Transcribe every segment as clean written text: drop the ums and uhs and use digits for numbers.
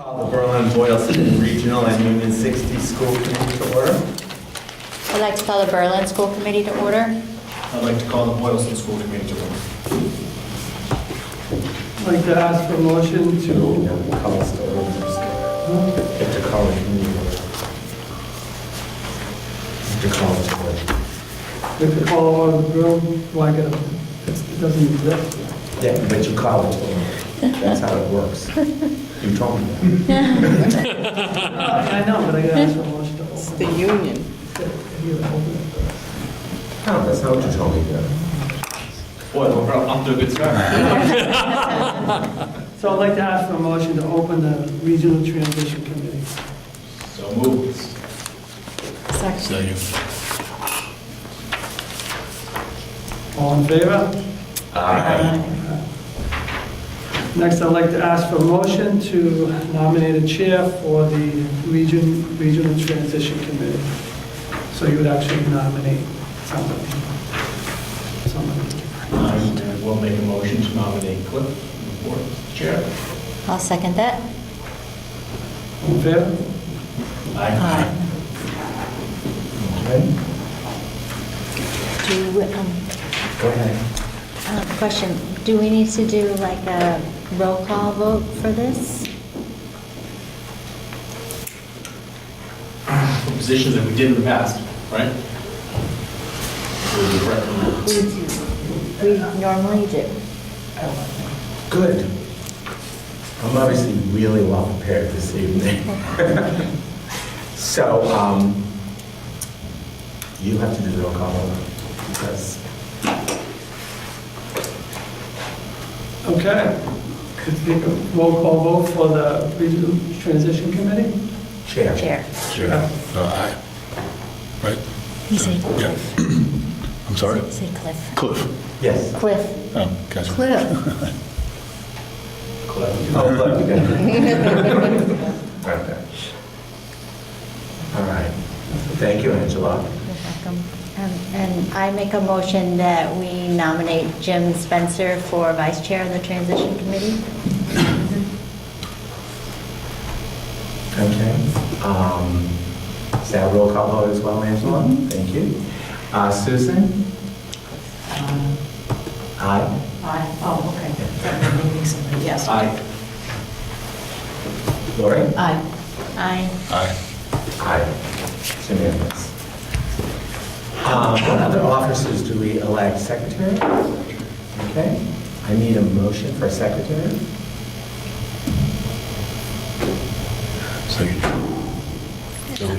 Call the Berlin Boylston Regional and Union 60 School Committee to order. I'd like to call the Berlin School Committee to order. I'd like to call the Boylston School Committee to order. I'd like to ask for a motion to, Call us to order first. Get to call the committee to order. Get to call it to order. we have to call order the room, do I get a, it doesn't exist. Yeah, but you call it to order. That's how it works. You told me that. I know, but I gotta ask for a motion to It's open. the union. You gotta open it. No, that's not what you told me. Boy, we're off to a good start. So I'd like to ask for a motion to open the Regional Transition Committee. So moved. Second. All in favor? Next, I'd like to ask for a motion to nominate a chair for the Regional Transition Committee. So you would actually nominate somebody. I will make a motion to nominate Cliff for chair. I'll second that. All in favor? Aye. Okay, Do, go ahead. question, do we need to do like a roll call vote for this? For positions that we did in the past, right? We normally do. Good. I'm obviously really well prepared this evening. So, you have to do the roll call because, Okay. Could you take a roll call vote for the Regional Transition Committee? chair. Chair. Sure. Aye. Right? You say, Yeah. I'm sorry? say Cliff. Cliff. Yes. Cliff. Oh, gotcha. Cliff. Cliff. Oh, Cliff, okay. Okay. All right. Thank you, Angela. You're welcome. And I make a motion that we nominate Jim Spencer for vice chair of the transition committee. Okay. Is that a roll call vote as well, Angela? Thank you. Susan? Aye. Aye. Oh, okay. Maybe somebody, yes. Aye. Lori? Aye. Aye. Aye. Aye. It's unanimous. What other officers do we elect? Secretary? Okay. I need a motion for secretary.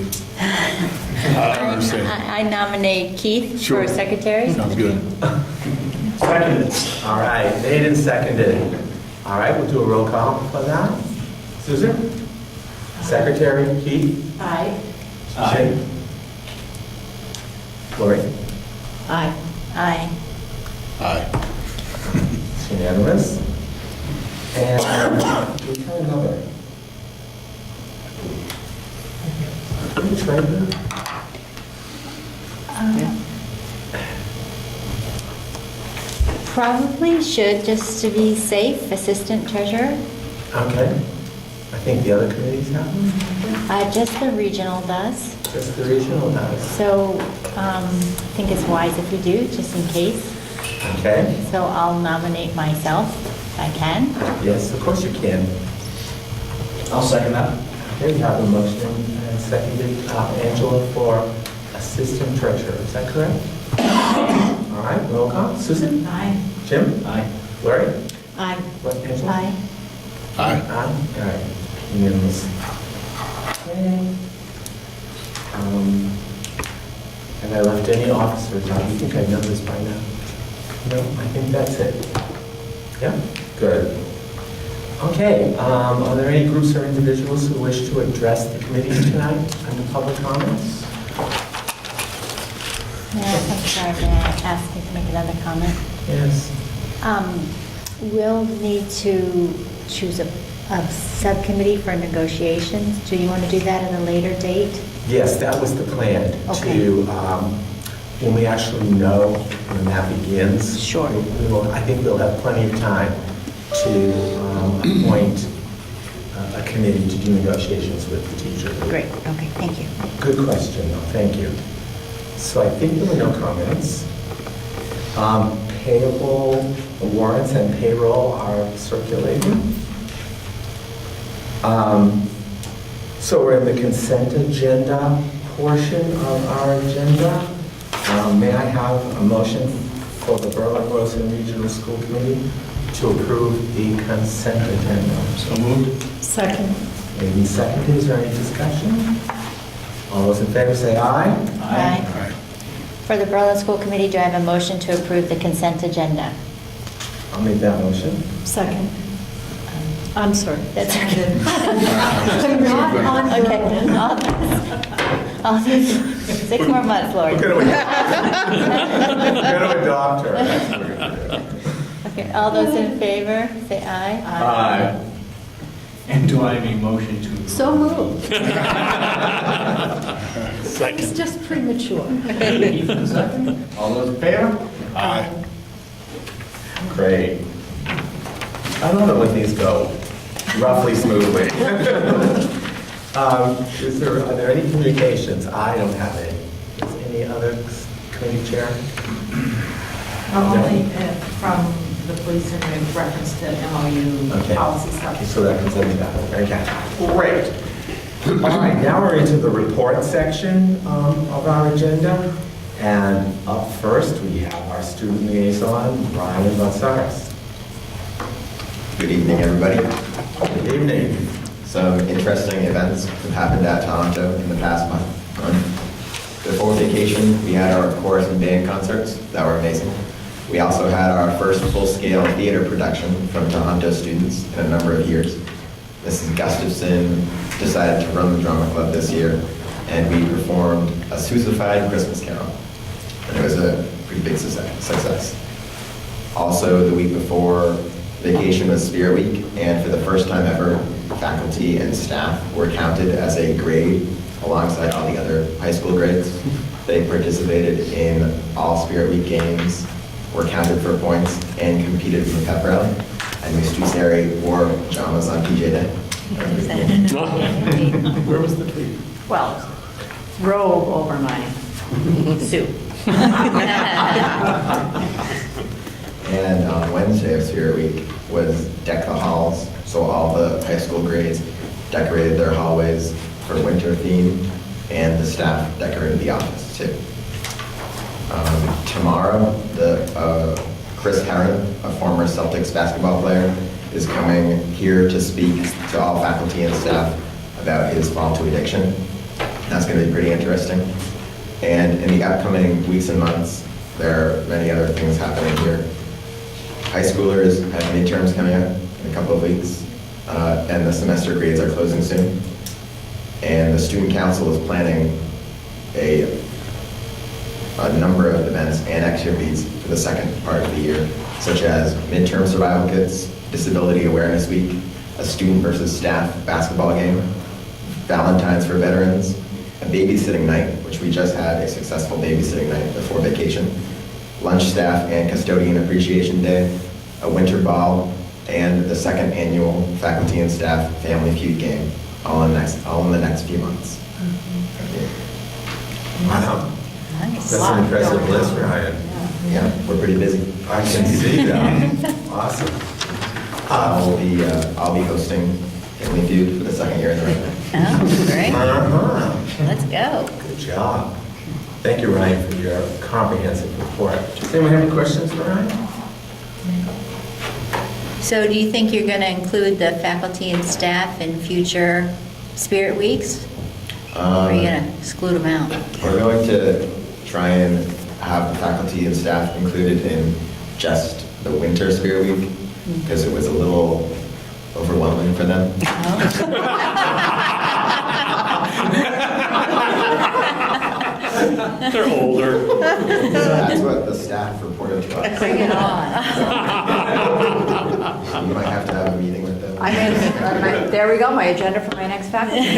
I understand. I nominate Keith Sure. for secretary. Sounds good. Seconded. All right, made and seconded. All right, we'll do a roll call for that. Susan? Secretary, Keith? Aye. Jim? Lori? Aye. Aye. Aye. It's unanimous. And we try another. Which treasurer? Probably should, just to be safe, assistant treasurer. Okay. I think the other committees have, Just the regional does. just the regional does. So I think it's wise if we do, just in case. Okay? So I'll nominate myself if I can. Yes, of course you can. I'll second that. Okay, we have a motion and seconded, Angela for assistant treasurer. Is that correct? All right, roll call. Susan? Aye. Jim? Aye. Larry? Aye. What, Angela? Aye. Aye. Aye. All right, unanimous. Okay. Have I left any officers out? You think I know this by now? No, I think that's it. Yeah, good. Okay, are there any groups or individuals who wish to address the committees tonight under public comments? I'm sorry, may I ask you to make another comment? Yes. We'll need to choose a subcommittee for negotiations. Do you want to do that at a later date? Yes, that was the plan, Okay. to, when we actually know when that begins. Sure. I think we'll have plenty of time to appoint a committee to do negotiations with the teachers. Great, okay, thank you. Good question, though, thank you. So I think there were no comments. Payable warrants and payroll are circulating. So we're in the consent agenda portion of our agenda. May I have a motion for the Berlin-Wilson Regional School Committee to approve the consent agenda? So moved. Second. Maybe seconded, is there any discussion? All those in favor say aye. Aye. Aye. For the Berlin School Committee, do I have a motion to approve the consent agenda? I'll make that motion. Second. I'm sorry. That's okay. I'm not on Okay, all those, 6 more months, Lord. We're going to adopt her. That's what we're gonna do. Okay, all those in favor, say aye. Aye. And do I have a motion to? So moved. It's just premature. Ethan, second. All those in favor? Aye. Great. I love it when these go roughly smoothly. Are there any communications? I don't have any. Is any other committee chair? Only from the police in reference to MOU Okay. policy stuff. So that can send me that. Okay, great. All right, now we're into the report section of our agenda. And up first, we have our student liaison, Ryan Bonsaris. Good evening, everybody. Good evening. Some interesting events have happened at Toronto in the past month. Before vacation, we had our chorus and band concerts that were amazing. We also had our first full-scale theater production from Toronto students in a number of years. Mrs. Gustafson decided to run the drama club this year, and we performed a Sousaphide Christmas Carol. And it was a pretty big success. Also, the week before vacation was Spirit Week, and for the first time ever, faculty and staff were counted as a grade alongside all the other high school grades. They participated in all Spirit Week games, were counted for points, and competed in the pep rally. And Ms. Dusari wore pajamas on PJ Day. Where was the tweet? Well, robe over my suit. And on Wednesday of Spirit Week was Deck the Halls. So all the high school grades decorated their hallways for winter theme, and the staff decorated the office too. Tomorrow, Chris Herron, a former Celtics basketball player, is coming here to speak to all faculty and staff about his fall to addiction. That's going to be pretty interesting. And in the upcoming weeks and months, there are many other things happening here. High schoolers have midterms coming up in a couple of weeks, and the semester grades are closing soon. And the student council is planning a number of events and activities for the second part of the year, such as midterm survival kits, Disability Awareness Week, a student versus staff basketball game, Valentine's for veterans, a babysitting night, which we just had a successful babysitting night before vacation, lunch staff and custodian appreciation day, a winter ball, and the second annual faculty and staff family feud game, all in the next few months. Wow. Nice. That's an impressive list, Ryan. Yeah, we're pretty busy. I can see that. Awesome. I'll be hosting Family Feud for the second year in a row. Oh, great. Uh-huh. Let's go. Good job. Thank you, Ryan, for your comprehensive report. Does anyone have any questions for Ryan? So do you think you're going to include the faculty and staff in future Spirit Weeks? Or are you going to exclude them out? We're going to try and have the faculty and staff included in just the winter Spirit Week, because it was a little overwhelming for them. They're older. That's what the staff reported to us. Bring it on. You might have to have a meeting with them. There we go, my agenda for my next faculty.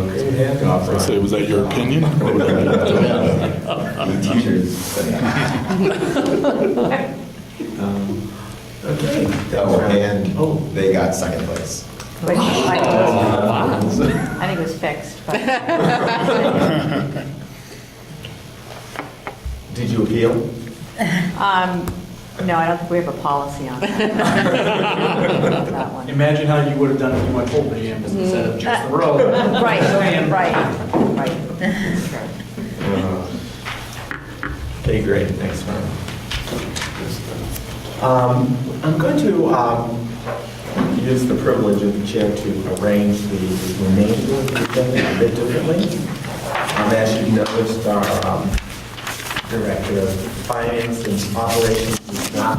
Great handoff, I say, Ryan. was that your opinion? Or was The teachers said that. Okay. Oh, and Oh. they got second place. Which I Wow. think it was fixed, but Did you appeal? no, I don't think we have a policy on that. That one. Imagine how you would have done if you went over the ambulance instead of just the road. Right, right. Sure. Okay, great, next one. I'm going to use the privilege of the chair to arrange the remainder of the agenda a bit differently. As you noticed, our Director of Finance and Operations is not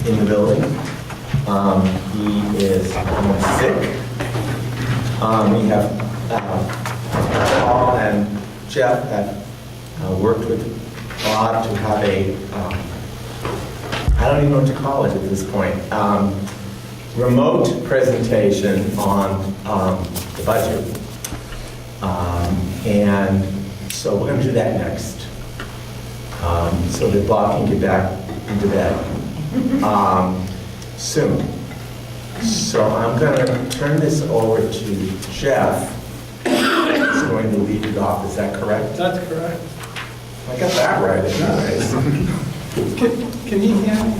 in the building. He is sick. We have Paul and Jeff have worked with Bob to have a, I don't even know what to call it at this point, remote presentation on the budget. And so we're going to do that next, so that Bob can get back into bed soon. So I'm going to turn this over to Jeff, who's going to lead it off. Is that correct? That's correct. I got that right, anyways. Can you hear me?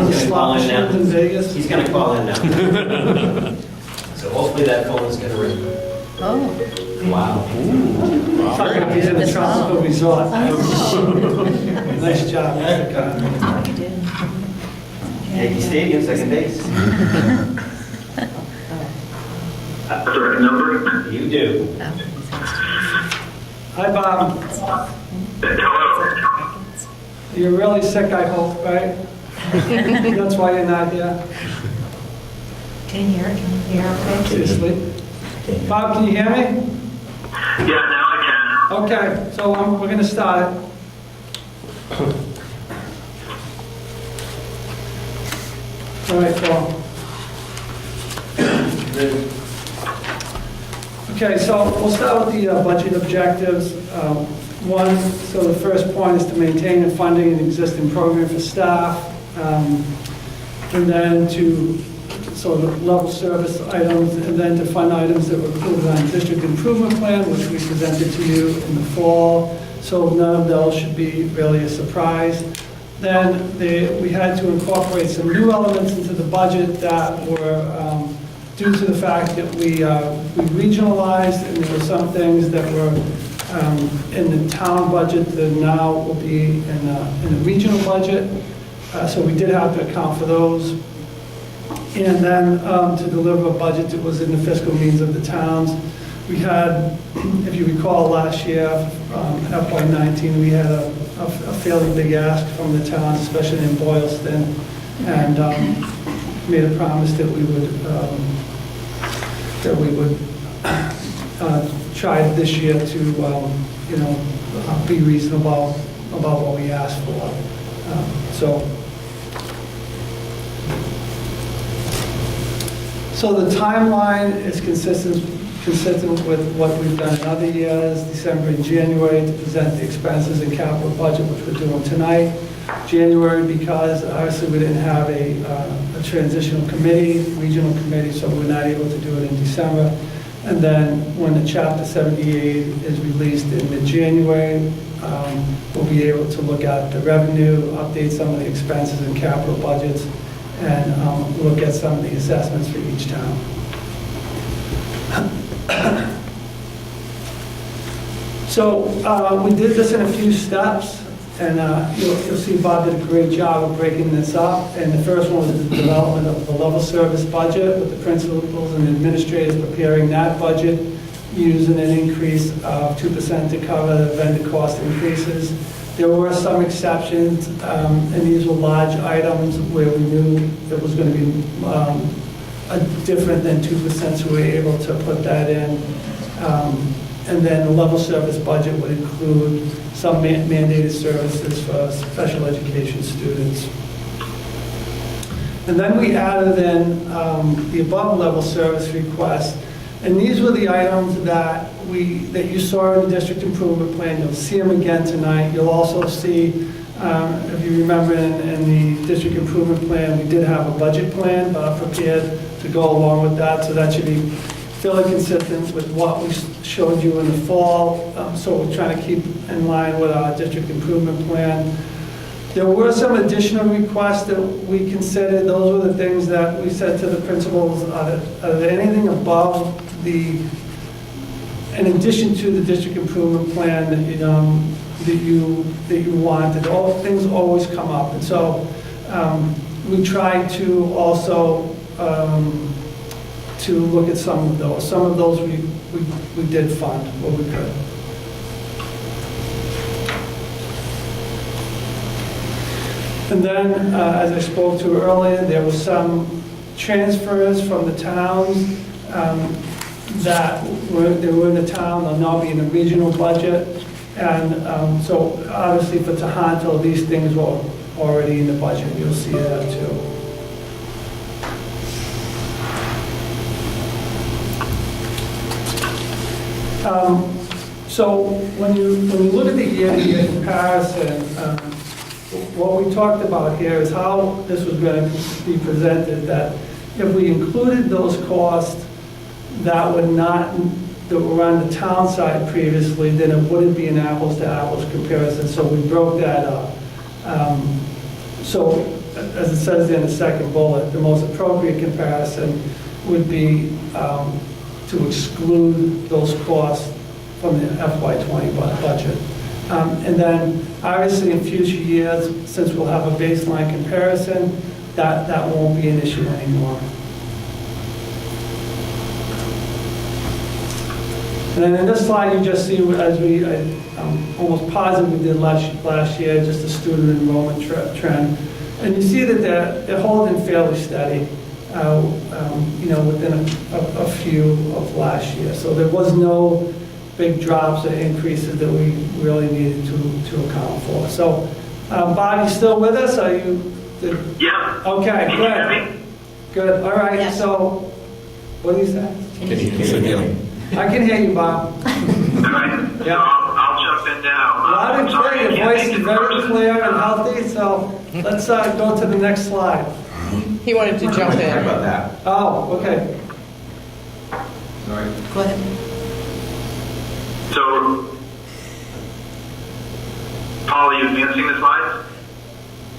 He's gonna call in now. In Vegas? He's gonna call in now. So hopefully that phone is gonna ring. Oh. Wow. Talking about he's in the tropical resort. Nice job, Mr. Khan. You did. Yankee Stadium, second base. That's the right number? You do. Hi, Bob. Hello? You're really sick, I hope, right? That's why you're not here. Can you hear it? Can you hear okay? You're asleep. Bob, can you hear me? Yeah, now I can. Okay, so we're going to start it. All right, Paul. Okay, so we'll start with the budget objectives. One, so the first point is to maintain the funding and existing program for staff. And then to, so the level service items, and then to fund items that were included on district improvement plan, which we presented to you in the fall. So none of those should be really a surprise. Then we had to incorporate some new elements into the budget that were due to the fact that we regionalized, and there were some things that were in the town budget that now will be in the regional budget. So we did have to account for those. And then to deliver a budget that was in the fiscal means of the towns. We had, if you recall last year, FY19, we had a fairly big ask from the towns, especially in Boylston, and made a promise that we would try this year to, be reasonable about what we asked for. So the timeline is consistent with what we've done in other years, December and January, to present the expenses and capital budget, which we're doing tonight. January, because obviously we didn't have a transitional committee, regional committee, so we're not able to do it in December. And then when the Chapter 78 is released in mid-January, we'll be able to look at the revenue, update some of the expenses and capital budgets, and look at some of the assessments for each town. So we did this in a few steps, and you'll see Bob did a great job of breaking this up. And the first one was the development of the level service budget, with the principals and administrators preparing that budget, using an increase of 2% to cover the vendor cost increases. There were some exceptions, and these were large items where we knew it was going to be different than 2%, so we were able to put that in. And then the level service budget would include some mandated services for special education students. And then we added in the above level service request And these were the items that you saw in the district improvement plan. You'll see them again tonight. You'll also see, if you remember in the district improvement plan, we did have a budget plan prepared to go along with that. So that should be fairly consistent with what we showed you in the fall. So we're trying to keep in line with our district improvement plan. There were some additional requests that we considered. Those were the things that we said to the principals, are there anything above in addition to the district improvement plan that you wanted? All things always come up. And so we tried to also to look at some of those. Some of those we did fund what we could. And then, as I spoke to earlier, there were some transfers from the towns that were in the town. They'll now be in the regional budget. And so obviously for Tohoto, these things were already in the budget. You'll see that too. So when you look at the year-to-year comparison, what we talked about here is how this was going to be presented, that if we included those costs that were on the town side previously, then it wouldn't be an apples-to-apples comparison, so we broke that up. So, as it says there in the second bullet, the most appropriate comparison would be to exclude those costs from the FY20 budget. And then, obviously, in future years, since we'll have a baseline comparison, that won't be an issue anymore. And then in this slide, you just see, as I'm almost positive we did last year, just the student enrollment trend. And you see that they're holding fairly steady, within a few of last year. So there was no big drops or increases that we really needed to account for. So, Bob, you still with us? Are you? Yeah. Okay, Can you hear me? good. All right, Yes. So, what do you say? Can you I can hear you, Bob. All right. So Yeah. I'll jump in now. Loud and I'm sorry, clear, I your can't voice make is it very first. clear and healthy, so let's go to the next slide. He wanted to jump Sorry in. about that. Oh, okay. Sorry. Go ahead. So, Paul, are you advancing the slides?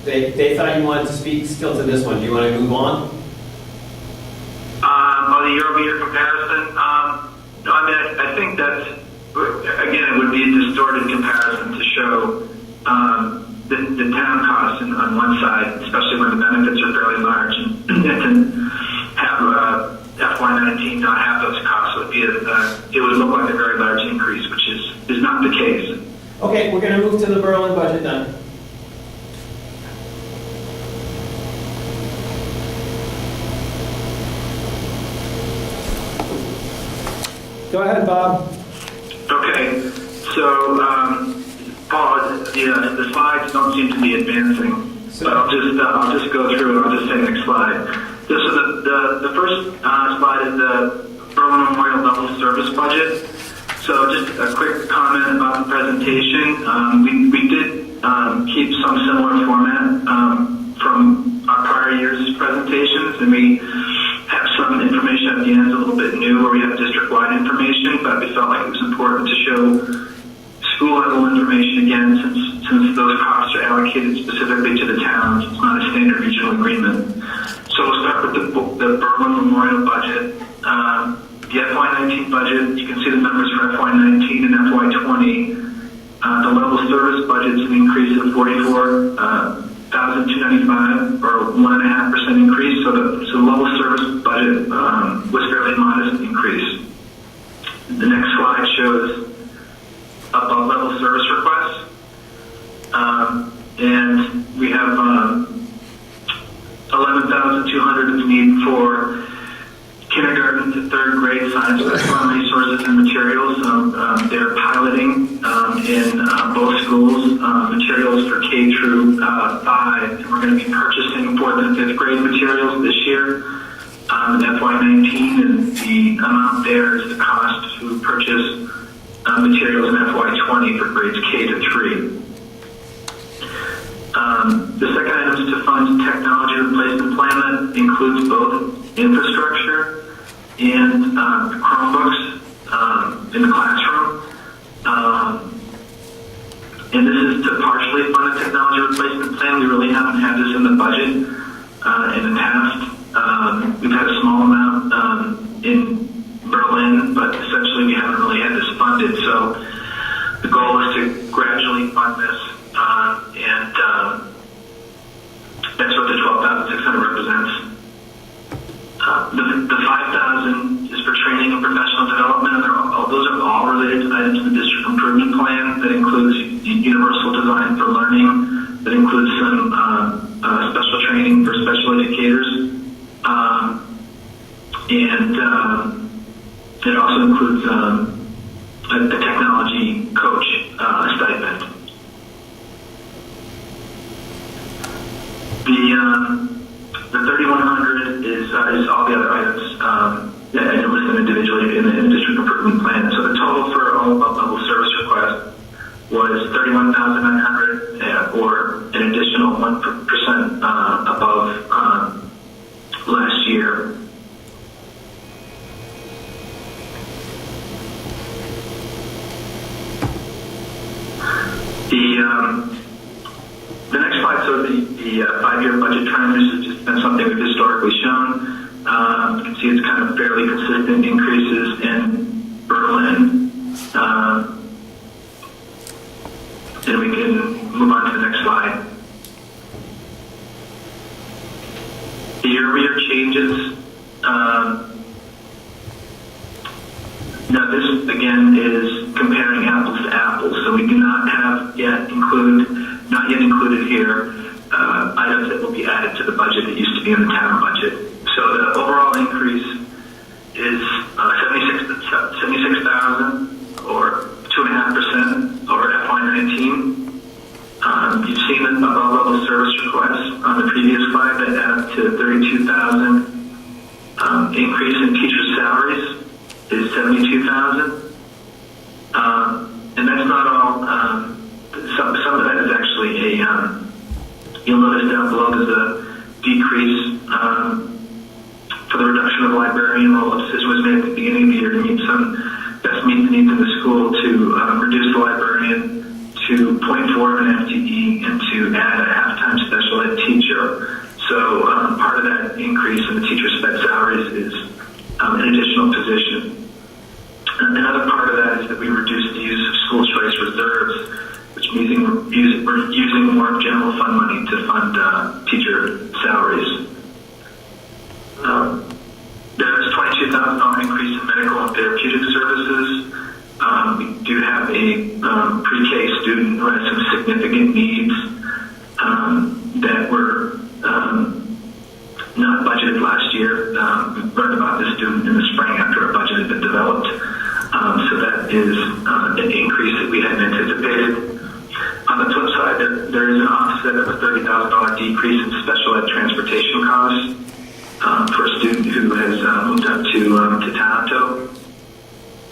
They thought you wanted to speak still to this one. Do you want to move on? On the year-over-year comparison, no, I mean, I think that's, again, it would be a distorted comparison to show the town costs on one side, especially when the benefits are fairly large, and to have FY19 not have those costs would be it would look like a very large increase, which is not the case. Okay, we're going to move to the Berlin budget then. Go ahead, Bob. Okay, so Paul, the slides don't seem to be advancing, but I'll just go through and I'll just say next slide. So the first slide is the Berlin Memorial Level Service budget. So just a quick comment about the presentation. We did keep some similar format from our prior year's presentations, and we have some information at the end, a little bit new, where we have district-wide information, but we felt like it was important to show school-level information again, since those costs are allocated specifically to the towns. It's not a standard regional agreement. So we'll start with the Berlin Memorial budget. The FY19 budget, you can see the numbers for FY19 and FY20. The level service budget's an increase of $44,295, or 1.5% increase. So the level service budget was fairly modest increase. The next slide shows above level service requests, and we have 11,200 of need for kindergarten to third grade science curriculum resources and materials. They're piloting in both schools materials for K through 5, and we're going to be purchasing 4th and 5th grade materials this year. in FY19, and the amount there is the cost to purchase materials in FY20 for grades K to 3. The second item is to fund technology replacement plan that includes both infrastructure and Chromebooks in the classroom. And this is to partially fund a technology replacement plan. We really haven't had this in the budget in the past. We've had a small amount in Berlin, but essentially we haven't really had this funded. So the goal is to gradually fund this, and that's what the $12,600 represents. The $5,000 is for training and professional development, and those are all related to items in the district improvement plan. That includes universal design for learning. That includes some special training for special educators, and it also includes a technology coach stipend. The 3,100 is all the other items that I listed individually in the district improvement plan. So the total for all above-level service requests was 31,900, or an additional 1% above last year. The next slide, so the 5-year budget trend, this has just been something we've historically shown. You can see it's kind of fairly consistent increases in Berlin. And we can move on to the next slide. The year-over-year changes. Now this, again, is comparing apples to apples. So we do not have yet included here items that will be added to the budget that used to be in the town budget. So the overall increase is 76,000, or 2.5% over FY19. You've seen the above-level service requests on the previous slide that add up to 32,000. Increase in teachers' salaries is 72,000. And that's not all. Some of that is actually you'll notice down below there's a decrease for the reduction of librarian roll-ups. This was made at the beginning of the year to meet the needs of the school, to reduce the librarian to 0.4 of an FTE and to add a half-time special ed teacher. So part of that increase in the teacher sped salaries is an additional position. Another part of that is that we reduced the use of school choice reserves, which means we're using more general fund money to fund teacher salaries. There's a $22,000 increase in medical and therapeutic services. We do have a pre-K student who has some significant needs that were not budgeted last year. We learned about this student in the spring after a budget had been developed. So that is an increase that we hadn't anticipated. On the flip side, there is an offset of a $30,000 decrease in special ed transportation costs for a student who has moved up to Toronto.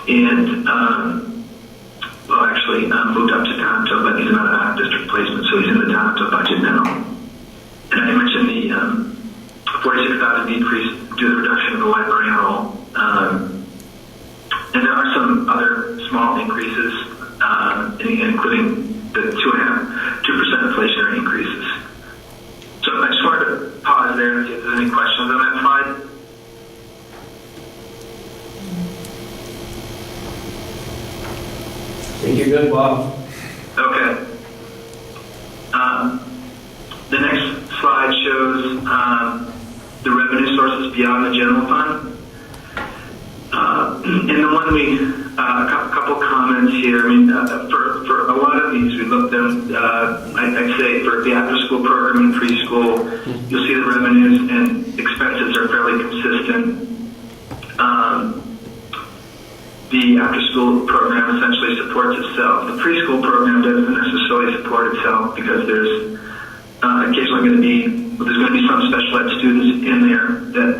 And, moved up to Toronto, but he's not an out-of-district placement, so he's in the Toronto budget now. And I mentioned the 46,000 decrease due to the reduction of the librarian role. And there are some other small increases, including the 2% inflationary increases. So I just wanted to pause there and see if there's any questions on that slide. I think you're good, Bob. Okay. The next slide shows the revenue sources beyond the general fund. And the one a couple comments here. I mean, for a lot of these, we looked at, I'd say for the after-school program and preschool, you'll see the revenues and expenses are fairly consistent. The after-school program essentially supports itself. The preschool program doesn't necessarily support itself because there's occasionally there's going to be some special ed students in there that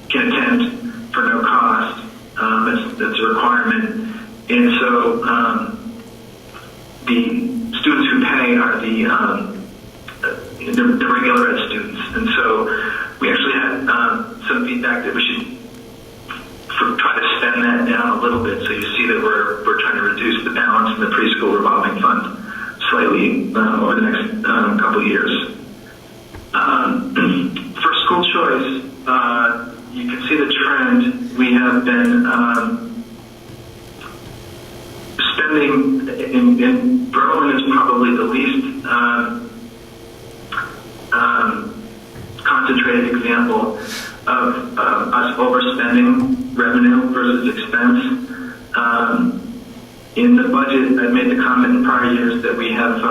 can attend for no cost. That's a requirement. And so the students who pay are the regular ed students. And so we actually had some feedback that we should try to spend that down a little bit. So you see that we're trying to reduce the balance in the preschool revolving fund slightly over the next couple of years. For school choice, you can see the trend. We have been spending in Berlin is probably the least concentrated example of us overspending revenue versus expense. In the budget, I've made the comment in prior years that we have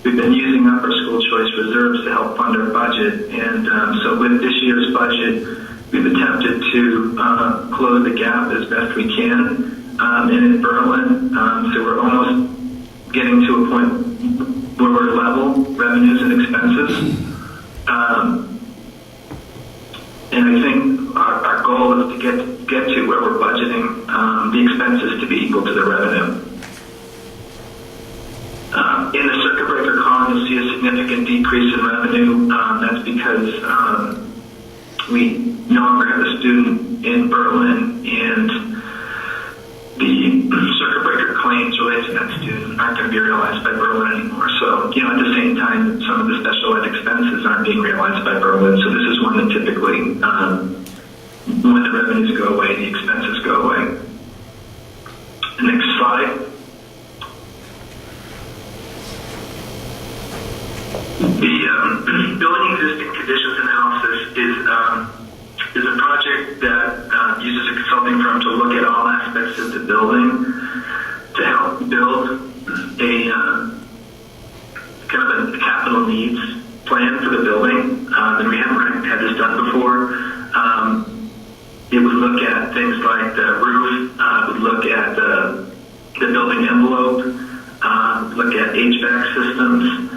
we've been using up our school choice reserves to help fund our budget, and so with this year's budget, we've attempted to close the gap as best we can. And in Berlin, so we're almost getting to a point where we're level revenues and expenses. And I think our goal is to get to where we're budgeting the expenses to be equal to the revenue. In the circuit breaker column, you'll see a significant decrease in revenue. That's because we no longer have a student in Berlin, and the circuit breaker claims related to that student aren't going to be realized by Berlin anymore. So, at the same time, some of the special ed expenses aren't being realized by Berlin. So this is one that typically, when the revenues go away, the expenses go away. The next slide. The building existing conditions analysis is a project that uses a consulting firm to look at all aspects of the building to help build a kind of a capital needs plan for the building. And we haven't had this done before. It would look at things like the roof, would look at the building envelope, look at HVAC systems,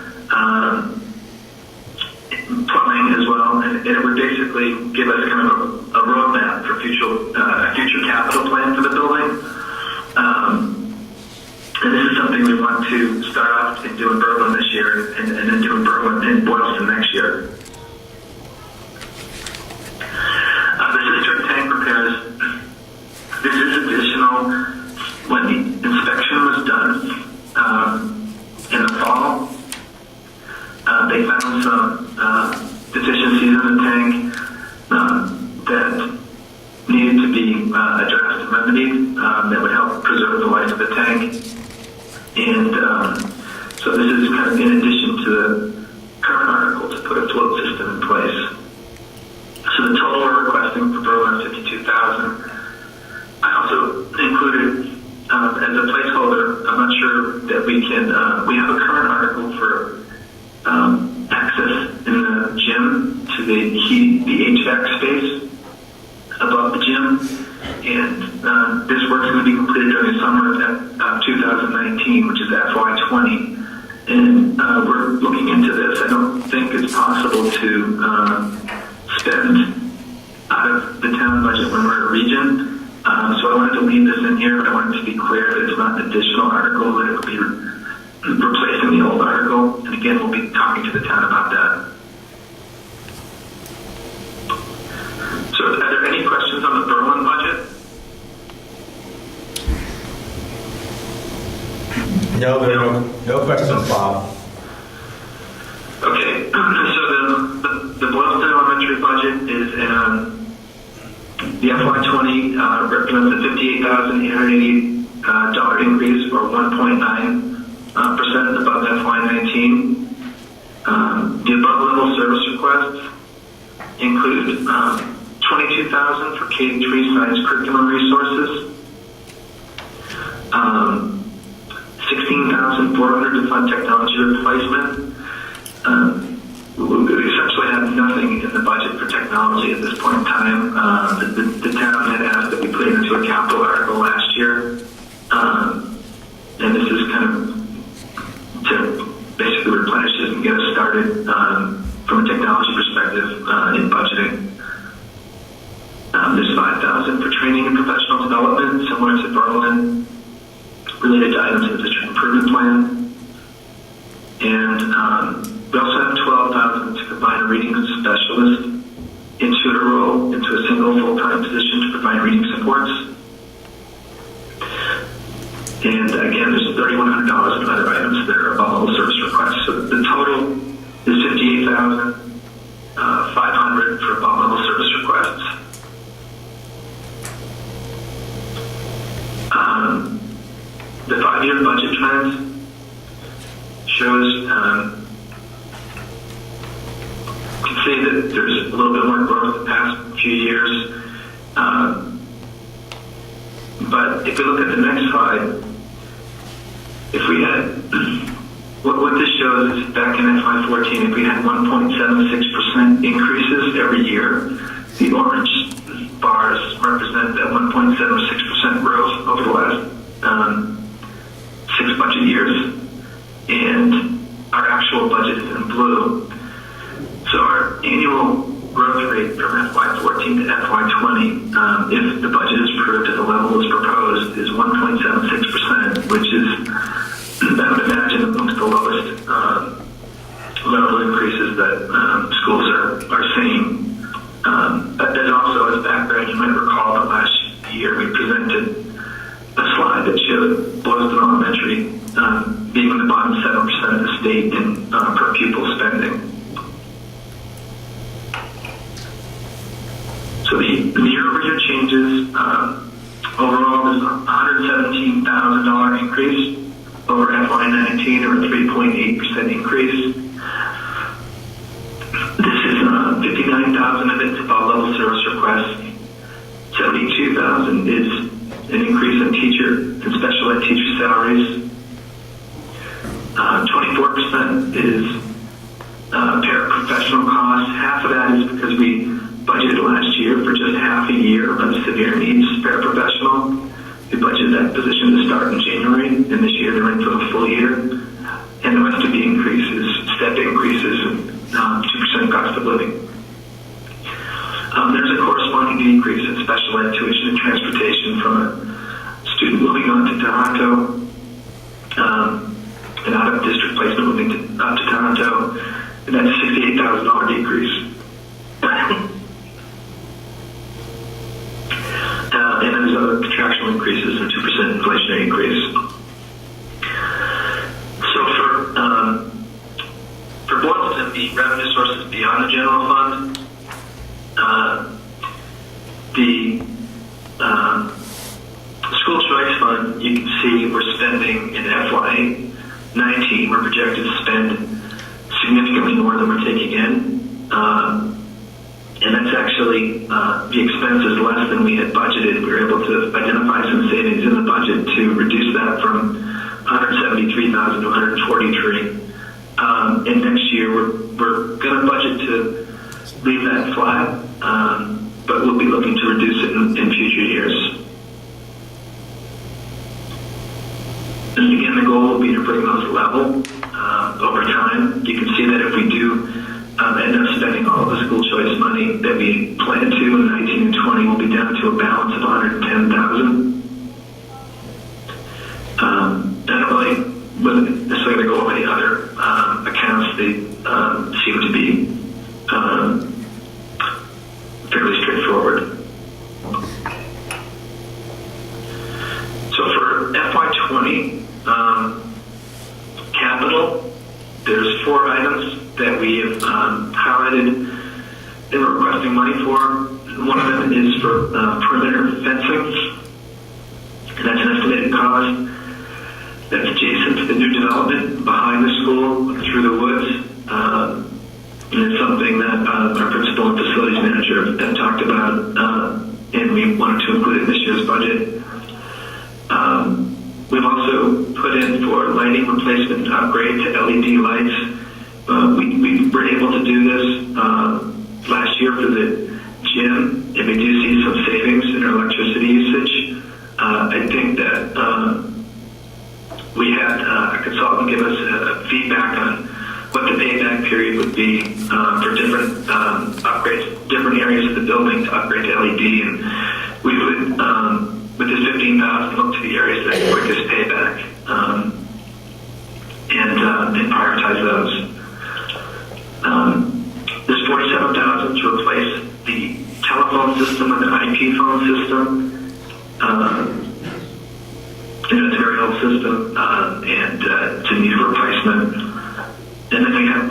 plumbing as well, and it would basically give us kind of a roadmap for future capital plan for the building. And this is something we want to start off and do in Berlin this year, and then do in Berlin and Boylston next year. The cistern tank repairs. This is additional. When the inspection was done in the fall, they found some deficiencies in the tank that needed to be addressed and remedied that would help preserve the life of the tank. And so this is kind of in addition to the current article to put a float system in place. So the total we're requesting for Berlin is $52,000. I also included as a placeholder, I'm not sure that we can, we have a current article for access in the gym to the HVAC space above the gym, and this work's going to be completed during the summer of 2019, which is FY20, and we're looking into this. I don't think it's possible to spend out of the town budget when we're a region, so I wanted to leave this in here, but I wanted to be clear that it's not an additional article, that it will be replacing the old article, and again, we'll be talking to the town about that. So are there any questions on the Berlin budget? No, there are no questions, Bob. Okay, so the Boylston Elementary budget is the FY20 represents a $58,880 increase, or 1.9% above FY19. The above level service requests include $22,000 for K-3 science curriculum resources, $16,400 to fund technology replacement. We essentially have nothing in the budget for technology at this point in time. The town had asked that we put it into a capital article last year, and this is kind of to basically replenish it and get us started from a technology perspective in budgeting. training and professional development, similar to Berlin, related to items in the district improvement plan. And we also have $12,000 to combine a reading specialist in tutor role into a single full-time position to provide reading supports. And again, there's $3,100 in other items that are above level service requests. So the total is $58,500 for above level service requests. The 5-year budget trend shows, you can see that there's a little bit more growth the past few years. But if we look at the next slide, if we had, what this shows is back in FY14, if we had 1.76% increases every year, the orange bars represent that 1.76% growth over the last 6 budget years, and our actual budget is in blue. So our annual growth rate from FY14 to FY20, if the budget is approved at the level as proposed, is 1.76%, which is, I would imagine, amongst the lowest level increases that schools are seeing. And also, as background, you might recall that last year we presented a slide that showed Boylston Elementary being in the bottom 7% of the state in per pupil spending. So the year-over-year changes, overall there's a $117,000 increase over FY19, or a 3.8% increase. This is 59,000 of it's above level service requests. 72,000 is an increase in teacher and special ed teacher salaries. 24% is paraprofessional costs. Half of that is because we budgeted last year for just half a year of severe needs paraprofessional. We budgeted that position to start in January, and this year they're in for the full year. And the rest of the increase is step increases and 2% cost of living. There's a corresponding decrease in special ed tuition and transportation from a student moving on to Toronto, an out-of-district placement moving up to Toronto, and that's a $68,000 decrease. And then there's other contractual increases and 2% inflationary increase. So for Boylston, the revenue sources beyond the general fund, the school choice fund, you can see we're spending in FY19, we're projected to spend significantly more than we're taking in. And that's actually, the expense is less than we had budgeted. We were able to identify some savings in the budget to reduce that from 173,000 to 143. And next year, we're going to budget to leave that flat, but we'll be looking to reduce it in future years. And again, the goal will be to bring those level over time. You can see that if we do end up spending all of the school choice money that we plan to in 19 and 20, we'll be down to a balance of 110,000. I don't really necessarily go over any other accounts. They seem to be fairly straightforward. So for FY20, capital, there's 4 items that we have highlighted and we're requesting money for. One of them is for perimeter fencing, and that's an estimated cost that's adjacent to the new development behind the school through the woods. And it's something that our principal and facilities manager have talked about, and we wanted to include in this year's budget. We've also put in for lighting replacement and upgrade to LED lights. We were able to do this last year for the gym, and we do see some savings in our electricity usage. I think that we had a consultant give us feedback on what the payback period would be for different upgrades, different areas of the building to upgrade to LED, and we would, with this 15,000, look to the areas that have quickest payback, and prioritize those. There's 47,000 to replace the telephone system and the IP phone system. It's a very old system, and it's in need of replacement. And then we have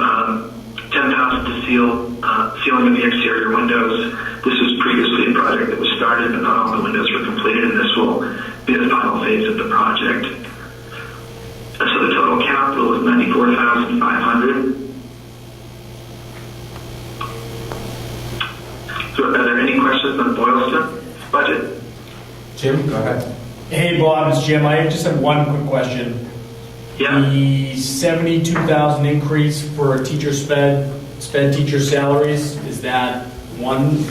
10,000 to sealing of the exterior windows. This was previously a project that was started, but not all the windows were completed, and this will be the final phase of the project. And so the total capital is $94,500. So are there any questions on Boylston budget? Jim, go ahead. Hey, Bob, it's Jim. I just have one quick question. Yeah. The 72,000 increase for teacher sped teacher salaries, is that one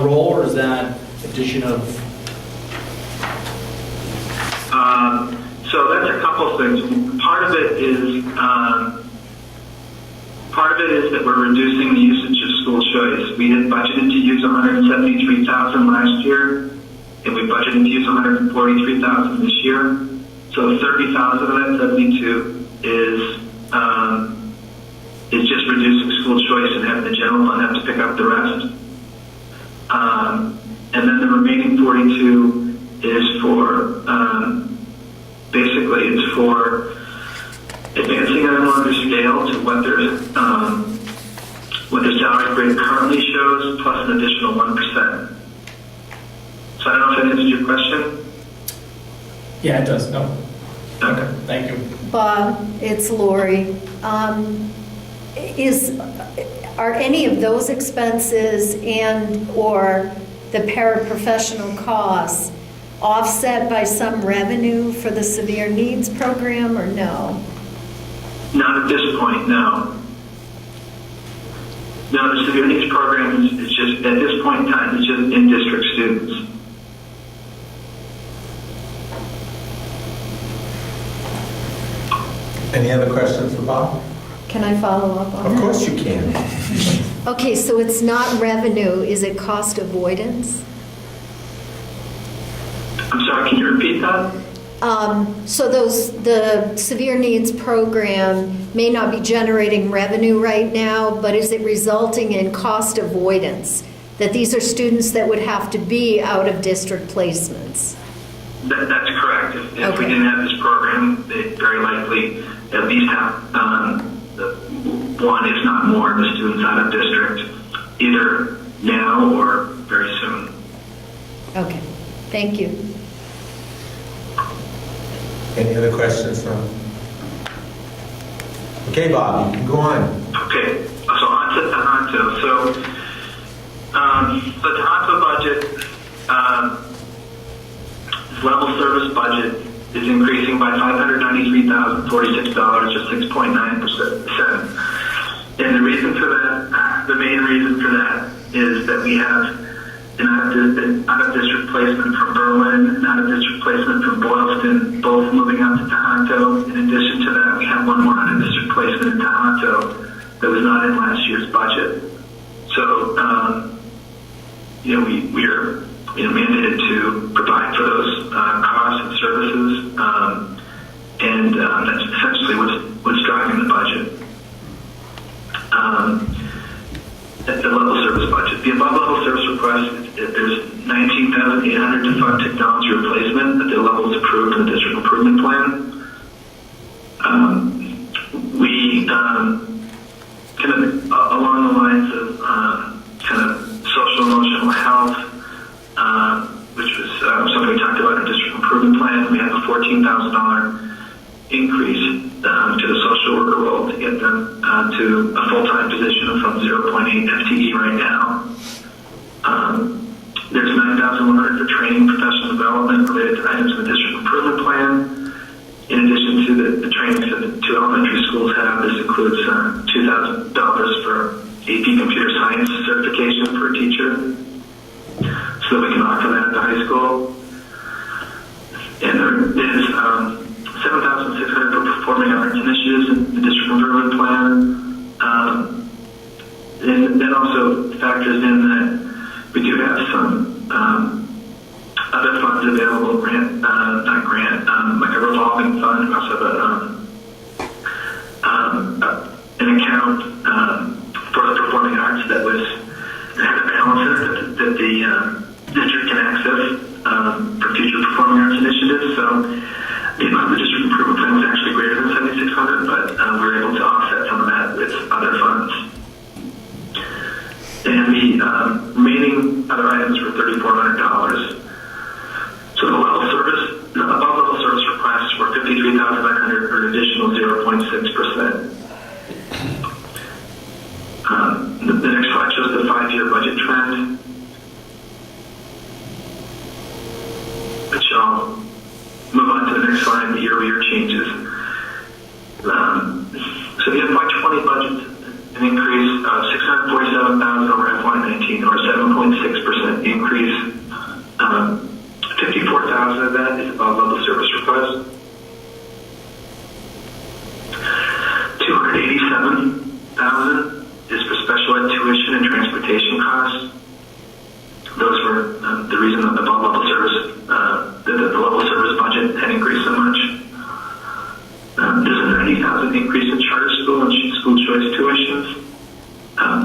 role, or is that addition of? So that's a couple of things. Part of it is that we're reducing the usage of school choice. We had budgeted to use 173,000 last year, and we budgeted to use 143,000 this year. So 30,000 of that 72 is just reducing school choice and having the general fund have to pick up the rest. And then the remaining 42 is for basically it's for advancing at a longer scale to what their salary grade currently shows, plus an additional 1%. So I don't know if that answers your question. Yeah, it does. No. Okay. Thank you. Bob, it's Lori. Are any of those expenses and/or the paraprofessional costs offset by some revenue for the severe needs program, or no? Not at this point, no. No, the severe needs program is just, at this point in time, it's just in-district students. Any other questions for Bob? Can I follow up on that? Of course you can. Okay, so it's not revenue, is it cost avoidance? I'm sorry, can you repeat that? So the severe needs program may not be generating revenue right now, but is it resulting in cost avoidance? That these are students that would have to be out of district placements? That's correct. If we Okay. didn't have this program, they'd very likely at least have one, if not more, of the students out of district, either now or very soon. Okay, thank you. Any other questions from? Okay, Bob, you can go on. Okay, so on to Tohoto. So the Tohoto budget, level service budget is increasing by $593,046, or 6.9%. And the reason for that, the main reason for that is that we have an out-of-district placement from Berlin, an out-of-district placement from Boylston, both moving out to Tohoto. In addition to that, we have one more out-of-district placement in Tohoto that was not in last year's budget. So, we are mandated to provide for those costs and services, and that's essentially what's driving the budget. At the level service budget, the above level service request, there's $19,800 to fund technology replacement at the levels approved in the district improvement plan. We kind of along the lines of kind of social emotional health, which was something we talked about in the district improvement plan. We have a $14,000 increase to the social worker role to get them to a full-time position from 0.8 FTE right now. There's $9,100 for training, professional development related to items in the district improvement plan. In addition to the trainings that the two elementary schools have, this includes $2,000 for AP Computer Science certification for a teacher, so that we can offer that at the high school. And there is $7,600 for performing arts initiatives in the district improvement plan. And that also factors in that we do have some grant, like a revolving fund. We also have an account for the performing arts that had a balance in it that the district can access for future performing arts initiatives. So the amount of the district improvement plan was actually greater than $7,600, but we were able to offset some of that with other funds. And the remaining other items were $3,400. So the above level service requests were $53,900 for an additional 0.6%. The next slide shows the 5-year budget trend, which I'll move on to the next slide, the year-over-year changes. So the FY20 budget, an increase of $647,000 over FY19, or 7.6% increase. 54,000 of that is above level service requests. 287,000 is for special ed tuition and transportation costs. Those were the reason that the above level service, the level service budget had increased so much. There's a 90,000 increase in charter school and school choice tuitions.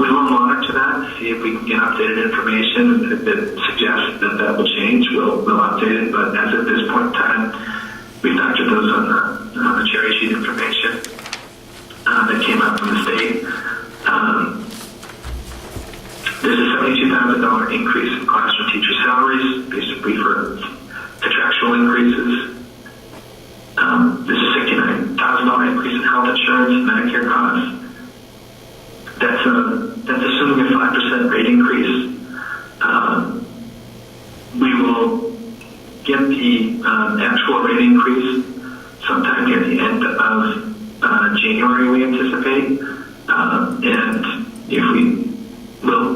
We will monitor that, see if we can get updated information. If it suggests that will change, we'll update it. But as of this point in time, we factored those on the cherry sheet information that came out from the state. There's a $72,000 increase in classroom teacher salaries, basically for contractual increases. There's a $69,000 increase in health insurance and Medicare costs. That's assuming a 5% rate increase. We will get the actual rate increase sometime near the end of January, we anticipate. And if we'll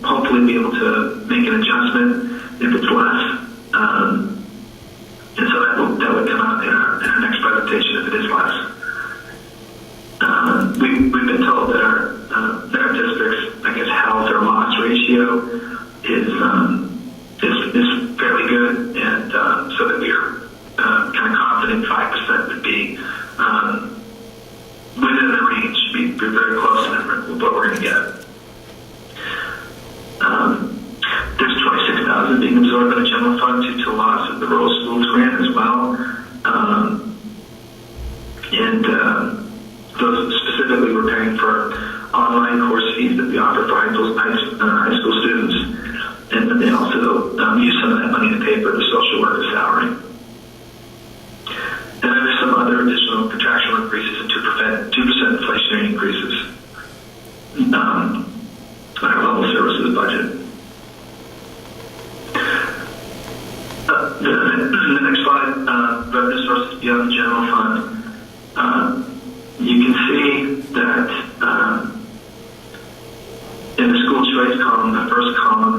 hopefully be able to make an adjustment if it's less. And so that would come out in our next presentation if it is less. We've been told that our district's, I guess, health or loss ratio is fairly good, and so that we're kind of confident 5% would be within the range, be very close to what we're going to get. There's 26,000 being absorbed in the general fund due to loss of the rural schools grant as well, and those specifically were paying for online course fees that we offer for high school students, and then they also use some of that money to pay for the social worker salary. And then there's some other additional contractual increases and 2% inflationary increases on our level services budget. The next slide, revenue sources beyond the general fund. You can see that in the school choice column, the first column,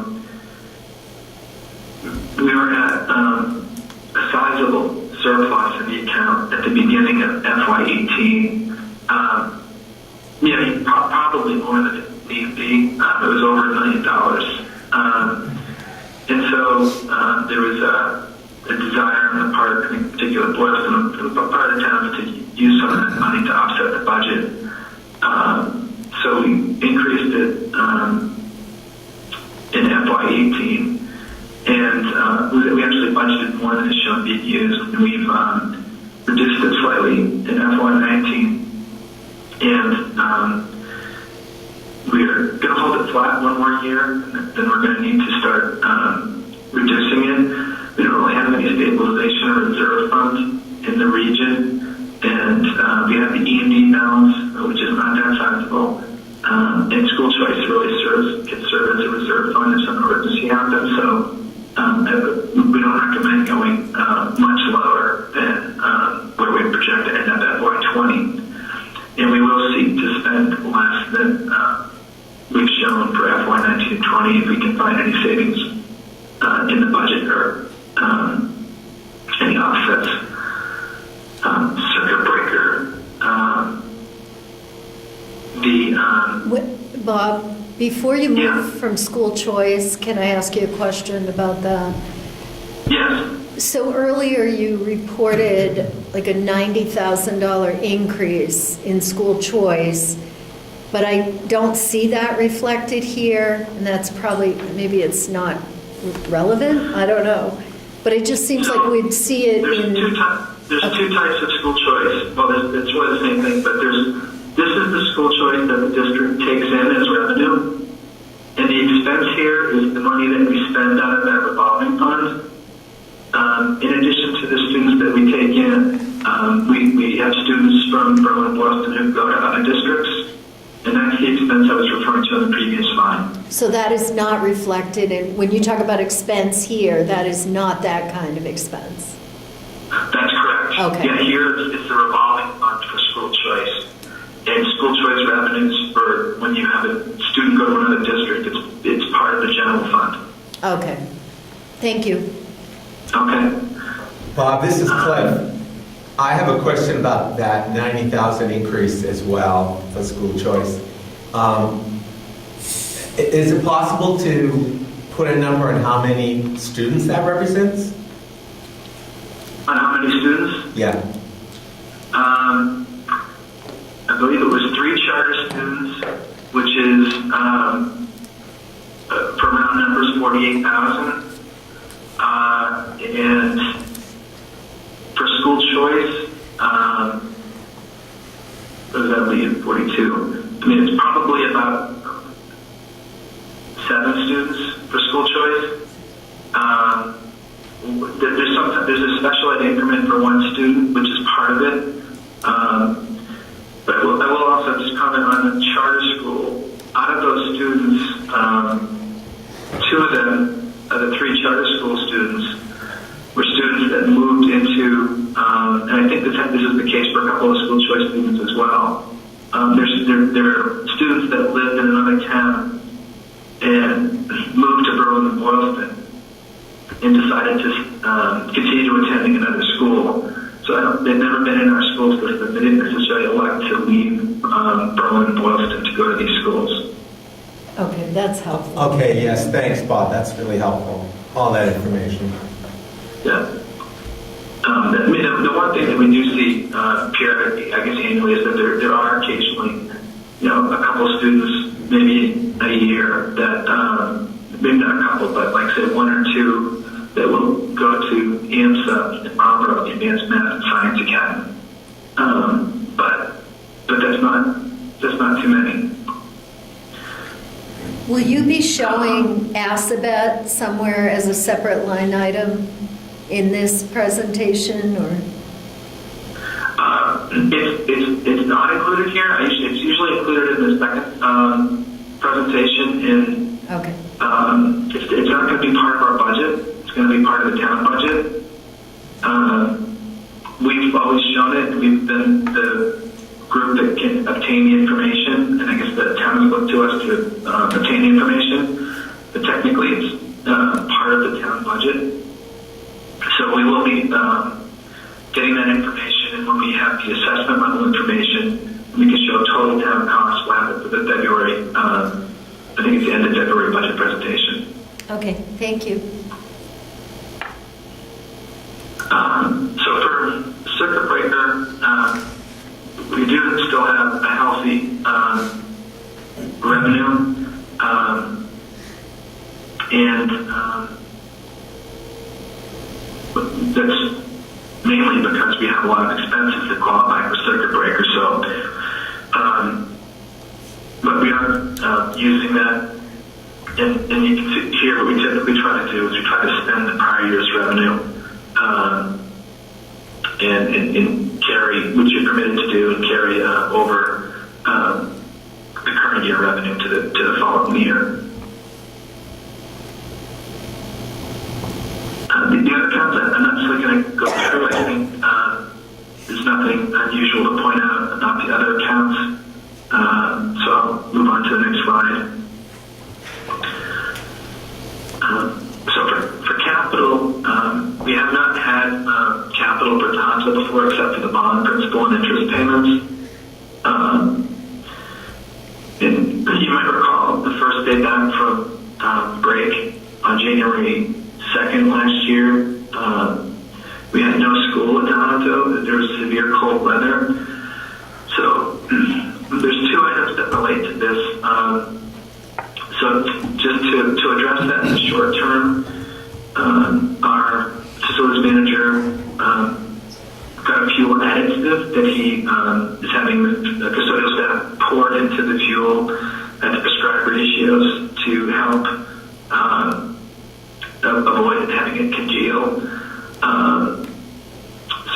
we were at a sizable surplus in the account at the beginning of FY18. Probably more than need be. It was over $1 million. And so there was a desire on the part, in particular, Boylston, for the part of the town to use some of that money to offset the budget. So we increased it in FY18, and we actually budgeted more than is shown being used, and we've reduced it slightly in FY19, and we're going to hold it flat one more year, and then we're going to need to start reducing it. We don't really have any stabilization or reserve funds in the region, and we have the E&D balance, which is not that sizable. And school choice really can serve as a reserve fund if some emergency happens. So we don't recommend going much lower than where we project to end up at FY20. And we will seek to spend less than we've shown for FY19 and 20 if we can find any savings in the budget or any offsets. Circuit breaker. Bob, before you move from school choice, can I ask you a question about that? Yes. So earlier you reported like a $90,000 increase in school choice, but I don't see that reflected here, and that's probably, maybe it's not relevant, I don't know. But it just seems like we'd see it in... There's two types of school choice. Well, it's really the same thing, but this is the school choice that the district takes in as revenue. And the expense here is the money that we spend out of that revolving fund. In addition to the students that we take in, we have students from Berlin, Boston who go to other districts, and that's the expense I was referring to in the previous slide. So that is not reflected in, when you talk about expense here, that is not that kind of expense? That's correct. Okay. Yeah, here it's the revolving fund for school choice. And school choice revenues for when you have a student go to another district, it's part of the general fund. Okay. Thank you. Okay. Bob, this is Cliff. I have a question about that 90,000 increase as well for school choice. Is it possible to put a number on how many students that represents? On how many students? Yeah. I believe it was 3 charter students, which is, for round numbers, 48,000. And for school choice, what does that leave? 42. I mean, it's probably about 7 students for school choice. There's a special ed increment for 1 student, which is part of it. But I will also just comment on the charter school. Out of those students, 2 of them, the 3 charter school students, were students that moved into, and I think this is the case for a couple of school choice students as well. There are students that lived in another town and moved to Berlin and Boylston and decided to continue attending another school. So they've never been in our school system. They didn't necessarily elect to leave Berlin and Boylston to go to these schools. Okay, that's helpful. Okay, yes, thanks, Bob. That's really helpful. All that information. Yeah. I mean, the one thing that we do see, Pierre, I guess annually, is that there are occasionally, a couple students, maybe a year, that, maybe not a couple, but like say 1 or 2 that will go to AMSA in Marlboro, the Advanced Math and Science Academy. But that's not too many. Will you be showing Assabet somewhere as a separate line item in this presentation, or? It's not included here. It's usually included in the second presentation. Okay. It's not going to be part of our budget. It's going to be part of the town budget. We've always shown it. We've been the group that can obtain the information, and I guess the town has looked to us to obtain the information. But technically, it's part of the town budget. So we will be getting that information, and when we have the assessment level information, we can show total town costs. We'll have it for the February, I think it's the end of February budget presentation. Okay, thank you. So for circuit breaker, we do still have a healthy revenue, and that's mainly because we have a lot of expenses that qualify for circuit breaker. So, but we are using that, and you can see here what we typically try to do is we try to spend the prior year's revenue and carry, which you're permitted to do, and carry over the current year revenue to the following year. The other accounts, I'm not necessarily going to go through. I think there's nothing unusual to point out about the other accounts. So I'll move on to the next slide. So for capital, we have not had capital for Tanza before, except for the bond principal and interest payments. And you might recall the first day back from break on January 2nd last year, relate to this. So just to address that in the short term, our facilities manager got a fuel additive that he is having the custodial staff pour into the fuel at the prescribed ratios to help avoid having it congeal.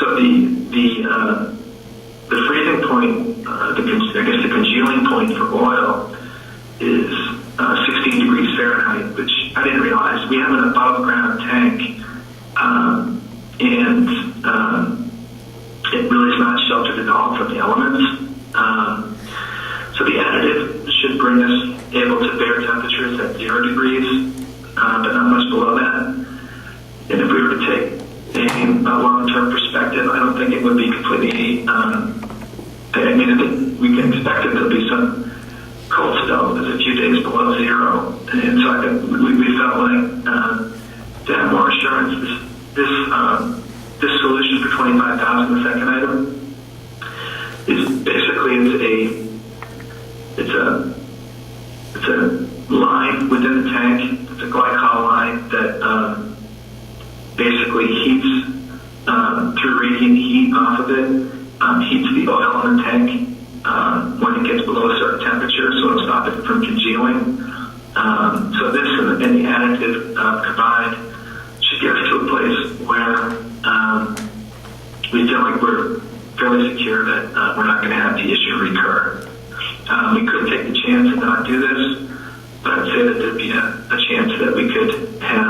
So the freezing point, the congealing point for oil is 16 degrees Fahrenheit, which I didn't realize. We have an above ground tank, and it really is not sheltered at all from the elements. So the additive should bring us able to bear temperatures at 0 degrees, but not much below that. And if we were to take a long-term perspective, I don't think it would be completely, I think we can expect that there'll be some cold spell that's a few days below 0. And so I think we felt like to have more assurance, this solution for 25,000, the second item, is basically it's a line within the tank. It's a glycol line that basically heats through radiant heat off of it, heats the oil in the tank when it gets below a certain temperature, so it'll stop it from congealing. So this and the additive combined should get us to a place where we feel like we're fairly secure that we're not going to have the issue recur. We could take the chance and not do this, but I'd say that there'd be a chance that we could have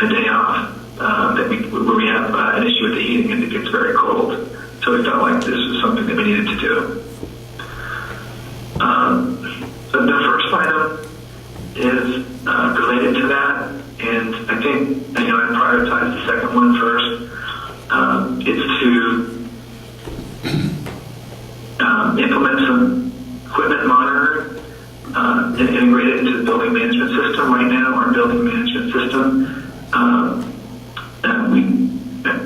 a day off where we have an issue with the heating and it gets very cold. So we felt like this was something that we needed to do. The first item is related to that, and I think I prioritized the second one first. It's to implement some equipment monitoring and integrate it into the building management system. Right now, our building management system,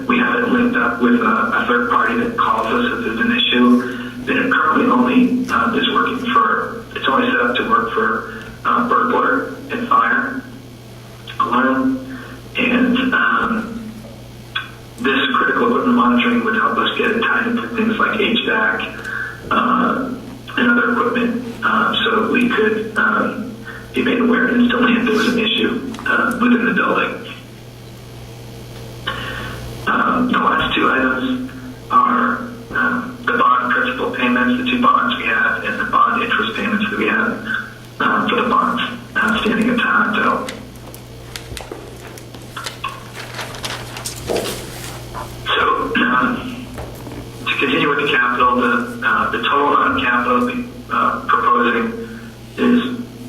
we have it linked up with a third party that calls us if there's an issue. And it currently only is working it's only set up to work for burglar and fire alarm. And this critical equipment monitoring would help us get it tied into things like HVAC and other equipment, so that we could be made aware instantly if there was an issue within the building. The last two items are the bond principal payments, the two bonds we have, and the bond interest payments that we have for the bonds outstanding at Toronto. So, to continue with the capital, the total amount of capital we're proposing is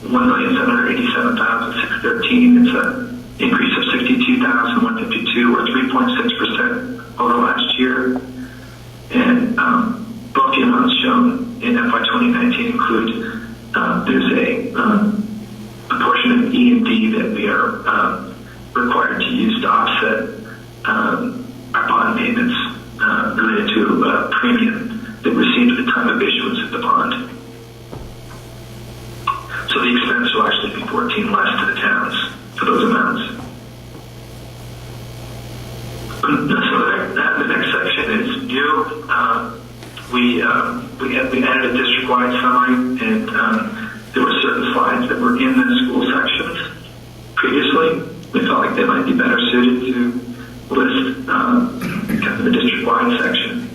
$1,787,613. It's an increase of $62,152, or 3.6% over last year. And both the amounts shown in FY 2019 include there's a portion of E&D that we are required to use to offset our bond payments related to a premium that received at the time of issuance of the bond. So the expense will actually be 14 less to the towns for those amounts. So the next section is new. We added a district-wide summary, and there were certain slides that were in the school sections previously. We felt like they might be better suited to list kind of the district-wide section.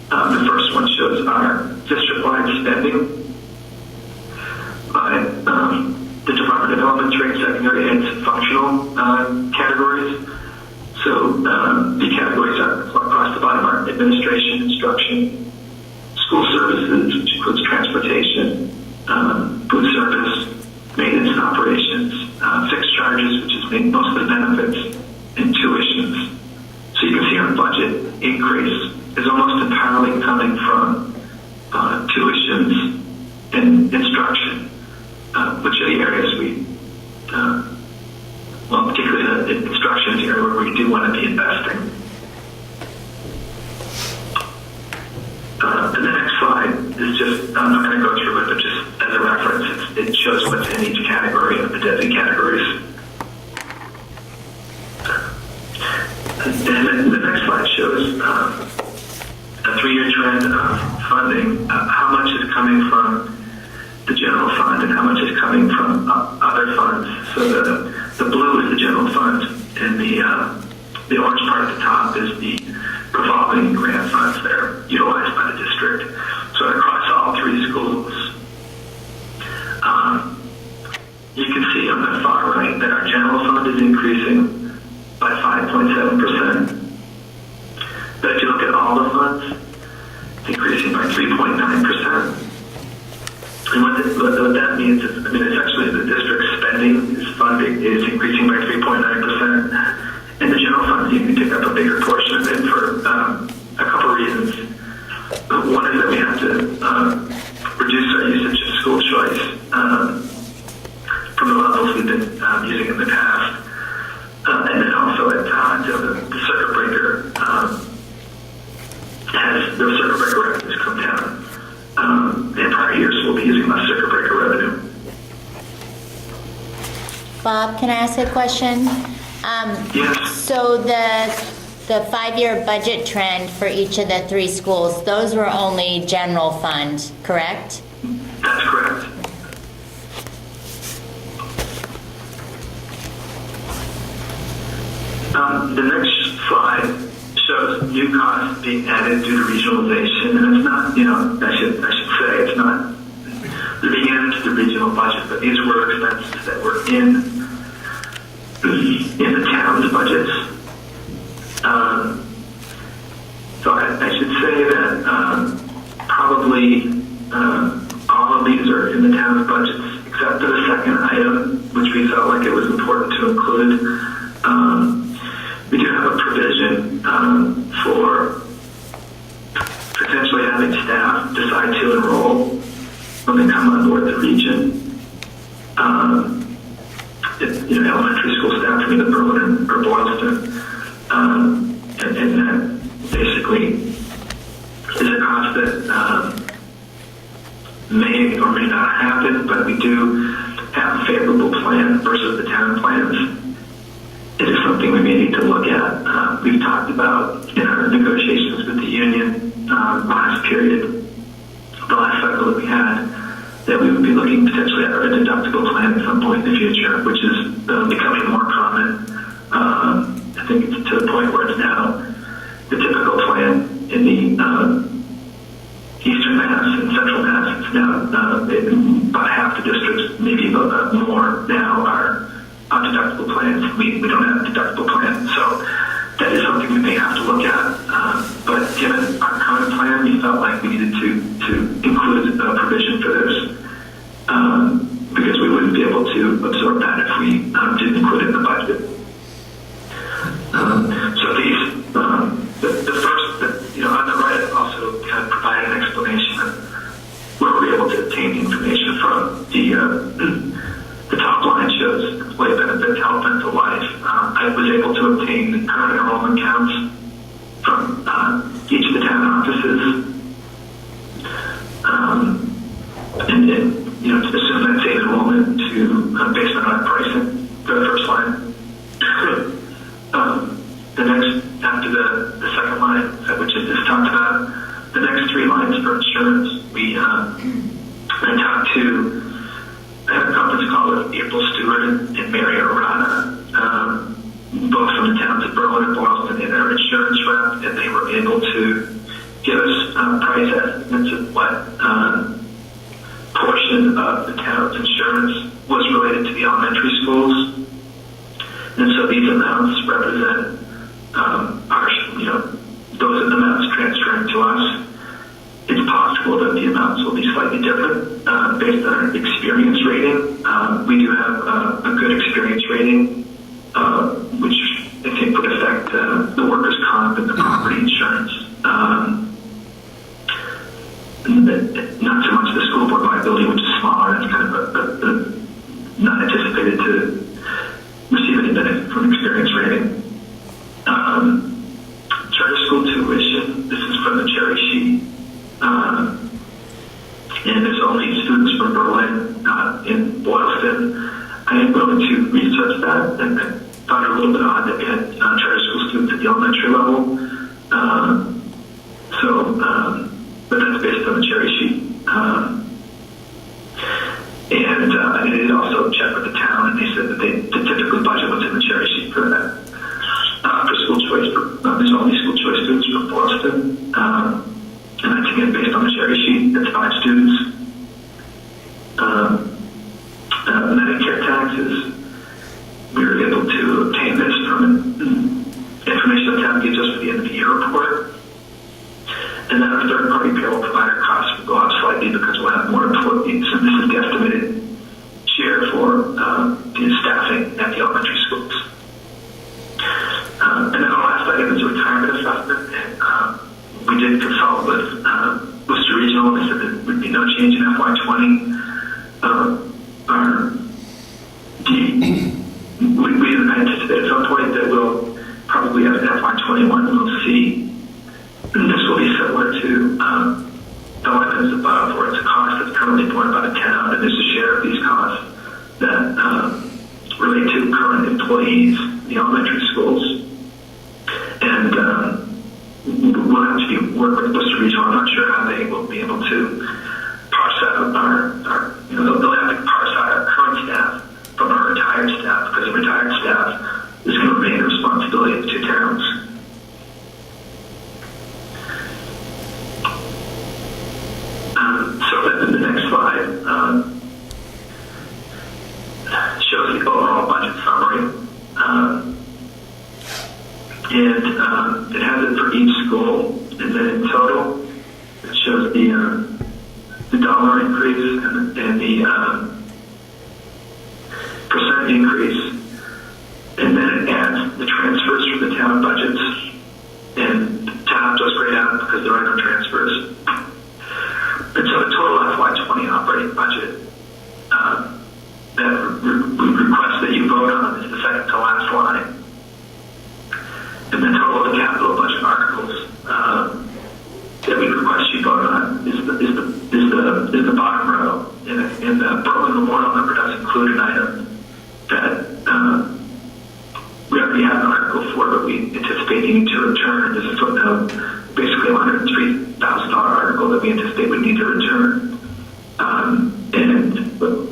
The first one shows our district-wide spending by the Department of Elementary and Secondary Ed's functional categories. So the categories are across the bottom are administration, instruction, school services, which includes transportation, food service, maintenance and operations, fixed charges, which is mostly benefits, and tuitions. So you can see our budget increase is almost entirely coming from tuitions and instruction, which are the areas we, particularly the instruction is the area where we do want to be investing. And the next slide is just I'm not going to go through it, but just as a reference, it shows what's in each category of the DESI categories. And then the next slide shows a 3-year trend of funding, how much is coming from the general fund and how much is coming from other funds. So the blue is the general fund, and the orange part at the top is the revolving grant funds that are utilized by the district. So across all 3 schools, you can see on the far right that our general fund is increasing by 5.7%. But if you look at all the funds, it's increasing by 3.9%. And what that means is, it's actually the district's spending, its funding is increasing by 3.9%, and the general fund needs to pick up a bigger portion of it for a couple reasons. One is that we have to reduce our usage of school choice from the levels we've been using in the past. And then also at times, the circuit breaker the circuit breaker revenues come down. In prior years, we'll be using less circuit breaker revenue. Bob, can I ask a question? Yes. So the 5-year budget trend for each of the 3 schools, those were only general fund, correct? That's correct. The next slide shows new costs being added due to regionalization, and it's not, I should say, it's not the beginning to the regional budget, but these were expenses that were in the town's budgets. So I should say that probably all of these are in the town's budgets, except for the second item, which we felt like it was important to include. We do have a provision for potentially having staff decide to enroll when they come on board the region. Elementary school staff from either Berlin or Boylston. And that basically is a cost that may or may not happen, but we do have a favorable plan versus the town plans. It is something we may need to look at. We've talked about in our negotiations with the union last period, the last cycle that we had, that we would be looking potentially at a deductible plan at some point in the future, which is becoming more common. I think it's to the point where it's now the typical plan in the Eastern Mass and Central Mass. It's now about half the districts, maybe about more now, are on deductible plans. We don't have a deductible plan, so that is something we may have to look at. But given our current plan, we felt like we needed to include a provision for this because we wouldn't be able to absorb that if we didn't include it in the budget. So these, the first, on the right, also kind of provide an explanation of where we're able to obtain the information from. The top line shows employee benefits, health, dental, life. I was able to obtain the current enrollment counts from each of the town offices. And then, to assume that same enrollment based on our pricing for the first line. The next, after the second line, which is just talked about, the next 3 lines for insurance, I talked to I had a conference call with April Stewart and Mary Arata, both from the towns of Berlin and Boylston, and their insurance rep, and they were able to give us price estimates of what portion of the town's insurance was related to the elementary schools. And so these amounts represent those amounts transferring to us. It's possible that the amounts will be slightly different based on our experience rating. We do have a good experience rating, which I think would affect the workers' comp and the property insurance. Not so much the school board liability, which is smaller. That's kind of not anticipated to receive any benefit from experience rating. Charter school tuition, this is from the cherry sheet. And only students from Berlin in Boylston. I am willing to research that, and I found it a little bit odd that we had charter school students at the elementary level. But that's based on the cherry sheet. And I did also check with the town, and they said that they typically budget what's in the cherry sheet for that. For school choice, there's only school choice students from Boston. And that's again based on the cherry sheet. That's 5 students. Medicare taxes, we were able to obtain this from information the town gives us for the end of the year report. And then our third-party payroll provider costs will go up slightly because we'll have more employees. And this is the estimated share for the staffing at the elementary schools. And then the last item is a retirement assessment. And we did consult with Worcester Regional. They said there would be no change in FY20. We anticipate at some point that we'll probably have an FY21 we'll see. And this will be similar to the items above, where it's a cost that's currently borne by the town, and there's a share of these costs that relate to current employees in the elementary schools. And we'll have to work with Worcester Regional. I'm not sure how they will be able to parse out they'll have to parse out our current staff from our retired staff, because the retired staff is going to remain the responsibility of the 2 towns. So then the next slide shows the overall budget summary. And it has it for each school, and then in total, it shows the dollar increase and the percent increase, and then it adds the transfers from the town budgets, and the town does grayed out because there are no transfers. And so the total FY20 operating budget that we request that you vote on is the second to last line. And the total of the capital budget articles that we request you vote on is the bottom row. In the Berlin Memorial number does include an item that we already have an article for, but we anticipate needing to return. This is a footnote, basically a $103,000 article that we anticipate we need to return. And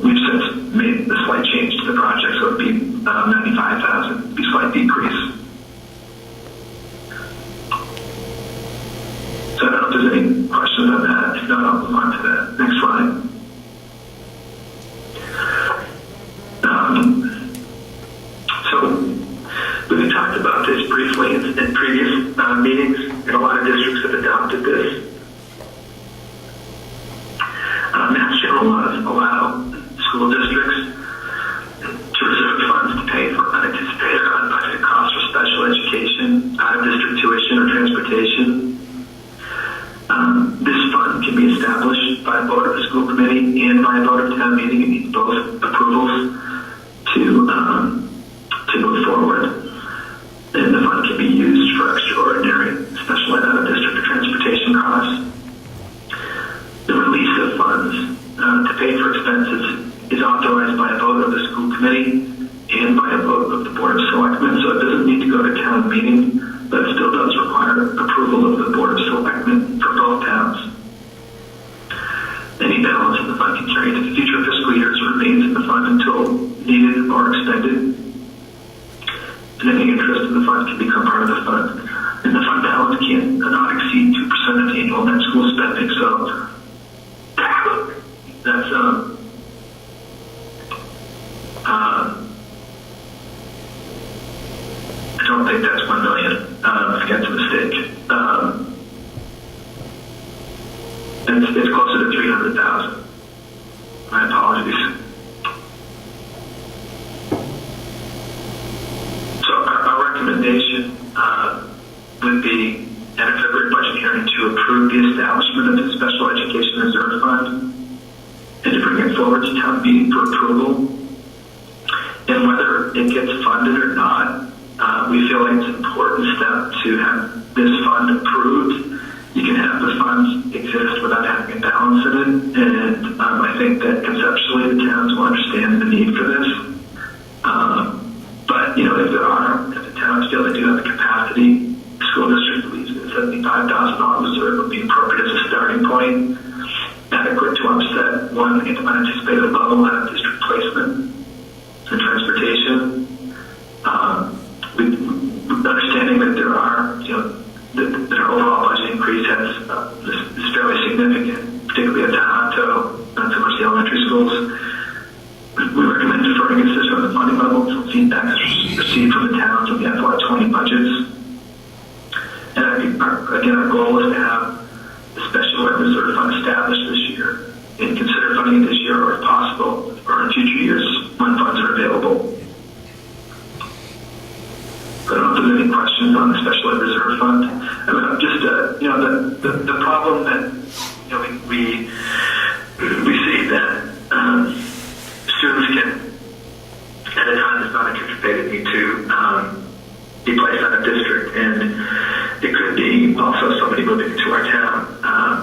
we've since made a slight change to the project, so it would be $95,000, it'd be a slight decrease. So I don't know if there's any questions on that. If not, I'll move on to the next slide. So we've talked about this briefly in previous meetings, and a lot of districts have adopted this. Mass General laws allow school districts to reserve funds to pay for unanticipated or unbudgeted costs for special education, out-of-district tuition, or transportation. This fund can be established by a vote of the school committee and by a vote of town meeting. It needs both approvals to move forward. And the fund can be used for extraordinary special ed out-of-district or transportation costs. The release of funds to pay for expenses is authorized by a vote of the school committee and by a vote of the Board of Selectmen, so it doesn't need to go to town meeting, but it still does require approval of the Board of Selectmen for both towns. Any balance in the fund can carry into future fiscal years or remains in the fund until needed or expended. And any interest in the fund can become part of the fund. And the fund balance cannot exceed 2% of the annual net school spending, so that's I don't think that's 1 million. I think that's a mistake. It's closer to 300,000. My apologies. So our recommendation would be at a February budget hearing to approve the establishment of the Special Education Reserve Fund and to bring it forward to town meeting for approval. And whether it gets funded or not, we feel like it's an important step to have this fund approved. You can have the funds exist without having a balance in it, and point adequate to offset one unanticipated level out of district placement and transportation. Understanding that there are, that our overall budget increase is fairly significant, particularly at Tohoto, not so much the elementary schools. We recommend deferring a decision on the funding level until feedback is received from the towns on the FY20 budgets. And our goal is to have the special ed reserve fund established this year and consider funding it this year or if possible, or in future years when funds are available. I don't know if there's any questions on the special ed reserve fund. I mean, just, the problem that, we see that students can, at a time that's not anticipated, need to be placed on a district, and it could be also somebody moving to our town.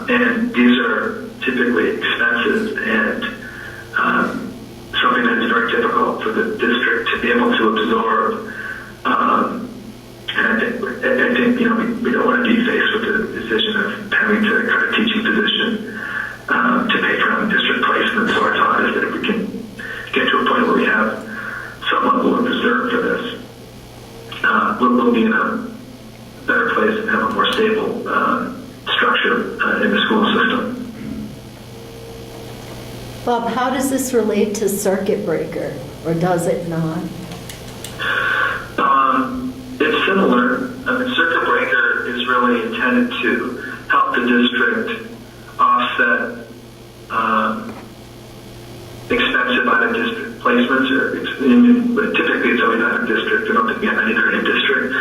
And these are typically expensive and something that is very difficult for the district to be able to absorb. And I think we don't want to be faced with the decision of having to cut a teaching position to pay for having district placement. So our thought is that if we can get to a point where we have some level of reserve for this, we'll be in a better place and have a more stable structure in the school system. Bob, how does this relate to circuit breaker, or does it not? It's similar. I mean, circuit breaker is really intended to help the district offset expensive out-of-district placements. Typically, it's always out-of-district. I don't think we have any that are in district.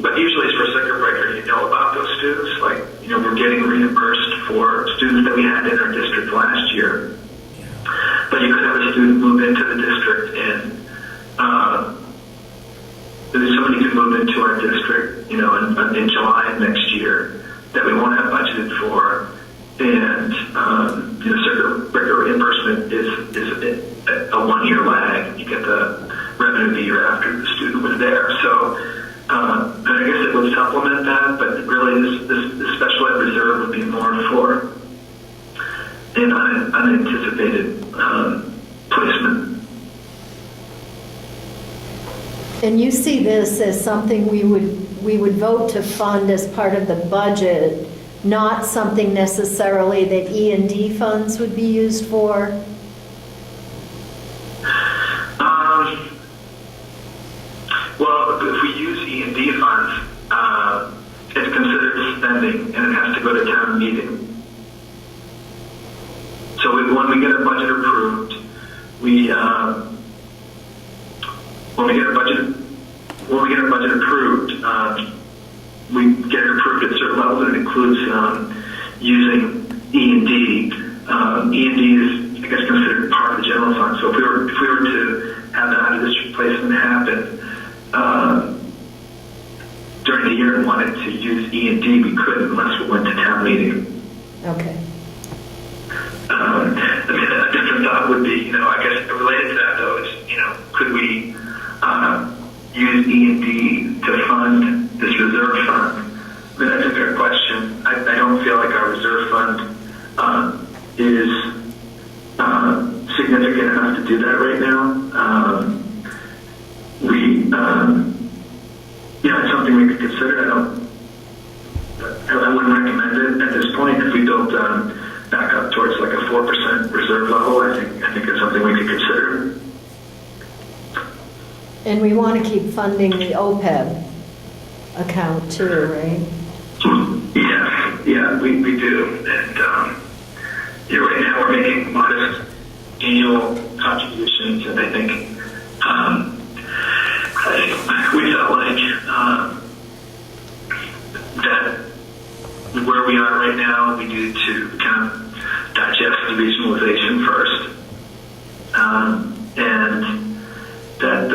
But usually it's for circuit breaker. You know about those students. Like, we're getting reimbursed for students that we had in our district last year. But you could have a student move into the district and somebody could move into our district, in July of next year that we won't have budgeted for, and circuit breaker reimbursement is a 1-year lag. You get the revenue the year after the student was there. So I guess it would supplement that, but really this special ed reserve would be more for an unanticipated placement. And you see this as something we would vote to fund as part of the budget, not something necessarily that E&D funds would be used for? Well, if we use E&D funds, it's considered spending and it has to go to town meeting. So when we get our budget approved, when we get our budget approved, we get it approved at certain levels, and it includes using E&D. E&D is, I guess, considered part of the general fund. So if we were to have that out-of-district placement happen during the year and wanted to use E&D, we couldn't unless we went to town meeting. Okay. A different thought would be, I guess related to that though is, could we use E&D to fund this reserve fund? I mean, that's a fair question. I don't feel like our reserve fund is significant enough to do that right now. It's something we could consider. I wouldn't recommend it at this point. If we built back up towards like a 4% reserve level, I think it's something we could consider. And we want to keep funding the OPEB account too, right? Yeah, we do. And right now we're making modest annual contributions, and I think we felt like that where we are right now, we need to kind of digest the regionalization first, and that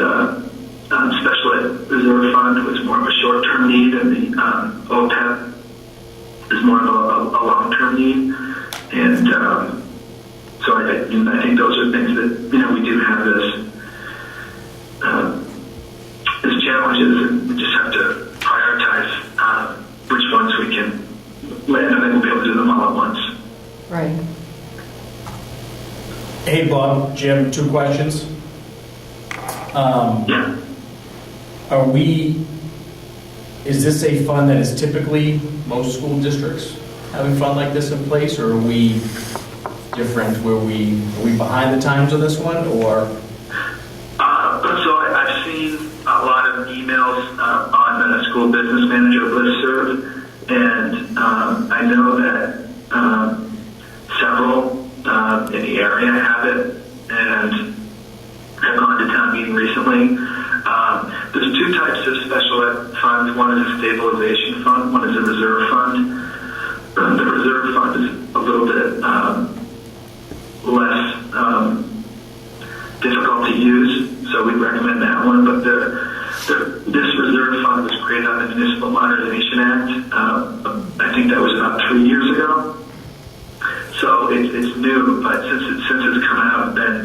special ed reserve fund was more of a short-term need, and the OPEB is more of a long-term need. And so I think those are things that we do have as challenges, and we just have to prioritize which ones we can land. I think we'll be able to do them all at Right. Hey, Bob, Jim, 2 questions. Yeah. Is this a fund that is typically most school districts having a fund like this in place, or are we different? Are we behind the times on this one, or? So I've seen a lot of emails on the school business manager listserv, and I know that several in the area have it, and have gone to town meeting recently. There's 2 types of special ed funds. One is a stabilization fund, one is a reserve fund. The reserve fund is a little bit less difficult to use, so we recommend that one. But this reserve fund was created on the Municipal Modernization Act. I think that was about 3 years ago. So it's new, but since it's come out and been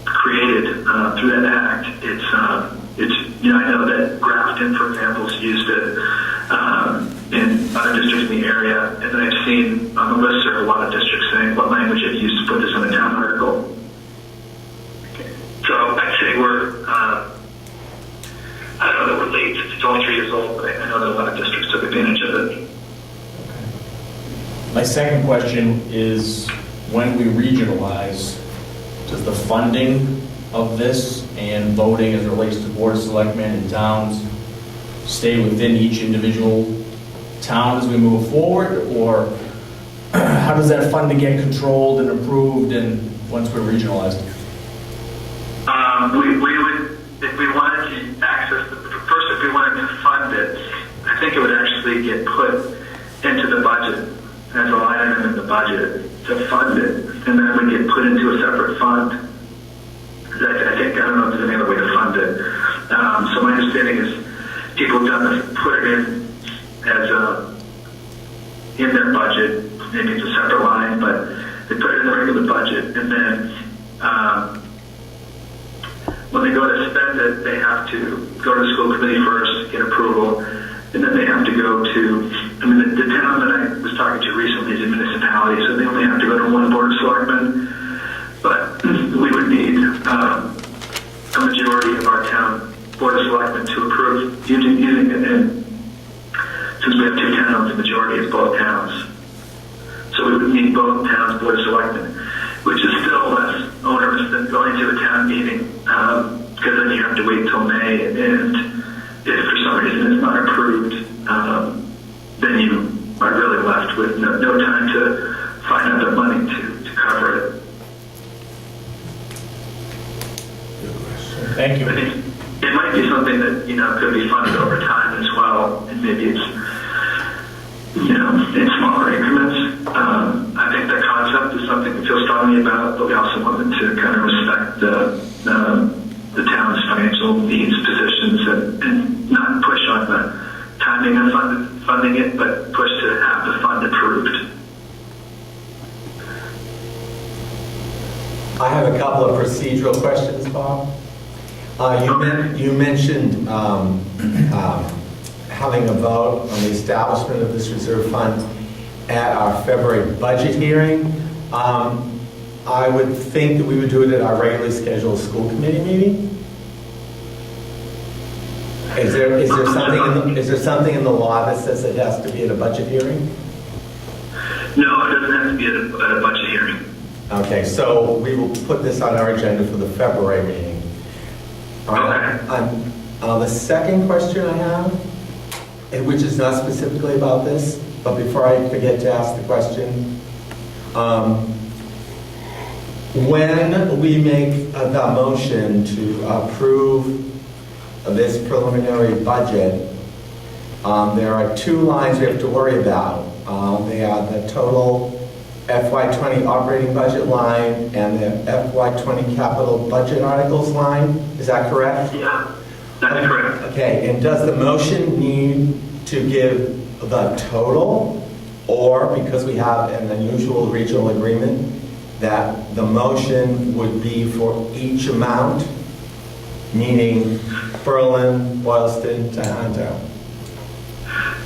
created through that act, it's I know that Grafton, for example, has used it in other districts in the area, and then I've seen on the list there are a lot of districts saying what language they've used to put this in a town article. So I'd say we're I don't know that we're late. It's only 3 years old, but I know that a lot of districts took advantage of it. My second question is, when we regionalize, does the funding of this and voting as it relates to board of selectmen and towns stay within each individual town as we move forward, or how does that funding get controlled and approved and once we're regionalized? We would, if we wanted to access, first if we wanted to fund it, I think it would actually get put into the budget as a line item in the budget to fund it, and then it would get put into a separate fund. I don't know if there's any other way to fund it. So my understanding is people have done this, put it in as in their budget, maybe it's a separate line, but they put it in the regular budget, and then when they go to spend it, they have to go to the school committee first, get approval, and then they have to go to, the town that I was talking to recently is a municipality, so they only have to go to one board of selectmen, but we would need a majority of our town board of selectmen to approve using it, and since we have 2 towns, the majority is both towns. So we would need both towns board of selectmen, which is still less onerous than going to a town meeting, because then you have to wait till May, and if for some reason it's not approved, then you are really left with no time to find other money to cover it. Thank you. I think it might be something that, could be funded over time as well, and maybe it's, in smaller increments. I think the concept is something we feel strongly about, but we also wanted to kind of respect the town's financial needs, positions, and not push on the timing of funding it, but push to have the fund approved. I have a couple of procedural questions, Bob. You mentioned having a vote on the establishment of this reserve fund at our February budget hearing. I would think that we would do it at our regularly scheduled school committee meeting. Is there something in the law that says it has to be at a budget hearing? No, it doesn't have to be at a budget hearing. Okay, so we will put this on our agenda for the February meeting. Okay. The second question I have, which is not specifically about this, but before I forget to ask the question, when we make the motion to approve this preliminary budget, there are 2 lines we have to worry about. They are the total FY20 operating budget line and the FY20 capital budget articles line. Is that correct? Yeah, that's correct. Okay, and does the motion need to give the total, or because we have an unusual regional agreement, that the motion would be for each amount, meaning Berlin, Boylston, Tohoto?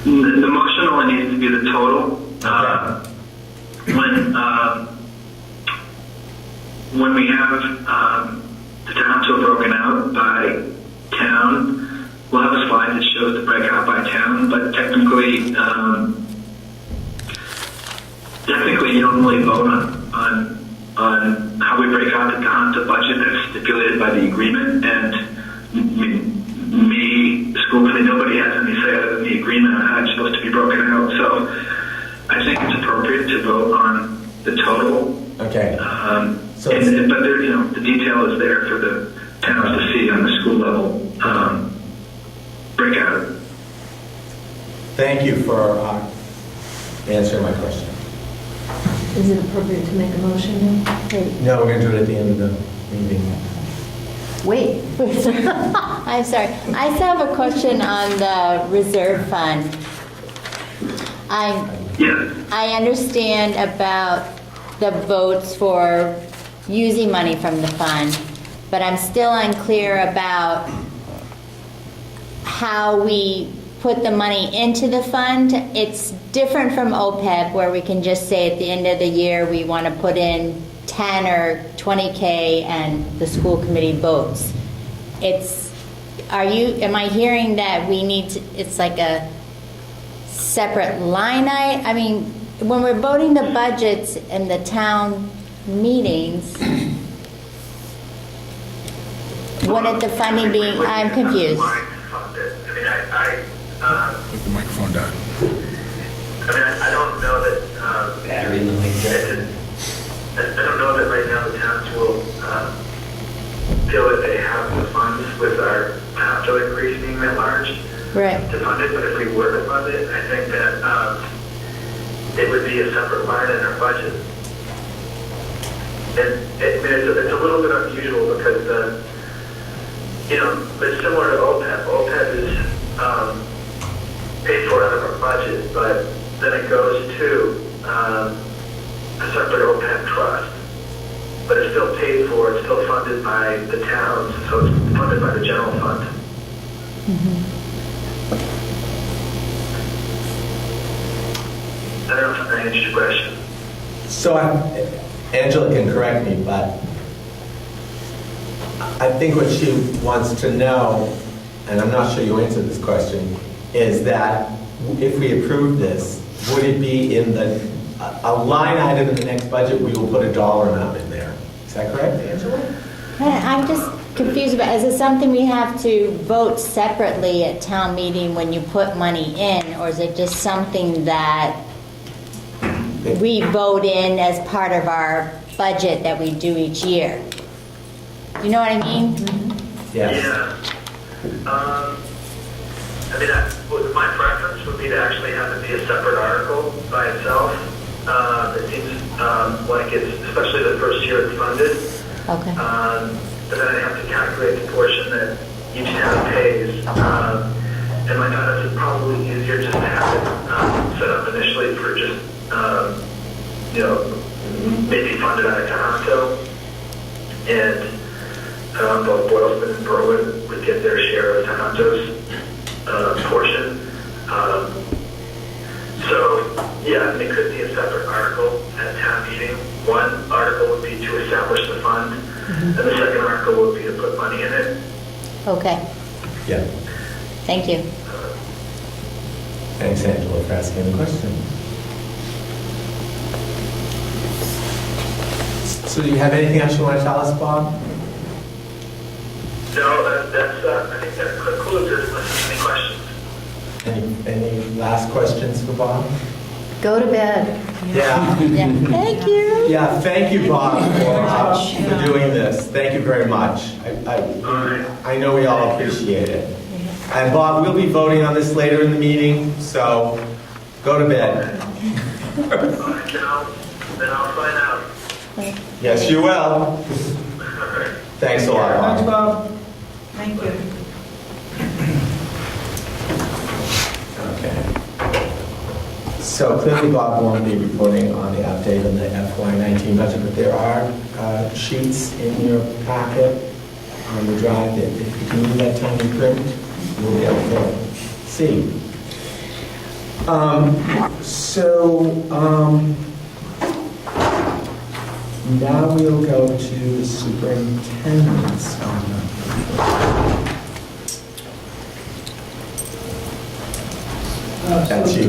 The motion only needs to be the total. Okay. when we have the towns are broken out by town, we'll have a slide that shows the breakout by town, but technically you don't really vote on how we break out the Tohoto budget that's stipulated by the agreement, and the school committee, nobody has any say other than the agreement on how it's supposed to be broken out. So I think it's appropriate to vote on the total. Okay. But there, the detail is there for the towns to see on the school level breakout. Thank you for answering my question. Is it appropriate to make a motion now? No, we're going to do it at the end of the meeting. Wait. I'm sorry. I still have a question on the reserve fund. I understand about the votes for using money from the fund, but I'm still unclear about how we put the money into the fund. It's different from OPEB, where we can just say at the end of the year we want to put in 10 or 20K and the school committee votes. Am I hearing that we need to, it's like a separate line item? I mean, when we're voting the budgets in the town meetings, wouldn't the funding be, I'm confused. Put the microphone down. I don't know that. Battery in the link. I don't know that right now the towns will feel that they have the funds with our Tohoto increase being that large Right. to fund it. But if we were to fund it, I think that it would be a separate line in our budget. And it's a little bit unusual because it's similar to OPEB. OPEB is paid for out of our budget, but then it goes to a separate OPEB trust. But it's still paid for, it's still funded by the towns, so it's funded by the general fund. I don't know if that answers your question. So Angela can correct me, but I think what she wants to know, and I'm not sure you answered this question, is that if we approve this, would it be in a line item in the next budget, we will put a dollar amount in there? Is that correct, Angela? I'm just confused about, is it something we have to vote separately at town meeting when you put money in, or is it just something that we vote in as part of our budget that we do each year? You know what I mean? Yes. Yeah. My preference would be to actually have it be a separate article by itself. It seems like it's, especially the first year it's funded. Okay. But then I have to calculate the portion that each town pays. And my thought is it's probably easier just to have it set up initially for just, maybe funded out of Tohoto. And both Boylston and Berwyn would get their share of Tohoto's portion. It could be a separate article at town meeting. One article would be to establish the fund, and the second article would be to put money in it. Okay. Yeah. Thank you. Thanks, Angela, for asking the question. So do you have anything else you want to tell us, Bob? No, that's I think that concludes it. Unless there's any questions. Any last questions for Bob? Go to bed. Yeah. Yeah. Thank you. Yeah, thank you, Bob, for doing this. Thank you very much. I know we all appreciate it. And Bob, we'll be voting on this later in the meeting, so go to bed. Then I'll find out. Yes, you will. Thanks a lot, Bob. Thanks, Bob. Thank you. Okay. So clearly Bob won't be reporting on the update on the FY19 budget, but there are sheets in your packet on the drive that if you can use that tiny print, you'll be able to see. Now we'll go to the superintendent's. That's you.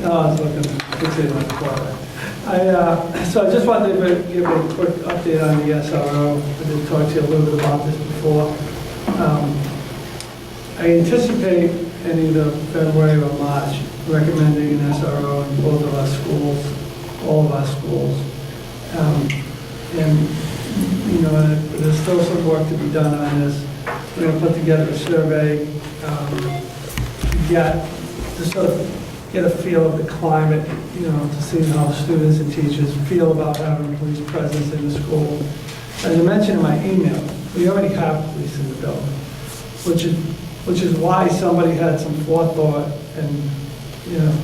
No, I was looking, fixated on the clock. So I just wanted to give a quick update on the SRO. I did talk to you a little bit about this before. I anticipate in either February or March recommending an SRO in both of our schools, all of our schools. And, you know, there's still some work to be done on this. We're going to put together a survey to sort of get a feel of the climate, you know, to see how students and teachers feel about having police presence in the school. As I mentioned in my email, we already have police in the building, which is why somebody had some forethought in,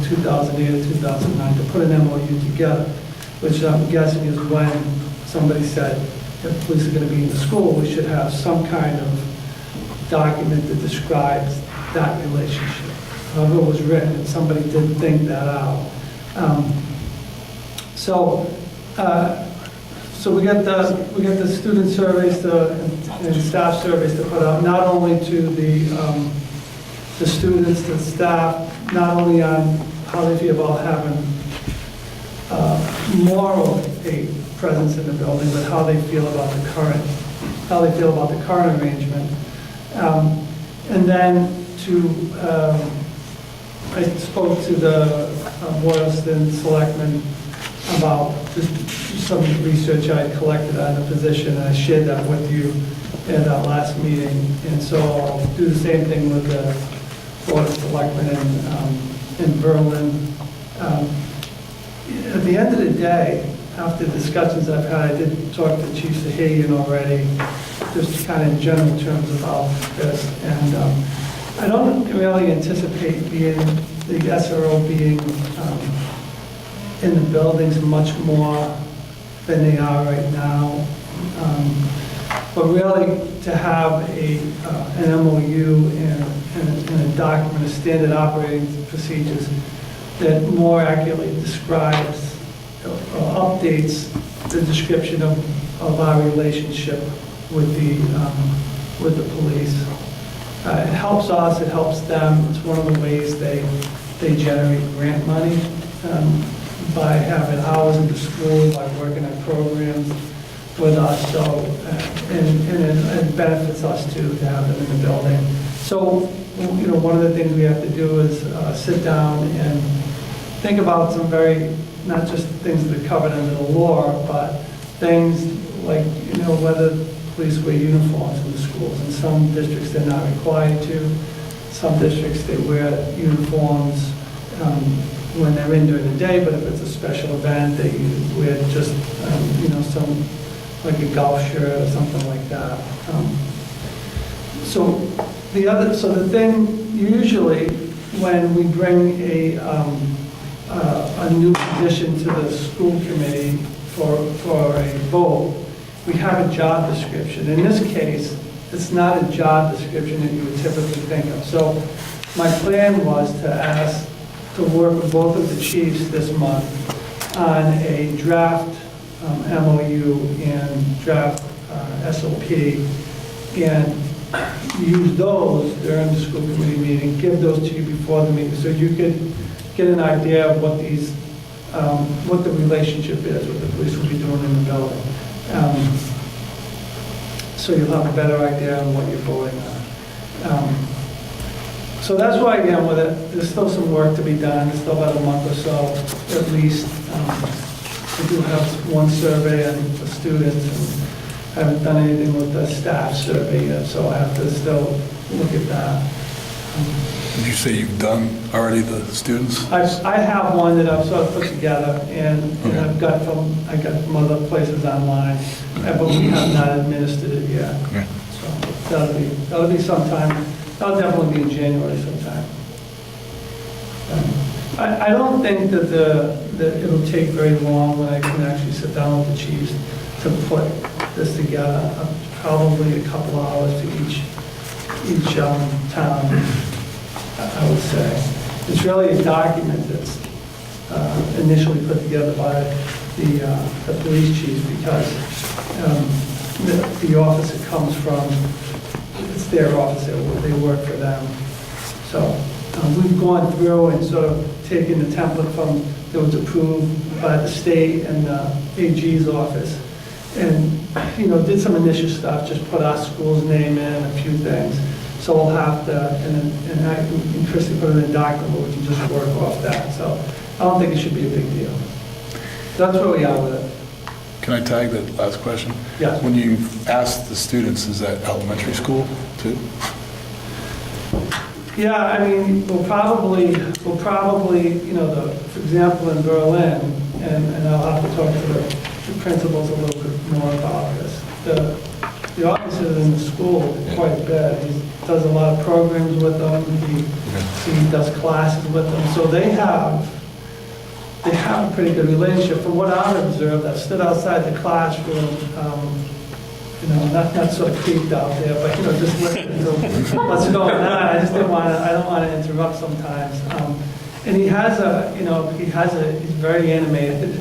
2008 or 2009 to put an MOU together, which I'm guessing is when somebody said, if police are going to be in the school, we should have some kind of document that describes that relationship. However it was written, and somebody did think that out. So we get the student surveys and staff surveys to put out, not only to the students, the staff, not only on how they feel about having more of a presence in the building, but how they feel about the current arrangement. And then I spoke to the Boylston selectmen about some research I had collected on the position, and I shared that with you at our last meeting. And so I'll do the same thing with the Board of Selectmen in Berlin. At the end of the day, after discussions I've had, I did talk to Chief Sahagian already, just kind of in general terms about this. And I don't really anticipate the SRO being in the buildings much more than they are right now. But really, to have an MOU and a document, a standard operating procedures that more accurately describes or updates the description of our relationship with the police. It helps us, it helps them. It's one of the ways they generate grant money by having hours in the school, by working on programs with us. So, and it benefits us too to have them in the building. So, one of the things we have to do is sit down and think about some not just things that are covered under the law, but things like, whether police wear uniforms in the schools. In some districts, they're not required to. Some districts, they wear uniforms when they're in during the day, but if it's a special event, they wear just, some, like a golf shirt or something like that. So the thing, usually, when we bring a new position to the school committee for a vote, we have a job description. In this case, it's not a job description that you would typically think of. So my plan was to work with both of the chiefs this month on a draft MOU and draft SOP, and use those during the school committee meeting, give those to you before the meeting, so you could get an idea of what the relationship is, what the police will be doing in the building. So you'll have a better idea on what you're voting on. So that's why, again, with it, there's still some work to be done. There's still about a month or so, at least. We do have one survey for students, and I haven't done anything with the staff survey yet, so I have to still look at that. Did you say you've done already the students? I have one that I've sort of put together, and Okay. I got from other places online, but we have not administered it yet. Okay. So that'll be sometime. That'll definitely be in January sometime. I don't think that it'll take very long when I can actually sit down with the chiefs to put this together. Probably a couple hours to each town, I would say. It's really a document that's initially put together by the police chief, because the office it comes from, it's their office, they work for them. So we've gone through and sort of taken the template from, that was approved by the state and the AG's office, and, did some initial stuff, just put our school's name in, a few things. So we'll have to, and Christie put it in a document, but we can just work off that. So I don't think it should be a big deal. That's where we are with it. Can I tag that last question? Yes. When you ask the students, is that elementary school too? Yeah, I mean, we'll probably, for example, in Berlin, and I'll have to talk to the principals a little bit more about this. The officers in the school quite a bit. He does a lot of programs with them. He does classes with them. So they have a pretty good relationship. From what I've observed, I stood outside the classroom, not sort of creeped out there, but, just listening to what's going on. I don't want to interrupt sometimes. And he has he's very animated,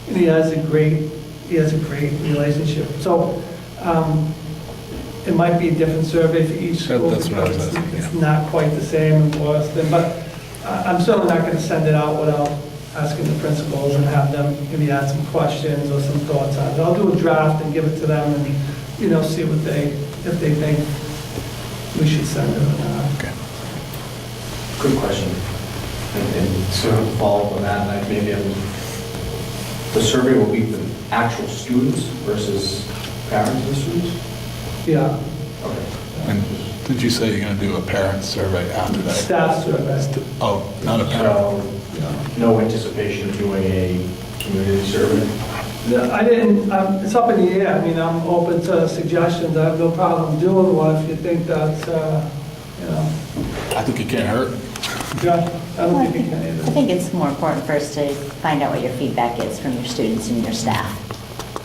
and he has a great relationship. So, it might be a different survey for each school. That's what I was asking, It's not quite the same in Boylston, but I'm certainly not going to send it out without asking the principals and have them maybe add some questions or some thoughts on it. I'll do a draft and give it to them and, see if they think we should send it or not. Okay. Good question. And sort of follow up on that, the survey will be for actual students versus parents of the students? Yeah, Okay. And did you say you're going to do a parent survey after that? staff survey. Oh, not a parent. So, no anticipation of doing a community survey? I didn't, it's up in the air. I mean, I'm open to suggestions. I have no problem doing one if you think that's, I think it can't hurt. yeah, I don't think it can I either. think it's more important for us to find out what your feedback is from your students and your staff.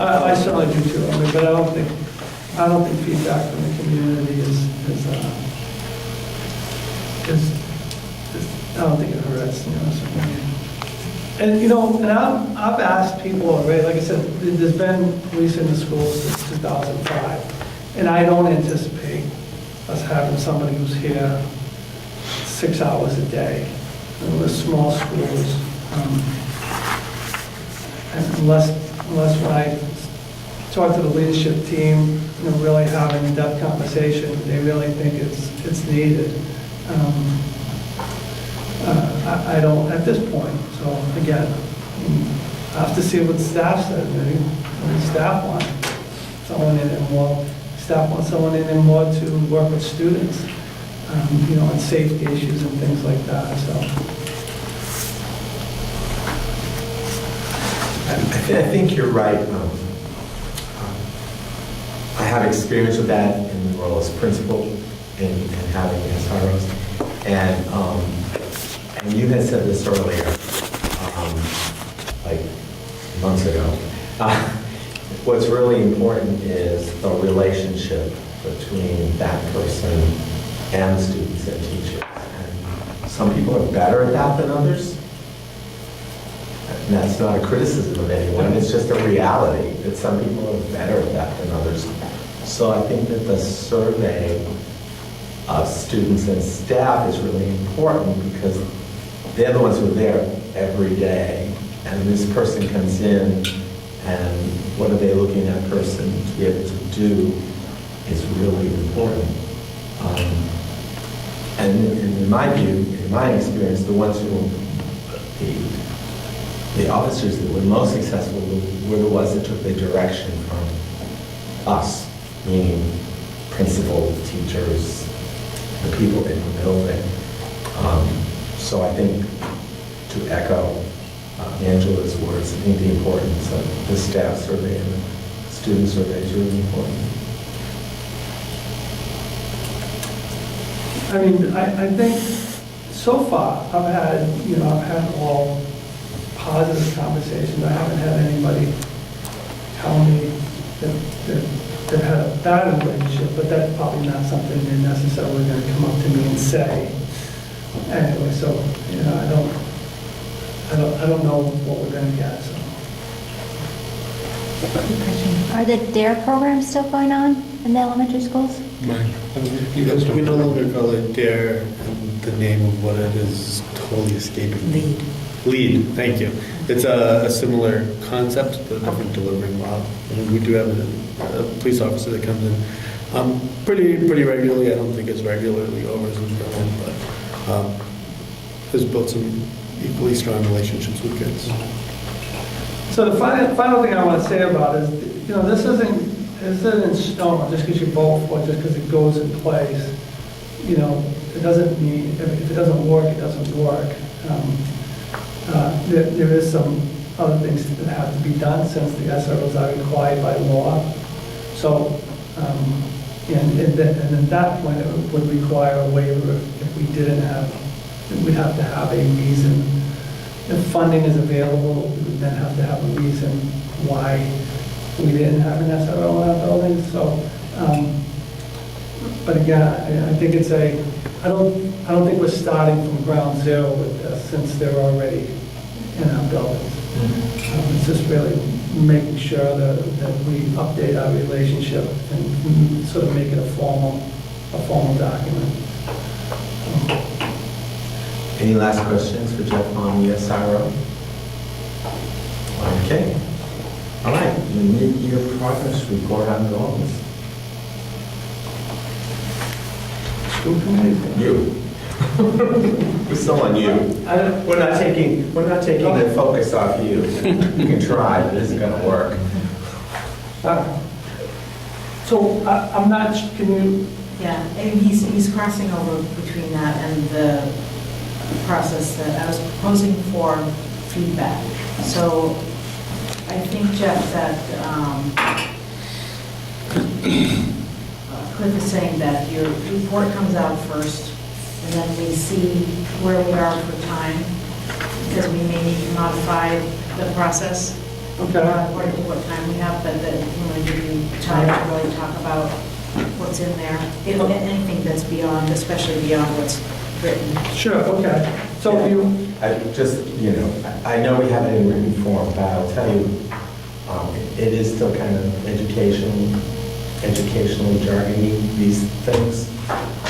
I certainly do too, but I don't think feedback from the community is I don't think it hurts, certainly. And, and I've asked people already, like I said, there's been police in the schools since 2005, and I don't anticipate us having somebody who's here 6 hours a day. We're small schools, and unless when I talk to the leadership team, really having in-depth conversation, they really think it's needed. I don't at this point. So again, I have to see what staff says. Maybe staff want someone in there more. Staff wants someone in there more to work with students, on safety issues and things like that. So. I think you're right. I have experience with that in the role as principal and having SROs. And you had said this earlier, like months ago. What's really important is the relationship between that person and students and teachers. And some people are better at that than others. And that's not a criticism of anyone, it's just a reality that some people are better at that than others. So I think that the survey of students and staff is really important because they're the ones who are there every day. And this person comes in and what are they looking at person to be able to do is really important. And in my view, in my experience, the ones who, the officers that were most successful were the ones that took the direction from us, meaning principal, teachers, the people in the building. So I think to echo Angela's words, I think the importance of the staff survey and the student survey is really important. I mean, I think so far I've had all positive conversations. I haven't had anybody tell me that they've had a bad relationship, but that's probably not something they're necessarily going to come up to me and say. Anyway, so I don't know what we're going to get. So Are the DARE programs still going on in the elementary schools? We no longer call it DARE, and the name of what it is totally escaping me. LEAD, thank you. It's a similar concept, but a different delivery model. And we do have a police officer that comes in pretty regularly. I don't think as regularly over as in Berlin, but has built some equally strong relationships with kids. So the final thing I want to say about it is, this isn't in stone, just because you vote for it, just because it goes in place. It doesn't mean, if it doesn't work, it doesn't work. There is some other things that have to be done since the SROs are required by law. So, and at that point, it would require a waiver if we didn't have, we'd have to have a reason. If funding is available, we would then have to have a reason why we didn't have an SRO in our building. So, but again, I think it's I don't think we're starting from ground zero with this, since they're already in our buildings. It's just really making sure that we update our relationship and sort of make it a formal document. Any last questions for Jeff on the SRO? Okay. All right, the mid-year progress report on goals. School committee? You. We're still on you. We're not taking the focus off you. You can try, but it isn't gonna work. So I'm not, can you? Yeah, and he's crossing over between that and the process that I was proposing for feedback. So I think, Jeff, that Cliff is saying that your report comes out first, and then we see where we are for time, because we may need to modify the process according to what time we have, but that we want to give you time to really talk about what's in there, anything that's beyond, especially beyond what's written. Sure, okay. So I know we have it in written form, but I'll tell you, it is still kind of educationally jargony, these things.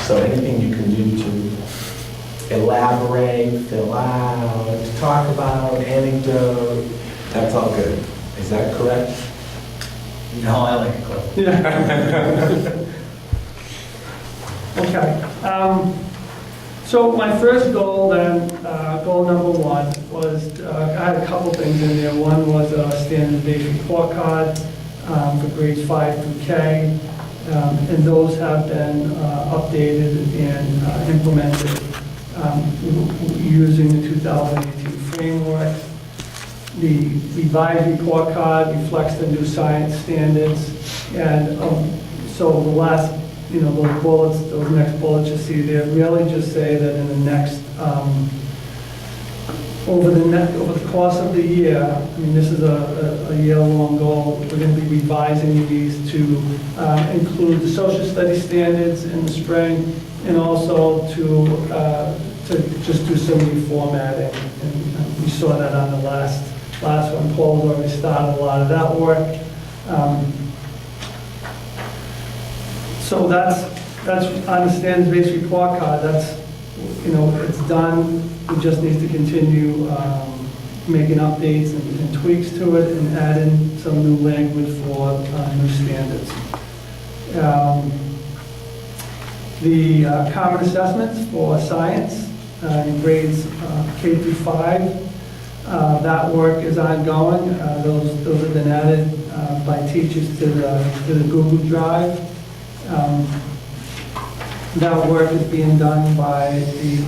So anything you can do to elaborate, fill out, talk about, anecdote, that's all good. Is that correct? No, I like it, Cliff. Yeah. Okay. So my first goal then, goal number one, was, I had a couple things in there. One was a standard-based report card for grades 5 through K, and those have been updated and implemented using the 2018 framework. The revised report card reflects the new science standards, and so the last, those bullets, those next bullets you see there, really just say that in the next, over the course of the year, I mean, this is a year-long goal, we're going to be revising these to include the social studies standards in the spring, and also to just do some reformatting. And we saw that on the last one. Paul's already started a lot of that work. So that's on the standards-based report card. That's, it's done. We just need to continue making updates and tweaks to it and add in some new language for new standards. The common assessments for science in grades K through 5, that work is ongoing. Those have been added by teachers to the Google Drive. That work is being done by the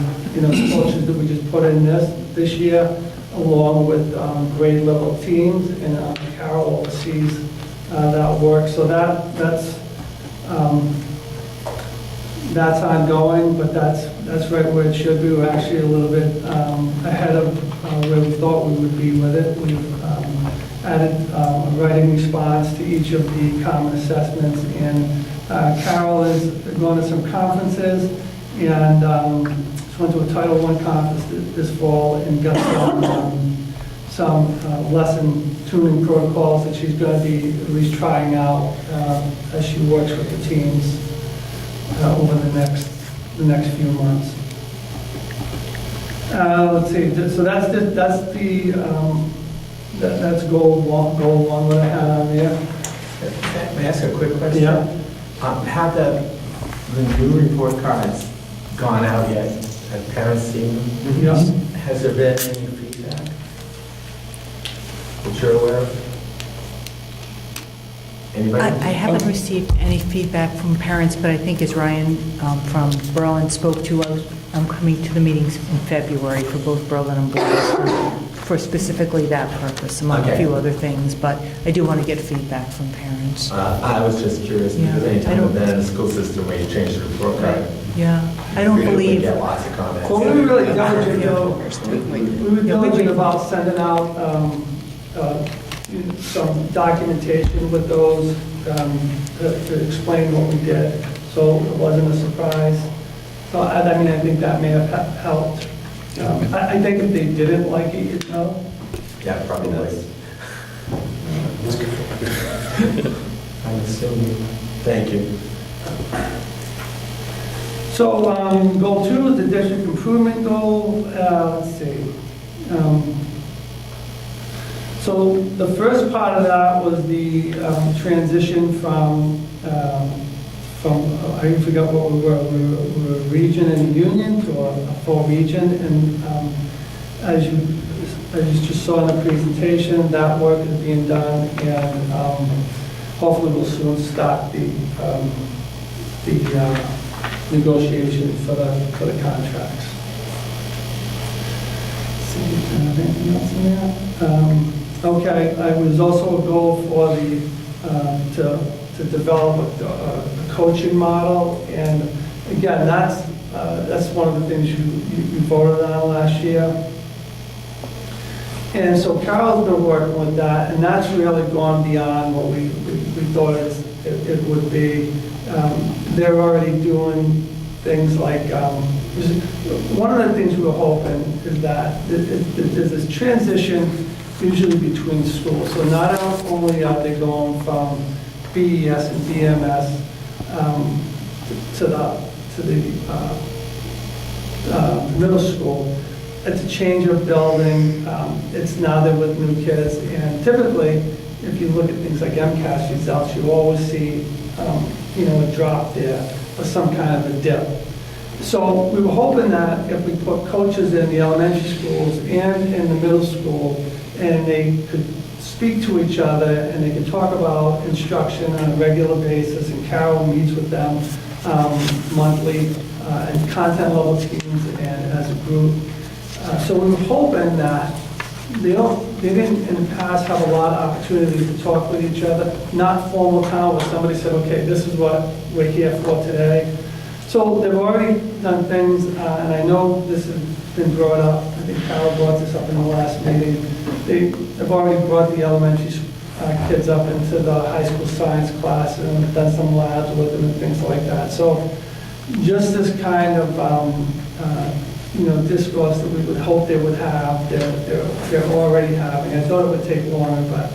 coaches that we just put in this year, along with grade level teams, and Carol oversees that work. So that's ongoing, but that's right where it should be. We're actually a little bit ahead of where we thought we would be with it. We've added a writing response to each of the common assessments, and Carol is going to some conferences, and she went to a Title I conference this fall and got some lesson tuning protocols that she's going to be at least trying out as she works with the teams over the next few months. Let's see, so that's goal one that I had on there. May I ask a quick question? Yeah. Have the new report cards gone out yet? Have parents seen them? Yeah. Has there been any feedback that you're aware of? Anybody? I haven't received any feedback from parents, but I think as Ryan from Berlin spoke to, I'm coming to the meetings in February for both Berlin and Boylston for specifically that purpose, among a Okay. few other things, but I do want to get feedback from parents. I was just curious, because Yeah, anytime I don't- I've been in a school system where you change the report card, Yeah, I don't we believe, get lots of comments. Well, we were really diligent, though. We were diligent about sending out some documentation with those to explain what we did, so it wasn't a surprise. So, I mean, I think that may have helped. I think if they didn't like it, you'd know. Yeah, probably does. I'm assuming. Thank you. So, goal 2 is the district improvement goal. Let's see. So the first part of that was the transition from I forgot what we were. We were a region and a union to a full region. And as you just saw in the presentation, that work is being done, and hopefully we'll soon start the negotiations for the contracts. Let's see, anything else in there? Okay, it was also a goal for to develop a coaching model, and again, that's one of the things you voted on last year. And so Carol's been working with that, and that's really gone beyond what we thought it would be. They're already doing things like, one of the things we were hoping is that there's this transition usually between schools. So not only are they going from BES and DMS to the middle school, it's a change of building. It's now they're with new kids, and typically, if you look at things like MCAS results, you always see a drop there or some kind of a dip. So we were hoping that if we put coaches in the elementary schools and in the middle school, and they could speak to each other, and they could talk about instruction on a regular basis, and Carol meets with them monthly, and content level teams and as a group. So we were hoping that they didn't in the past have a lot of opportunities to talk with each other, not formal time where somebody said, okay, this is what we're here for today. So they've already done things, and I know this has been brought up. I think Carol brought this up in the last meeting. They've already brought the elementary kids up into the high school science class and done some labs with them and things like that. So just this kind of discourse that we would hope they would have, they're already having. I thought it would take longer, but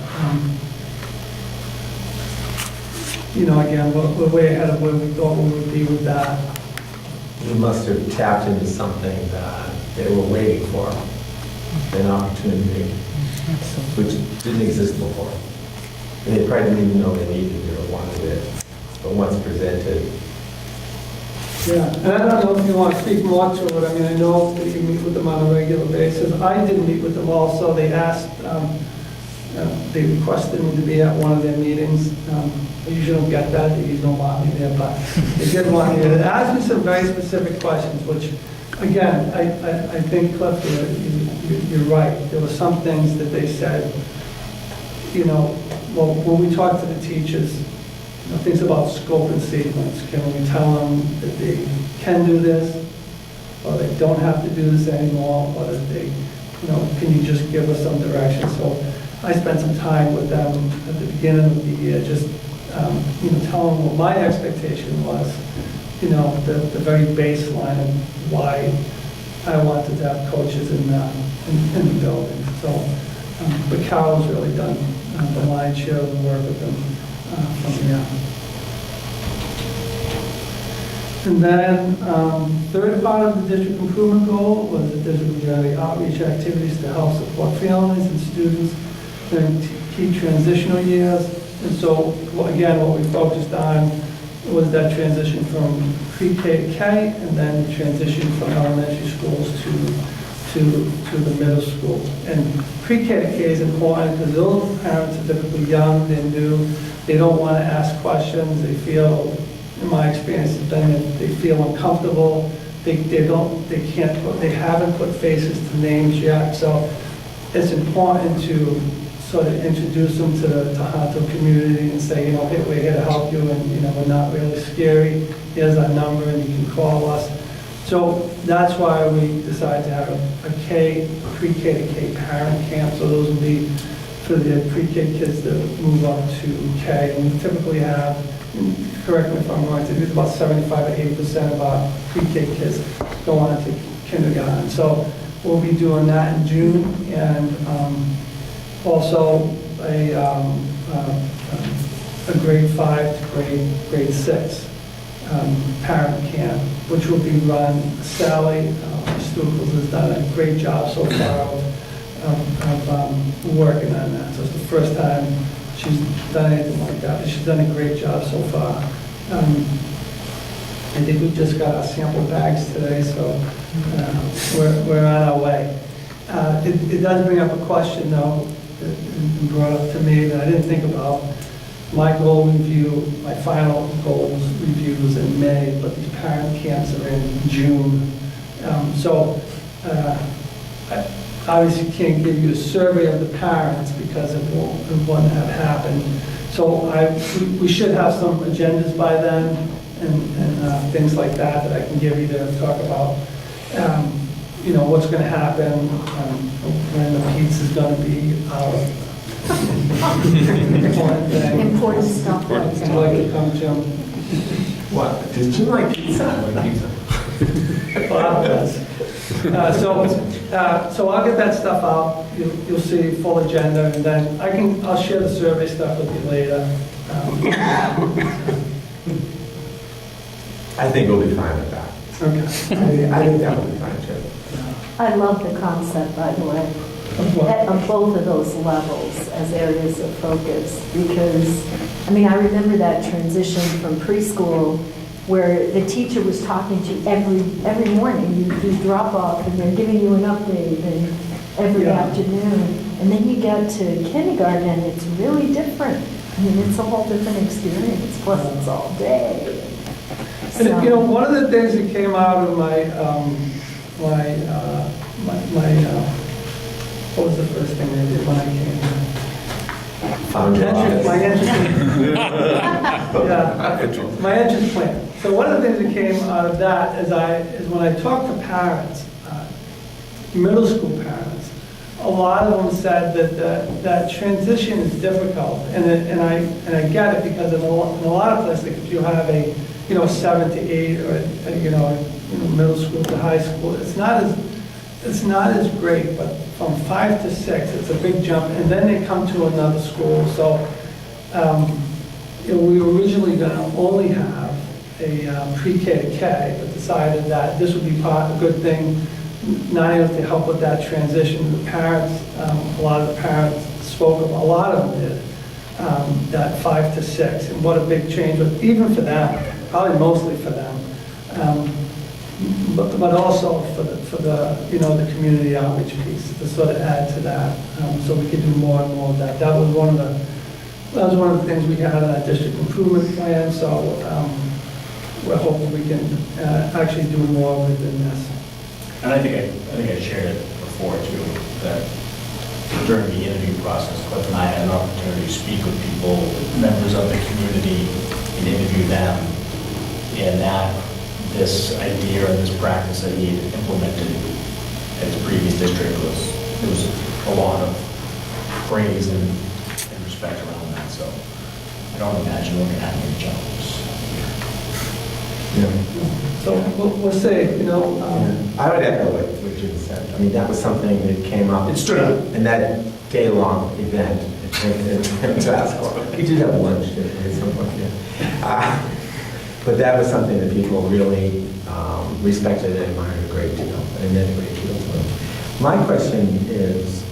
again, we're way ahead of where we thought we would be with that. You must have tapped into something that they were waiting for, an opportunity, which didn't exist before. And they probably didn't even know they needed it or wanted it, but once presented. Yeah, and I don't know if you want to speak more to it. I mean, I know that you meet with them on a regular basis. I did meet with them also. They asked, they requested me to be at one of their meetings. I usually don't get that, they usually don't want me there, but they did want me there. They asked me some very specific questions, which, again, I think, Cliff, you're right. There were some things that they said, well, when we talked to the teachers, things about scope and sequence. Can we tell them that they can do this, or they don't have to do this anymore, or that they, can you just give us some direction? So I spent some time with them at the beginning of the year, just, telling them what my expectation was, the very baseline of why I wanted to have coaches in the building. So But Carol's really done the lion's share of the work with them from the And then, third part of the district improvement goal was that there would be outreach activities to help support families and students during key transitional years. And so, again, what we focused on was that transition from pre-K to K, and then the transition from elementary schools to the middle school. And pre-K to K is important because those parents are typically young, they're new, they don't want to ask questions, they feel, in my experience, they feel uncomfortable. They haven't put faces to names yet. So it's important to sort of introduce them to the Tohoto community and say, hey, we're here to help you, and we're not really scary. Here's our number, and you can call us. So that's why we decided to have a pre-K to K parent camp. So those will be for the pre-K kids that move up to K. And we typically have, correct me if I'm wrong, it's about 75 to 80% of our pre-K kids go on to kindergarten. So we'll be doing that in June, and also a grade 5 to grade 6 parent camp, which will be run. Sally Stuckles has done a great job so far of working on that. So it's the first time she's done anything like that, but she's done a great job so far. I think we just got our sample bags today, so we're on our way. It does bring up a question, though, that brought up to me that I didn't think about. My goal review, my final goals review was in May, but these parent camps are in June. I obviously can't give you a survey of the parents because it wouldn't have happened. So we should have some agendas by then and things like that I can give you to talk about. What's going to happen, when the pizza's going to be out. Important stuff. Would you like to come, Jim? What? Does Jim like pizza? I like pizza. Bob does. So I'll get that stuff out. You'll see full agenda, and then I'll share the survey stuff with you later. I think we'll be fine with that. Okay. I think that will be fine, too. I love the concept, by the way, of both of those levels as areas of focus, because, I remember that transition from preschool where the teacher was talking to you every morning. You do drop off and they're giving you an update and every afternoon. And then you get to kindergarten and it's really different. It's a whole different experience, plus it's all day. And one of the things that came out of my what was the first thing I did when I came here? My entrance plan. So one of the things that came out of that is when I talked to parents, middle school parents, a lot of them said that transition is difficult, and I get it because in a lot of places, if you have a 7 to 8 or middle school to high school, it's not as great, but from 5 to 6, it's a big jump, and then they come to another school. So we were originally going to only have a pre-K to K, but decided that this would be a good thing, not only to help with that transition. The parents, a lot of the parents spoke, a lot of them did, that 5 to 6, and what a big change, but even for them, probably mostly for them. But also for the community outreach piece to sort of add to that, so we could do more and more of that. That was one of the things we had in our district improvement plan. So we're hoping we can actually do more within this. And I think I shared it before too, that during the interview process, Cliff and I had an opportunity to speak with people, members of the community, and interview them, and that this idea and this practice that he had implemented at his previous district was a lot of praise and respect around that. So I don't imagine we're going to have any challenges. So we'll see, you know. I would echo what Jim said. I mean, that was something that came up. It stood out. In that day-long event in Glasgow. We did have lunch at some point, yeah. But that was something that people really respected and admired a great deal, and meant a great deal to them. My question is,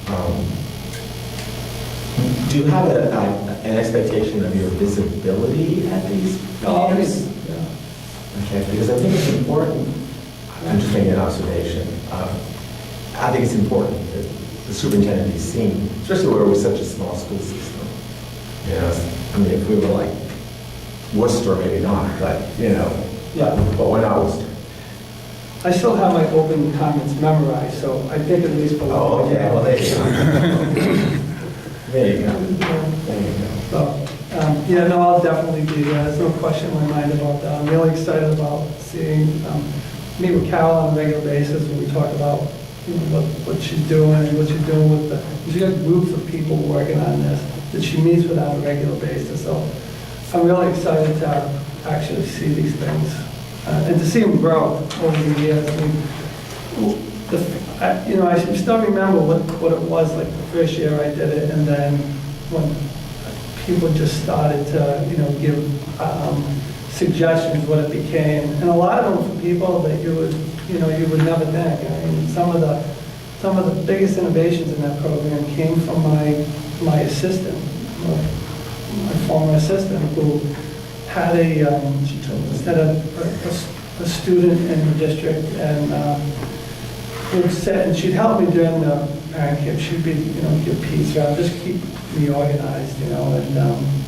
do you have an expectation of your visibility at these meetings? Okay, because I think it's important, I'm just making an observation. I think it's important that the superintendent be seen, especially where we're such a small school system. You know, I mean, if we were like Worcester, maybe not, but, you know, but we're not Worcester. I still have my open comments memorized, so I think at least. Oh, okay, well, there you go. There you go. There you go. So, yeah, no, I'll definitely be there. There's no question in my mind about that. I'm really excited about meet with Carol on a regular basis when we talk about, you know, what she's doing and what she's doing with she's got groups of people working on this that she meets with on a regular basis. So I'm really excited to actually see these things and to see them grow over the years. I mean, you know, I still remember what it was like the first year I did it, and then when people just started to, you know, give suggestions what it became, and a lot of them for people that you would never think. I mean, some of the biggest innovations in that program came from my assistant, my former assistant, who had a student in the district, and would sit, and she'd help me during the parent camp. She'd be, you know, give pizza, just keep me organized, you know, and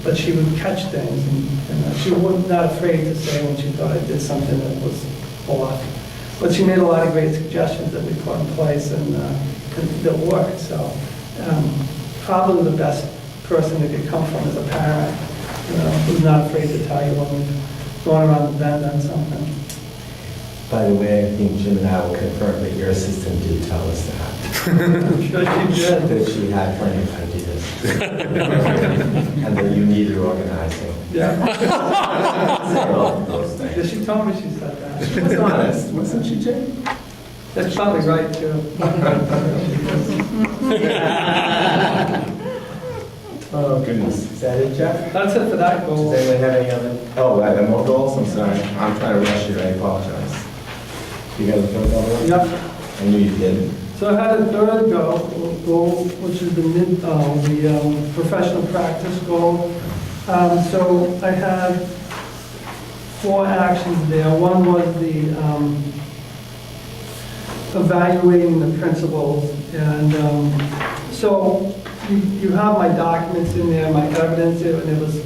but she would catch things, and she was not afraid to say when she thought I did something that was off. But she made a lot of great suggestions that we put in place and that worked. So probably the best person that could come from as a parent, you know, who's not afraid to tell you when we're going around the bend on something. By the way, I think Jim and I will confirm that your assistant did tell us that. I'm sure she did. That she had plenty of ideas. And that you needed organizing. Yeah. Those things. Yeah, she told me she said that. She was honest, wasn't she, Jim? That's probably right, too. Oh, goodness. Is that it, Jeff? That's it for that goal. Does anyone have any other? Oh, I have more goals? I'm sorry. I'm trying to rush you. I apologize. You got a third goal? Yep. I knew you did. So I had a third goal, which is the professional practice goal. So I had 4 actions there. One was the evaluating the principals, and so you have my documents in there, my evidence, and it was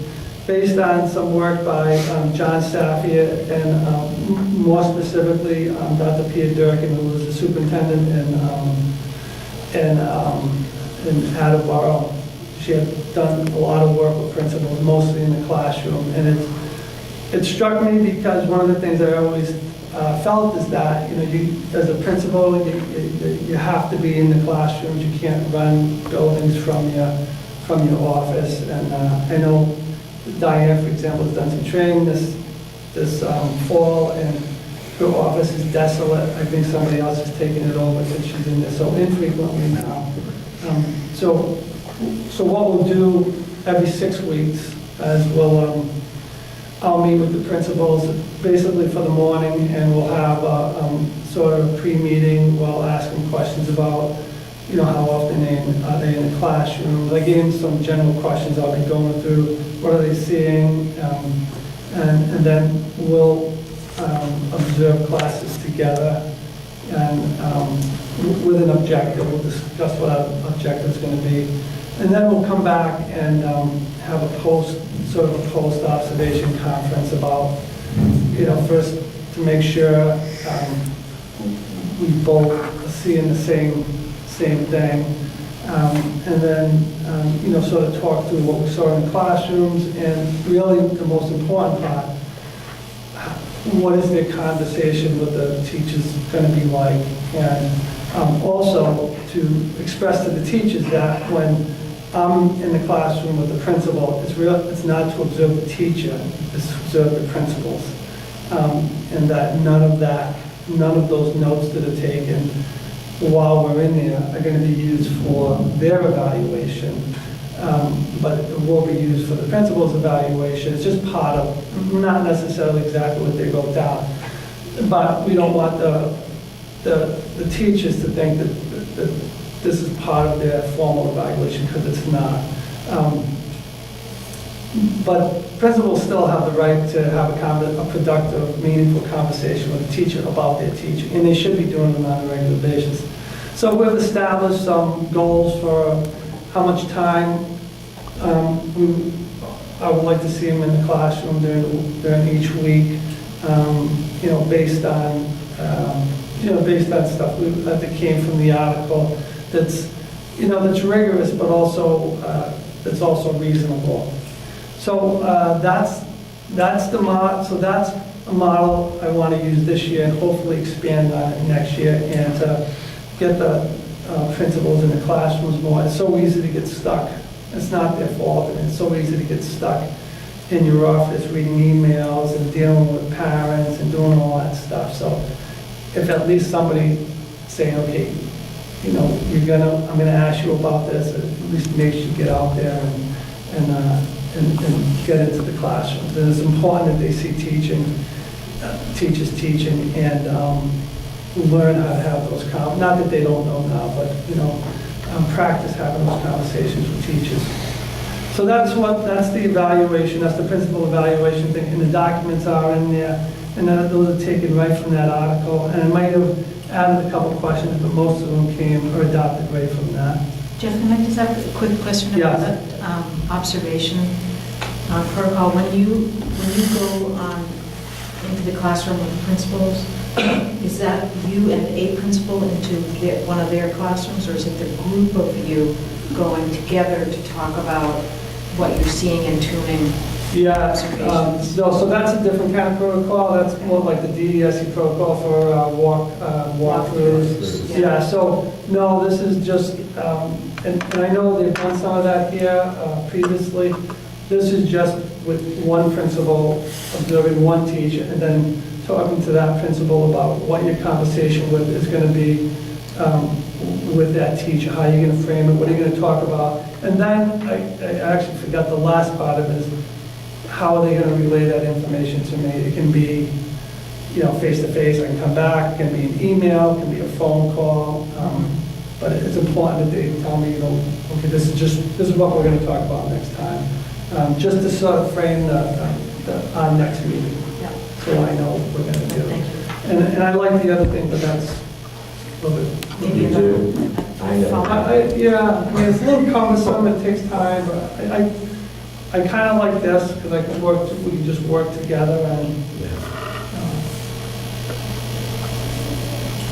based on some work by John Safia and more specifically Dr. Pia Durkin, who was the superintendent in Attleboro. She had done a lot of work with principals, mostly in the classroom, and it struck me because one of the things I always felt is that, you know, as a principal, you have to be in the classrooms. You can't run buildings from your office. And I know Diane, for example, has done some training this fall, and her office is desolate. I think somebody else is taking it over since she's in there so infrequently now. So what we'll do every 6 weeks is I'll meet with the principals basically for the morning, and we'll have a sort of a pre-meeting. We'll ask them questions about, you know, how often are they in the classroom. I gave them some general questions I'll be going through. What are they seeing? And then we'll observe classes together, and with an objective. We'll discuss what our objective is going to be. And then we'll come back and have a post-observation conference about, you know, first to make sure we both are seeing the same thing. And then, you know, sort of talk through what we saw in the classrooms, and really the most important part, what is their conversation with the teachers going to be like? And also to express to the teachers that when I'm in the classroom with the principal, it's not to observe the teacher, it's to observe the principals. and that none of those notes that are taken while we're in there are going to be used for their evaluation, but it will be used for the principal's evaluation. It's just part of, not necessarily exactly what they wrote down, but we don't want the teachers to think that this is part of their formal evaluation, because it's not. But principals still have the right to have a productive, meaningful conversation with the teacher about their teaching, and they should be doing them on a regular basis. So we've established some goals for how much time I would like to see them in the classroom during each week, based on stuff that came from the article that's rigorous, but also that's also reasonable. So that's a model I want to use this year and hopefully expand on it next year, and get the principals in the classrooms more. It's so easy to get stuck. It's not their fault, and it's so easy to get stuck in your office reading emails and dealing with parents and doing all that stuff. So if at least somebody saying, okay, I'm gonna ask you about this, at least makes you get out there and get into the classrooms. And it's important that they see teachers teaching, and learn how to have those not that they don't know now, but practice having those conversations with teachers. So that's the evaluation, that's the principal evaluation thing, and the documents are in there, and those are taken right from that article. And I might have added a couple questions, but most of them came or adopted right from that. Jeff, can I just have a quick question about that observation protocol? When you go into the classroom with the principals, is that you and a principal into one of their classrooms, or is it the group of you going together to talk about what you're seeing and tuning? Yeah, so that's a different kind of protocol. That's more like the DESE protocol for walkthroughs. Yeah, so no, this is just, and I know they've done some of that here previously. This is just with one principal observing one teacher, and then talking to that principal about what your conversation is going to be with that teacher, how you're going to frame it, what are you going to talk about. And then I actually forgot the last part of it is how are they going to relay that information to me. It can be face-to-face, I can come back, it can be an email, it can be a phone call, but it's important that they tell me, okay, this is what we're going to talk about next time, just to sort of frame our next meeting. So I know what we're going to do. And I like the other thing, but that's a little bit. You do? I know. Yeah, I mean, it's a little cumbersome, it takes time, but I kind of like this, because we can just work together and.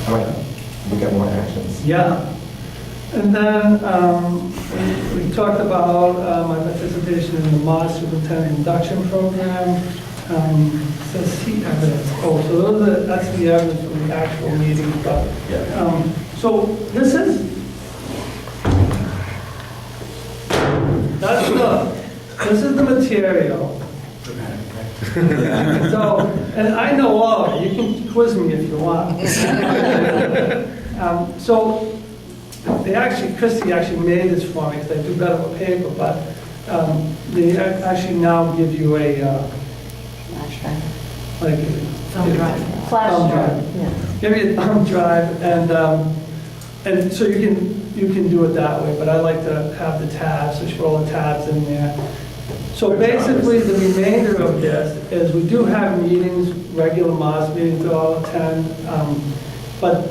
All right, we got more actions. Yeah. And then we talked about my participation in the Model Superintendent Induction Program. Says seat evidence. Oh, so that's the evidence from the actual meeting. But so this is the material. So, and I know all of it. You can quiz me if you want. So Christy actually made this for me because I do better with paper, but they actually now give you a like thumb drive. Flash drive. Yeah. Give you a thumb drive, and so you can do it that way. But I like to have the tabs, so roll the tabs in there. So basically, the remainder of this is we do have meetings, regular MOS meetings that I'll attend, but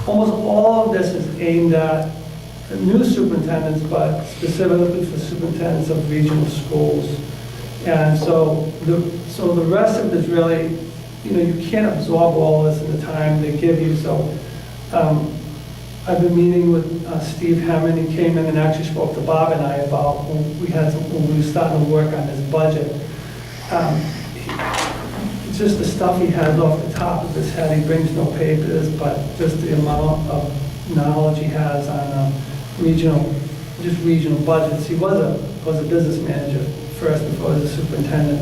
almost all of this is aimed at new superintendents, but specifically for superintendents of regional schools. And so the rest of it is really, you can't absorb all this in the time they give you. So I've been meeting with Steve Hammond. He came in and actually spoke to Bob and I about when we were starting to work on this budget. It's just the stuff he has off the top of his head. He brings no papers, but just the amount of knowledge he has on regional budgets. He was a business manager first before he was a superintendent.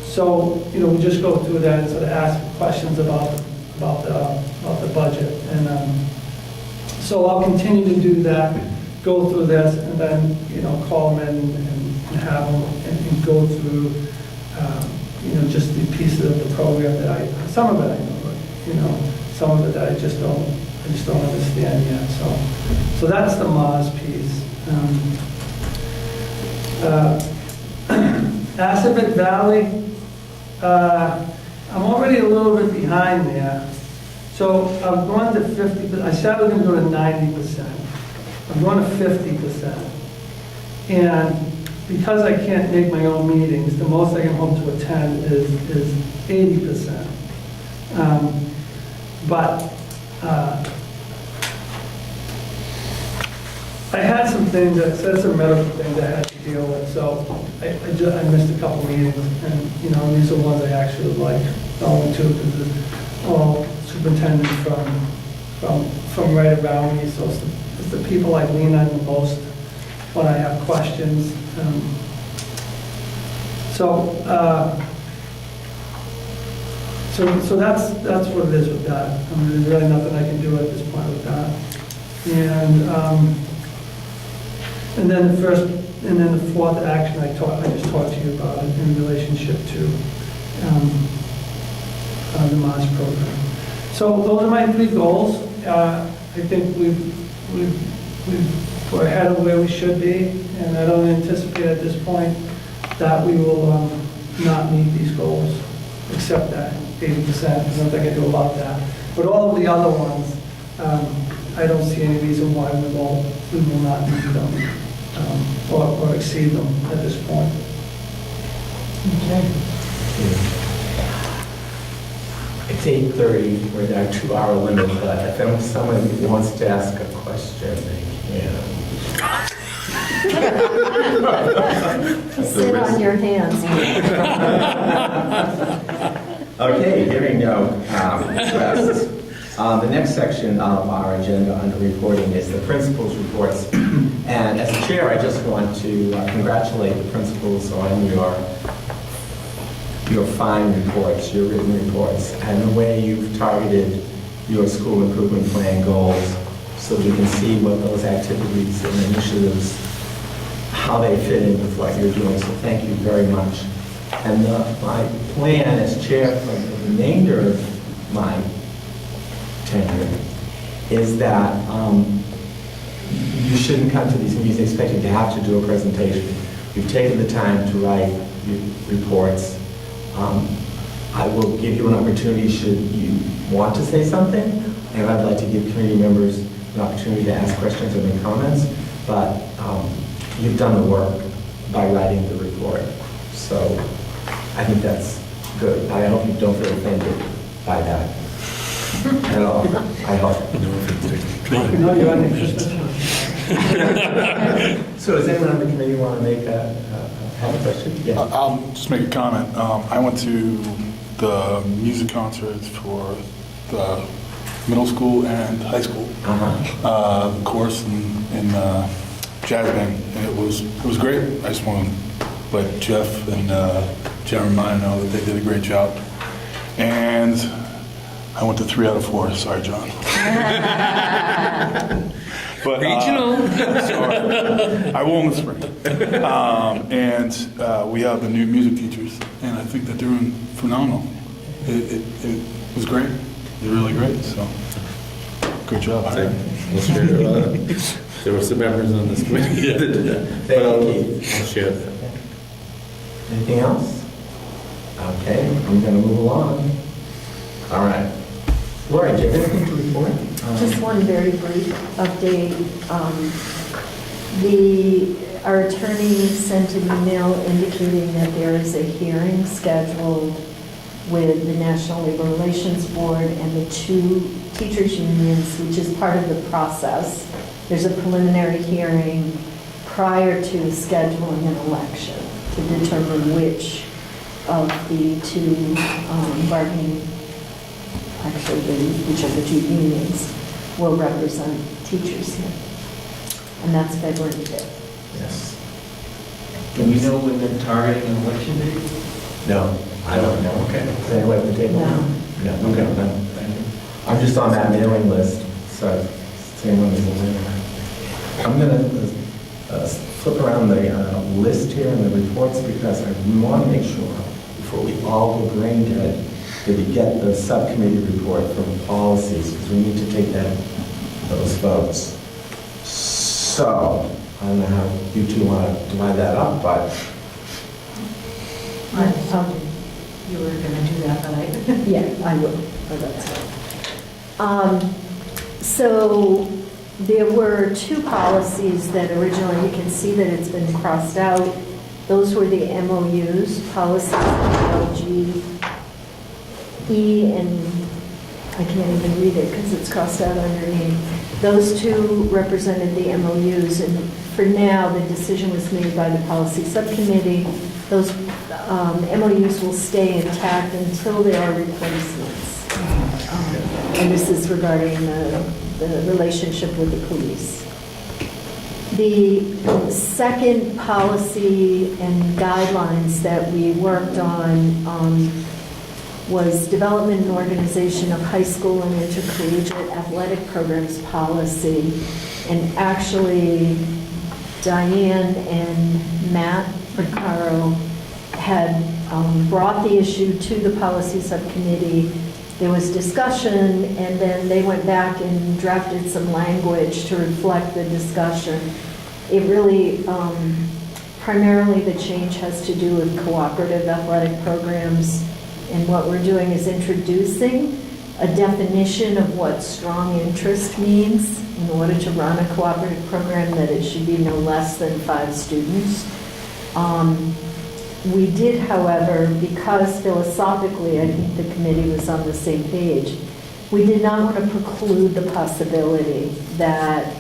So, we just go through that and sort of ask questions about the budget. And so I'll continue to do that, go through this, and then, call them in and have them and go through, just the pieces of the program that some of it I know, but, some of it that I just don't understand yet. So that's the Mars piece. Assabet Valley, I'm already a little bit behind there. So I've gone to 50%. I said I was going to go to 90%. I'm going to 50%. And because I can't make my own meetings, the most I can hope to attend is 80%. But I had some things, some medical things I had to deal with, so I missed a couple meetings, and, these are ones I actually would like going to, because it's all superintendents from right around me, so it's the people I lean on the most when I have questions. So that's what it is with that. I mean, there's really nothing I can do at this point with that. And then the fourth action I just talked to you about it in relationship to the Mars program. So those are my 3 goals. I think we're ahead of where we should be, and I don't anticipate at this point that we will not meet these goals, except that 80%. There's nothing I can do about that. But all of the other ones, I don't see any reason why we will not meet them. Or exceed them at this point. Okay. It's 8:30, we're at our 2-hour limit, but if someone wants to ask a question, they can. Sit on your hands. Okay, hearing no requests. The next section of our agenda under reporting is the principals' reports. And as chair, I just want to congratulate the principals on your fine reports, your written reports, and the way you've targeted your school improvement plan goals so we can see what those activities and initiatives, how they fit in with what you're doing. So thank you very much. And my plan as chair for the remainder of my tenure is that you shouldn't come to these meetings expecting to have to do a presentation. You've taken the time to write reports. I will give you an opportunity should you want to say something, and I'd like to give community members an opportunity to ask questions or make comments, but you've done the work by writing the report. So I think that's good. I hope you don't feel offended by that. At all. I hope. No, you're on the Christmas. So does anyone on the committee want to have a question? Yeah. I'll just make a comment. I went to the music concerts for the middle school and high school course in jazz band, and it was great. I just want to let Jeff and Jeremiah know that they did a great job. And I went to 3 out of 4. Sorry, John. But, Regional. Sorry. I will in the spring. And we have the new music teachers, and I think that they're doing phenomenal. It was great. They're really great. So, good job. I'm sure there were some members on this committee that did that. But I'll share that. Anything else? Okay, I'm going to move along. All right. Lori, do you have anything to report? Just one very brief update. Our attorney sent an email indicating that there is a hearing scheduled with the National Labor Relations Board and the 2 teachers' unions, which is part of the process. There's a preliminary hearing prior to scheduling an election to determine which of the 2 bargaining, which of the 2 unions will represent teachers here. And that's February 5th. Yes. Do we know when they're targeting an election date? No. I don't know. Okay. Is anyone at the table? No. Okay, no. Thank you. I'm just on that mailing list, so same one as the winner. I'm going to flip around the list here and the reports because I want to make sure, before we all go brain dead, that we get the subcommittee report from policies, because we need to take those votes. So, I don't know how you two want to divide that up, but You were going to do that, but I... Yeah, I will. Oh, that's fine. So there were two policies that originally, you can see that it's been crossed out. Those were the MOUs, policies LG, E, and I can't even read it because it's crossed out underneath. Those two represented the MOUs, and for now, the decision was made by the policy subcommittee. Those MOUs will stay intact until there are replacements. And this is regarding the relationship with the police. The second policy and guidelines that we worked on was development and organization of high school and intercollegiate athletic programs policy. And actually, Diane and Matt Recaro had brought the issue to the policy subcommittee. There was discussion, and then they went back and drafted some language to reflect the discussion. It really, primarily the change has to do with cooperative athletic programs, and what we're doing is introducing a definition of what strong interest means in order to run a cooperative program, that it should be no less than 5 students. We did, however, because philosophically I think the committee was on the same page, we did not want to preclude the possibility that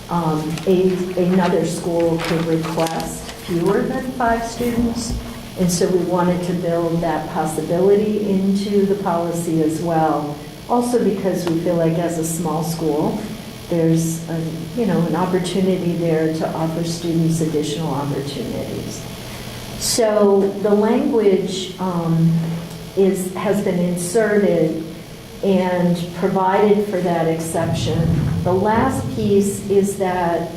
another school could request fewer than 5 students. And so we wanted to build that possibility into the policy as well. Also because we feel like as a small school, there's an opportunity there to offer students additional opportunities. So the language has been inserted and provided for that exception. The last piece is that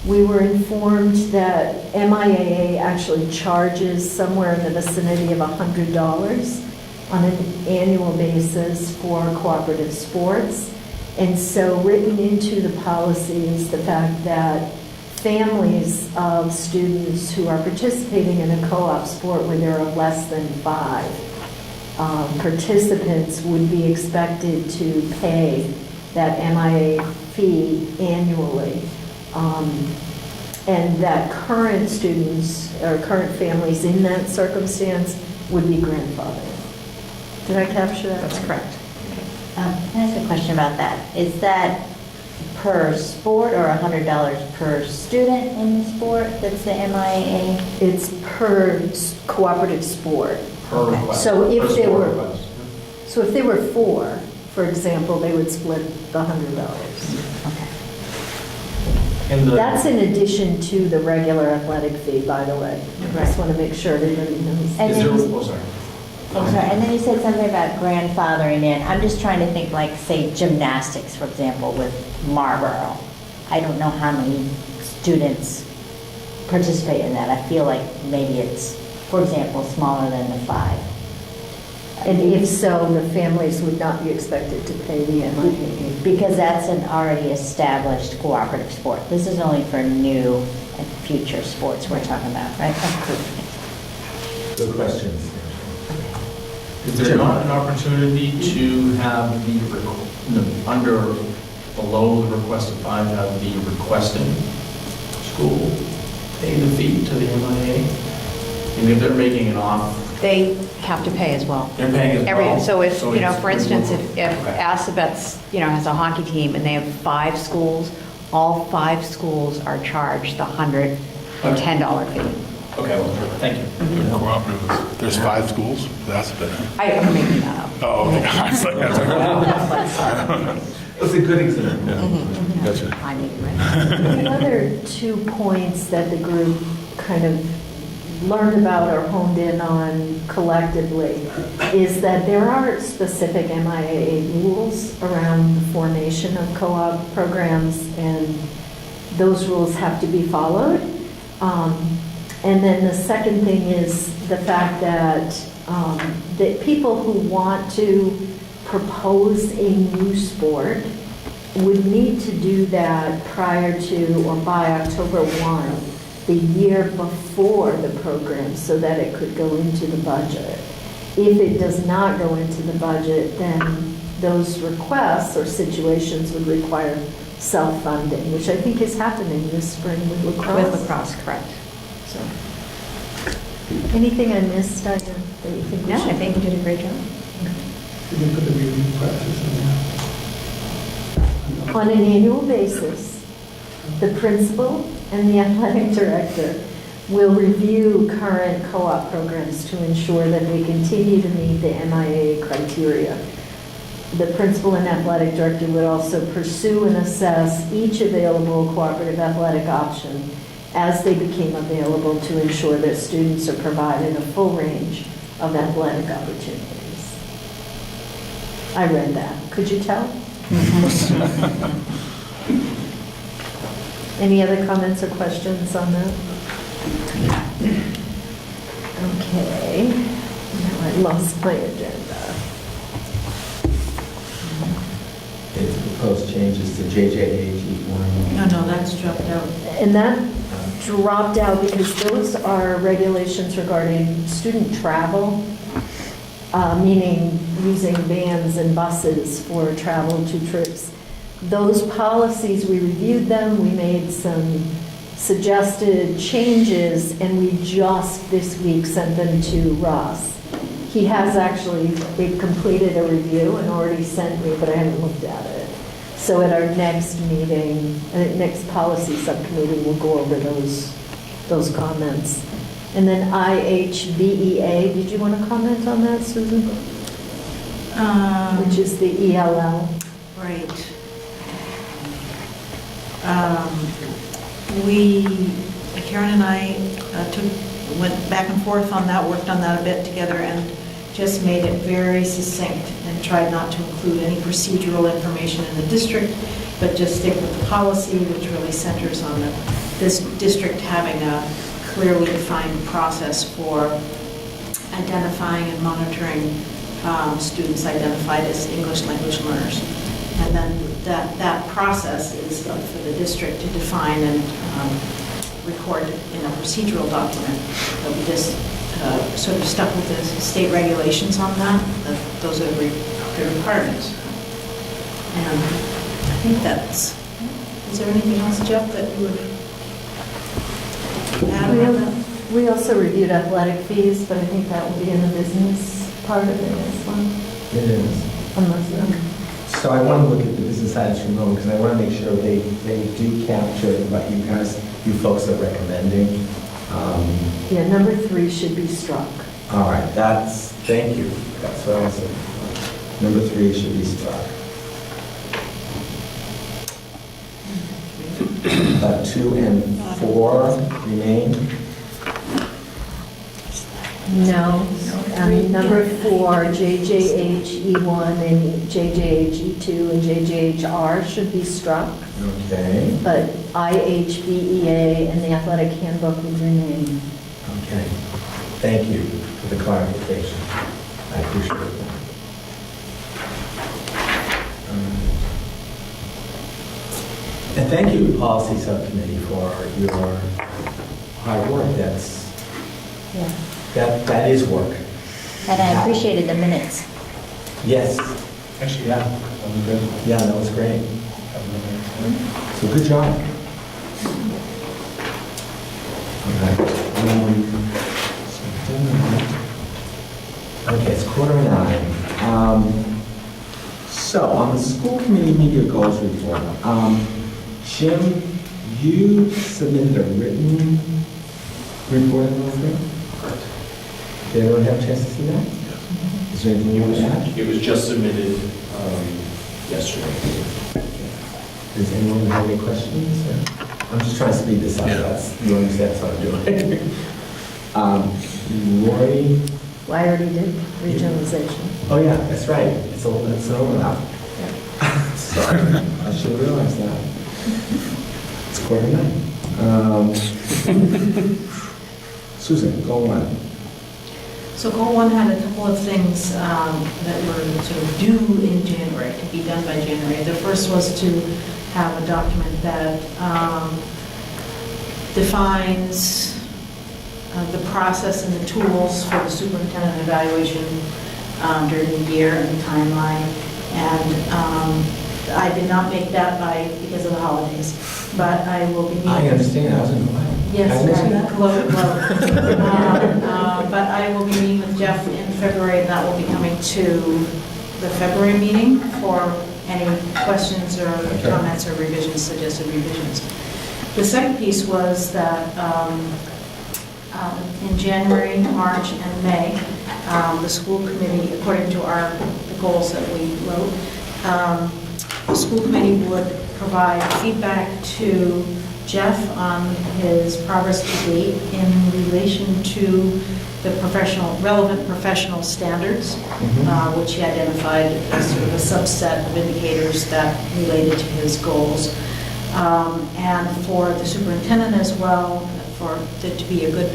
we were informed that MIAA actually charges somewhere in the vicinity of $100 on an annual basis for cooperative sports. And so written into the policy is the fact that families of students who are participating in a co-op sport where there are less than 5 participants would be expected to pay that MIA fee annually. And that current students or current families in that circumstance would be grandfathered. Did I capture that? That's correct. Can I ask a question about that? Is that per sport or $100 per student in the sport that's the MIAA? It's per cooperative sport. Per request. So if Per there sport were, request. so if there were 4, for example, they would split the $100. Okay. And the- That's in addition to the regular athletic fee, by the way. I just want to make sure everybody knows. And Is then there, you- oh, sorry. I'm sorry, and then you said something about grandfathering in. I'm just trying to think like, say, gymnastics, for example, with Marlboro. I don't know how many students participate in that. I feel like maybe it's, for example, smaller than the 5. And if so, the families would not be expected to pay the MIA. Because that's an already established cooperative sport. This is only for new and future sports we're talking about, right? good questions. Is there not an opportunity to have under, below the requested 5, have the requesting school pay the fee to the MIA? And if they're making an offer, They have to pay as well. they're paying as well? So if, it's- for instance, if Okay. Assabet's, has a hockey team and they have 5 schools, all 5 schools are charged the $110 fee. Okay, well, thank you. Cooperative. There's 5 schools, that's a bit. I'm making that up. Oh, okay. I was like, that's like, It's a good example. gotcha. I make it right. The other 2 points that the group kind of learned about or honed in on collectively is that there are specific MIAA rules around the formation of co-op programs, and those rules have to be followed. And then the second thing is the fact that people who want to propose a new sport would need to do that prior to or by October 1, the year before the program, so that it could go into the budget. If it does not go into the budget, then those requests or situations would require self-funding, which I think is happening this spring with lacrosse. With lacrosse, correct. So, anything I missed, Diane, that you think we No, should? I think you did a great job. Did they put the review process in there? On an annual basis, the principal and the athletic director will review current co-op programs to ensure that they continue to meet the MIAA criteria. The principal and athletic director would also pursue and assess each available cooperative athletic option as they became available to ensure that students are provided a full range of athletic opportunities. I read that. Could you tell? Any other comments or questions on that? Okay, now I lost my agenda. It's proposed changes to JJAG1. No, that's dropped out. And that dropped out because those are regulations regarding student travel, meaning using vans and buses for travel to trips. Those policies, we reviewed them, we made some suggested changes, and we just this week sent them to Ross. He has actually completed a review and already sent me, but I haven't looked at it. So at our next meeting, next policy subcommittee, we'll go over those comments. And then IHBEA, did you want to comment on that, Susan? Which is the ELL. Right. Karen and I went back and forth on that, worked on that a bit together, and just made it very succinct and tried not to include any procedural information in the district, but just stick with the policy, which really centers on this district having a clearly defined process for identifying and monitoring students identified as English language learners. And then that process is up for the district to define and record in a procedural document. That we just sort of stuck with the state regulations on that. Those are the requirements. And I think that's, is there anything else, Jeff, that you would add about that? We also reviewed athletic fees, but I think that will be in the business part of it as well. It is. So I want to look at the business side of True Home because I want to make sure they do capture what you folks are recommending. Yeah, number 3 should be struck. All right, thank you. That's what I was saying. Number 3 should be struck. 2 and 4 remain. No. Number 4, JJHE1 and JJHE2 and JJHR should be struck. Okay. But IHBEA and the athletic handbook would remain. Okay. Thank you for the clarification. I appreciate that. And thank you, Policy Subcommittee, for your hard work. Yeah. That is work. And I appreciated the minutes. Yes. Actually, yeah, that was good. Yeah, that was great. So good job. Okay. Okay, it's 8:45. So on the school committee media goals report, Jim, you submitted a written report on those things? Did anyone have a chance to see that? Is there anything you want to add? It was just submitted yesterday. Does anyone have any questions? I'm just trying to speed this up. You understand what I'm doing. Roy, Well, I already did regionalization. oh yeah, that's right, it's an overlap. Sorry, I should have realized that. It's 8:45. Susan, go on. So goal one had a couple of things that were sort of due in January, to be done by January. The first was to have a document that defines the process and the tools for the superintendent evaluation during the year and the timeline. And I did not make that because of the holidays, but I will be meeting. I understand, I was in the line. Yes, I understand right. that. Glow. But I will be meeting with Jeff in February, and that will be coming to the February meeting for any questions or comments or revisions, suggested revisions. The second piece was that in January, March, and May, the school committee, according to the goals that we wrote, the school committee would provide feedback to Jeff on his progress to date in relation to the relevant professional standards, which he identified as sort of a subset of indicators that related to his goals. And for the superintendent as well, for it to be a good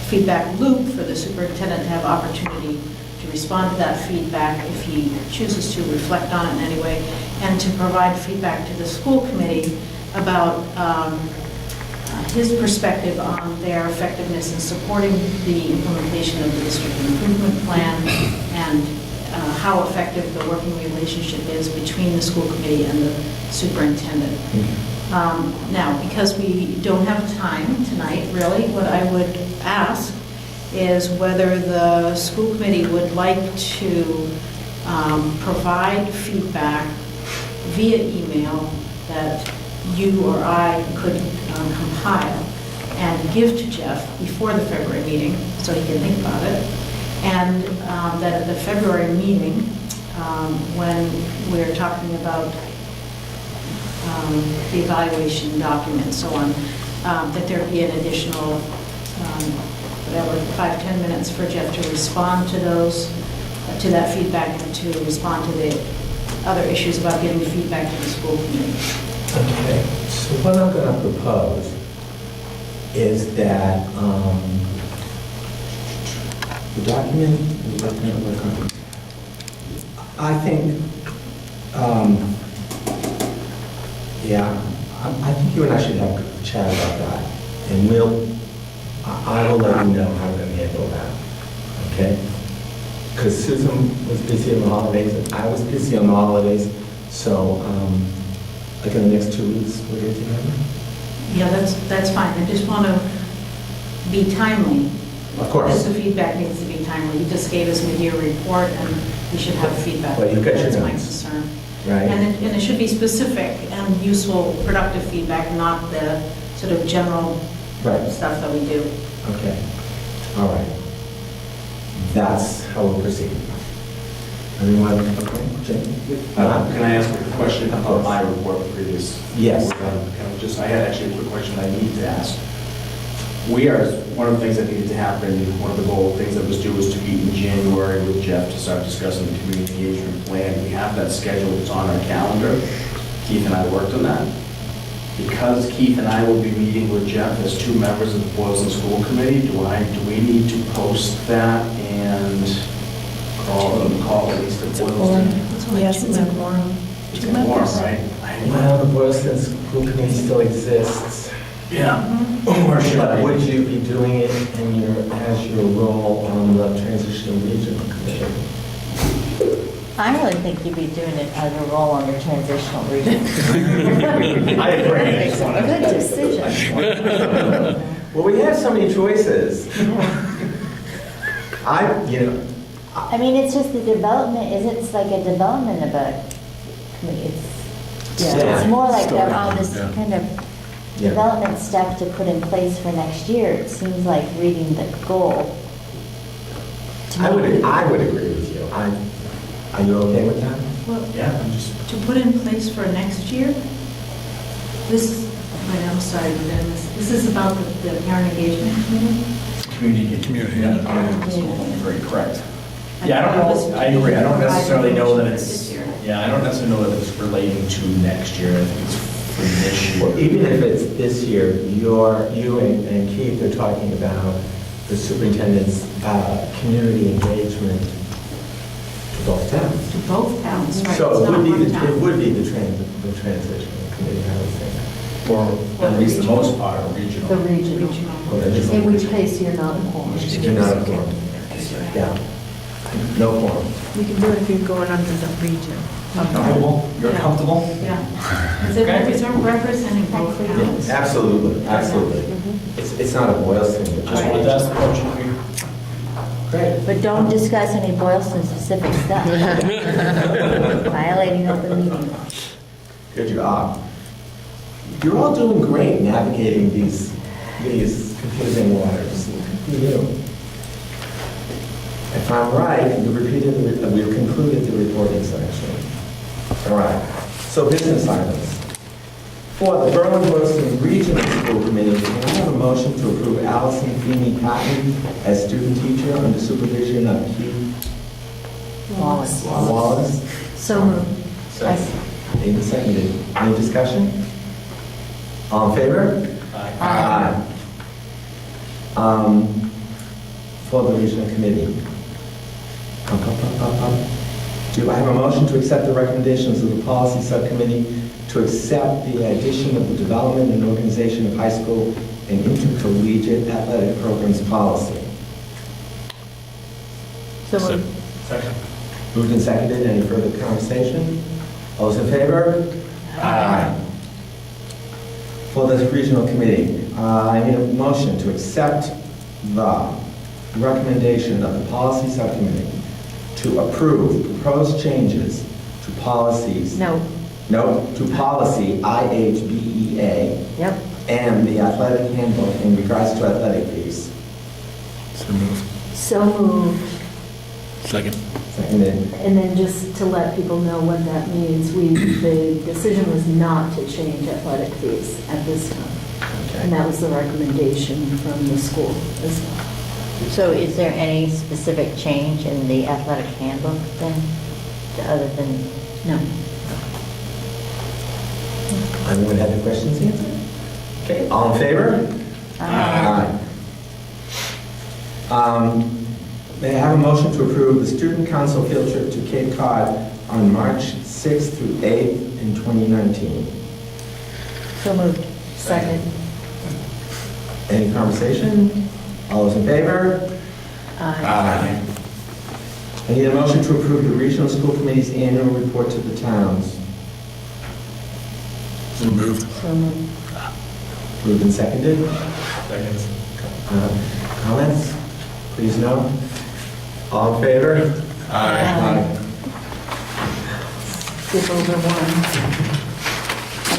feedback loop for the superintendent to have opportunity to respond to that feedback if he chooses to reflect on it in any way, and to provide feedback to the school committee about his perspective on their effectiveness in supporting the implementation of the district improvement plan and how effective the working relationship is between the school committee and the superintendent. Now, because we don't have time tonight, really, what I would ask is whether the school committee would like to provide feedback via email that you or I could compile and give to Jeff before the February meeting so he can think about it. And that at the February meeting, when we're talking about the evaluation document and so on, that there be an additional, 5-10 minutes for Jeff to respond to to that feedback and to respond to the other issues about giving feedback to the school committee. Okay, so what I'm going to propose is that the document, I think, I think you and I should have a chat about that, and I will let you know how we're going to handle that, okay? Because Susan was busy on the holidays, and I was busy on the holidays, so like in the next 2 weeks, we're going to do Yeah, that's fine. I just want to be timely. Of course. The feedback needs to be timely. You just gave us mid-year report, and we should have feedback. Well, you've got your That's my notes. concern. Right. And it should be specific and useful, productive feedback, not the sort of general Right. stuff that we do. Okay, all right. That's how we'll proceed. Anyone, okay, Jim? Can I ask a question about my report previous? Yes. I had actually a quick question I need to ask. One of the things that needed to happen, one of the goal things that was due was to meet in January with Jeff to start discussing the community engagement plan. We have that scheduled, it's on our calendar. Keith and I worked on that. Because Keith and I will be meeting with Jeff as two members of the Boylston School Committee, do we need to post that and call at least the Boylston? Yes, it's a quorum. It's a quorum, right? Well, the Boylston School Committee still exists. Yeah. Or should But I? would you be doing it as your role on the transitional regional committee? I really think you'd be doing it as a role on the transitional region. I agree. Good decision. Well, we have so many choices. I mean, it's just the development, it's like a development of a committee. It's more like all this kind of development stuff to put in place for next year. It seems like reading the goal. I would agree with you. Are you okay with that? Well, Yeah, I'm just. to put in place for next year, I'm sorry, this is about the parent engagement committee? Community. Community, Yeah, yeah. community school, very correct. Yeah, I don't know, I agree, I don't necessarily know that it's, yeah, I don't necessarily know that it's relating to next year, I think it's for this Well, year. even if it's this year, you and Keith are talking about the superintendent's community engagement to both towns. To both towns, right? So It's it not would be, one the- town. it would be the transition committee, I would think. Or at least the most part, or regional. The regional. Well, that is- In which case, you're not informed. You're not informed. Yeah. No quorum. You can do it if you're going under the region. Comfortable? You're Yeah. comfortable? Yeah. Is it representing both towns? Absolutely, absolutely. It's not a Boylston. Just wanted to ask the question. Great. But don't discuss any Boylston-specific stuff. Violating open meeting. Good job. You're all doing great navigating these confusing waters. Good for you. If I'm right, we've concluded the reporting section. All right. So business items. For the Berlin-Boylston Regional School Committee, can I have a motion to approve Allison Feeney Patton as student teacher under supervision of Hugh Wallace? So moved. Made and seconded. Any discussion? All in favor? Aye. For the regional committee. Do I have a motion to accept the recommendations of the policy subcommittee to accept the addition of the development and organization of high school and intercollegiate athletic programs policy? So moved. Second. Moved and seconded. Any further conversation? All those in favor? Aye. For this regional committee, I need a motion to accept the recommendation of the policy subcommittee to approve proposed changes to policies. No. No, to policy IHBEA Yep. and the athletic handbook in regards to athletic fees. So moved. So moved. Second. Seconded. And then just to let people know what that means, the decision was not to change athletic fees at this time. And that was the recommendation from the school as well. So is there any specific change in the athletic handbook then, other than? No. Anyone have any questions answered? Okay, all in favor? Aye. May I have a motion to approve the student council field trip to Cape Cod on March 6th through 8th in 2019? So moved. Second. Any conversation? All those in favor? Aye. I need a motion to approve the regional school committee's annual report to the towns. So moved. So moved. Moved and seconded. Second. Comments? Please no. All in favor? Aye. Skip over one,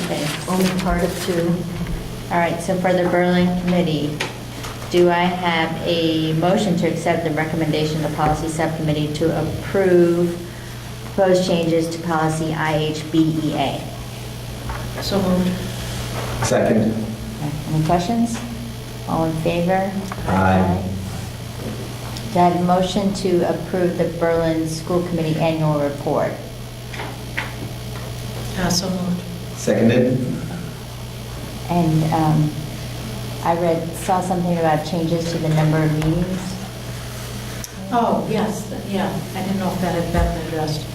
Okay. only part of two. All right, so for the Berlin Committee, do I have a motion to accept the recommendation of the policy subcommittee to approve proposed changes to policy IHBEA? So moved. Second. Any questions? All in favor? Aye. Do I have a motion to approve the Berlin School Committee annual report? So moved. Seconded. And I saw something about changes to the number of meetings. Oh, yes, yeah, I didn't know if that had been addressed.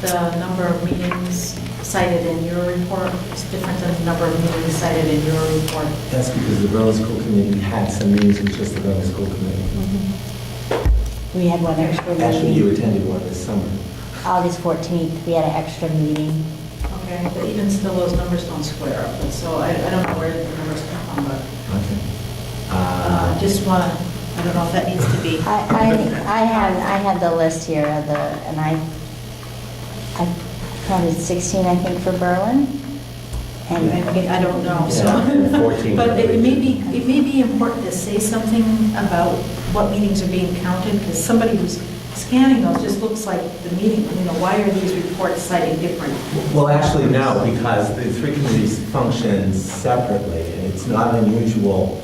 The number of meetings cited in your report is different than the number of meetings cited in your report. That's because the Berlin School Committee had some meetings with just the Berlin School Committee. We had one extra Actually, you meeting. attended one this summer. August 14th, we had an extra meeting. Okay, but even still, those numbers don't square up, and so I don't know where the numbers come from, but Okay. just want to, I don't know if that needs to be. I have the list here of and I counted 16, I think, for Berlin. And I don't know, so. Yeah, 14. But it may be important to say something about what meetings are being counted, because somebody who's scanning those just looks like the meeting, why are these reports citing different? Well, actually, no, because the three committees function separately, and it's not unusual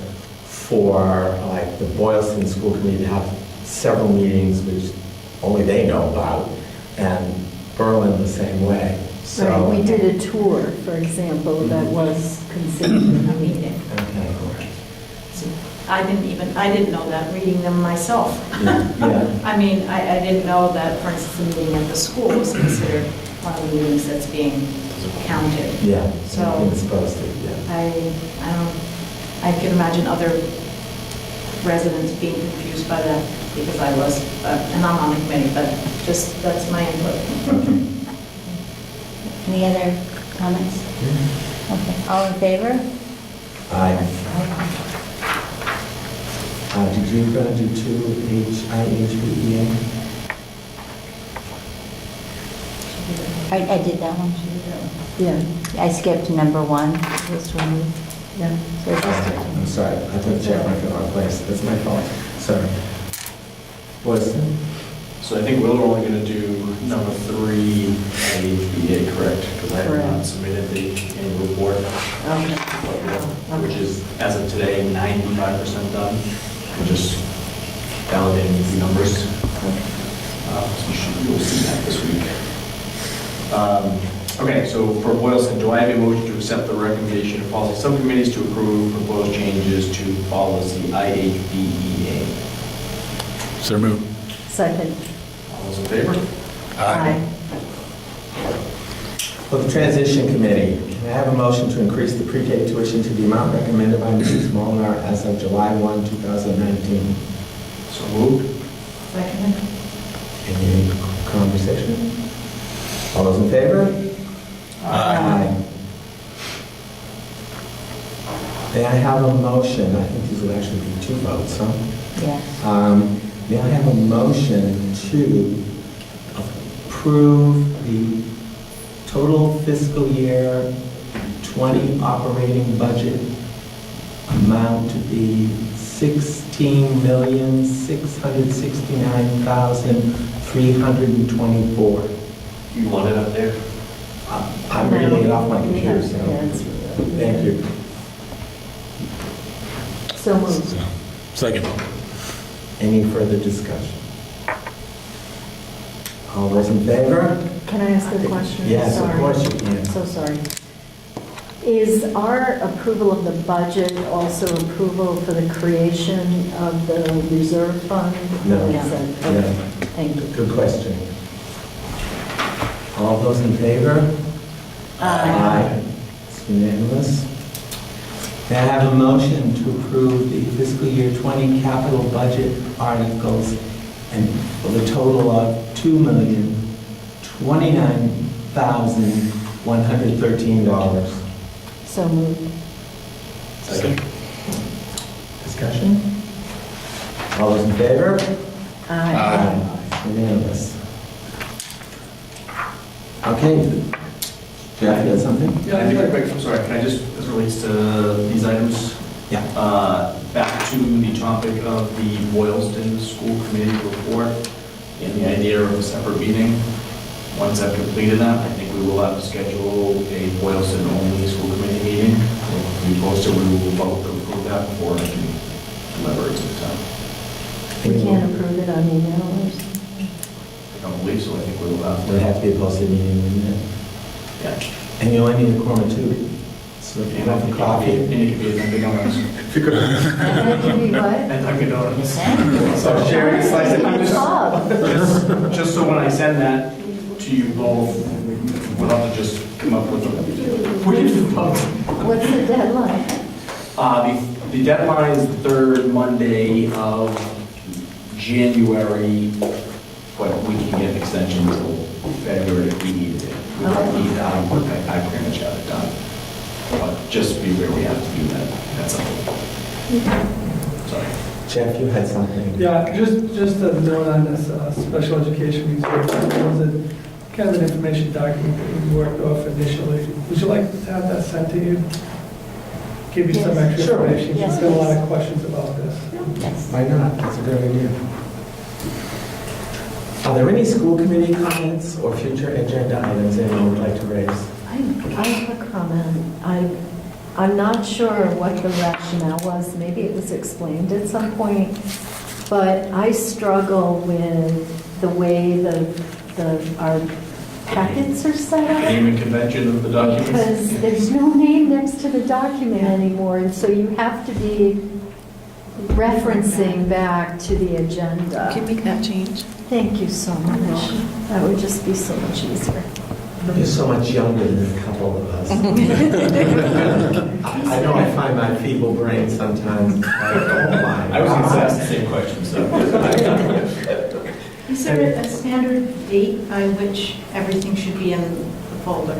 for like the Boylston School Committee to have several meetings, which only they know about, and Berlin the same way. So, Right, we did a tour, for example, that was considered a meeting. Okay. I didn't know that, reading them myself. Yeah. I mean, I didn't know that, for instance, the meeting at the school was considered one of the meetings that's being counted. Yeah. So- It's posted, yeah. I can imagine other residents being confused by that, because I was, and I'm on the committee, but just, that's my input. Any other comments? Okay, all in favor? Aye. Did you do 2 HIHBEA? I did that one. Yeah. I skipped number 1. This one, yeah. So it's just- I'm sorry, I put the check mark in the wrong place. That's my fault. Sorry. Boylston? So I think we're only going to do number 3 at HBA, correct? Because I have not Correct. submitted the annual report, Okay. which is, as of today, 95% done. We're just validating a few numbers. So you'll see that this week. Okay, so for Boylston, do I have a motion to accept the recommendation of policy subcommittees to approve proposed changes to policy IHBEA? So moved. Second. All those in favor? Aye. For the Transition Committee, can I have a motion to increase the pre-K tuition to the amount recommended by Mrs. Molnar as of July 1, 2019? So moved. Second. Any conversation? All those in favor? Aye. May I have a motion? I think these will actually be 2 votes, huh? Yes. May I have a motion to approve the total fiscal year 20 operating budget amount to be $16,669,324? You want it up there? I'm reading it off my computer, so thank you. So moved. Second. Any further discussion? All those in favor? Can I ask a question? Yes, of Sorry. course you can. So sorry. Is our approval of the budget also approval for the creation of the reserve fund? No. Or is that- No. okay, thank you. Good question. All those in favor? Aye. It's unanimous. May I have a motion to approve the fiscal year 20 capital budget articles and for the total of $2,029,113? So moved. Second. Discussion? All those in favor? Aye. Unanimous. Okay. Jeff, you had something? Can I do a quick, I'm sorry, can I just, as it relates to these items? Yeah. Back to the topic of the Boylston School Committee report and the idea of a separate meeting. Once I've completed that, I think we will have to schedule a Boylston-only school committee meeting. We posted, we will vote to approve that before I can deliver it to the town. We can't approve it on email or something? I don't believe so, I think we will have Would to. have to be a posted meeting, wouldn't it? Yeah. And you only need a quorum of 2. So if you have coffee. And it could be a Dunkin' Donuts. And that can be what? And Dunkin' Donuts. So sharing a slice of pizza. Just so when I send that to you both, we'll have to just come up with a What's the deadline? The deadline is the third Monday of January, but we can get an extension until February if we need it. We don't need that, I pretty much have it done. But just be aware we have to do that. That's all. Sorry. Jeff, you had something. Yeah, just a note on this special education reserve. There was a kind of an information document that we worked off initially. Would you like to have that sent to you? Give you some Yes. extra Sure. information. Yes, There's been a lot please. of questions about this. Yes. Why not? That's a good idea. Are there any school committee comments or future agenda items anyone would like to raise? I have a comment. I I'm not sure what the rationale was. Maybe it was explained at some point. But I struggle with the way our packets are set up. Name and convention of the documents? Because there's no name next to the document anymore, and so you have to be referencing back to the agenda. Can you make that change? Thank you so much. That would just be so much easier. You're so much younger than a couple of us. I know I find my feeble brain sometimes like, oh my I was going to God. ask the same question, so. Is there a standard date by which everything should be in the folder?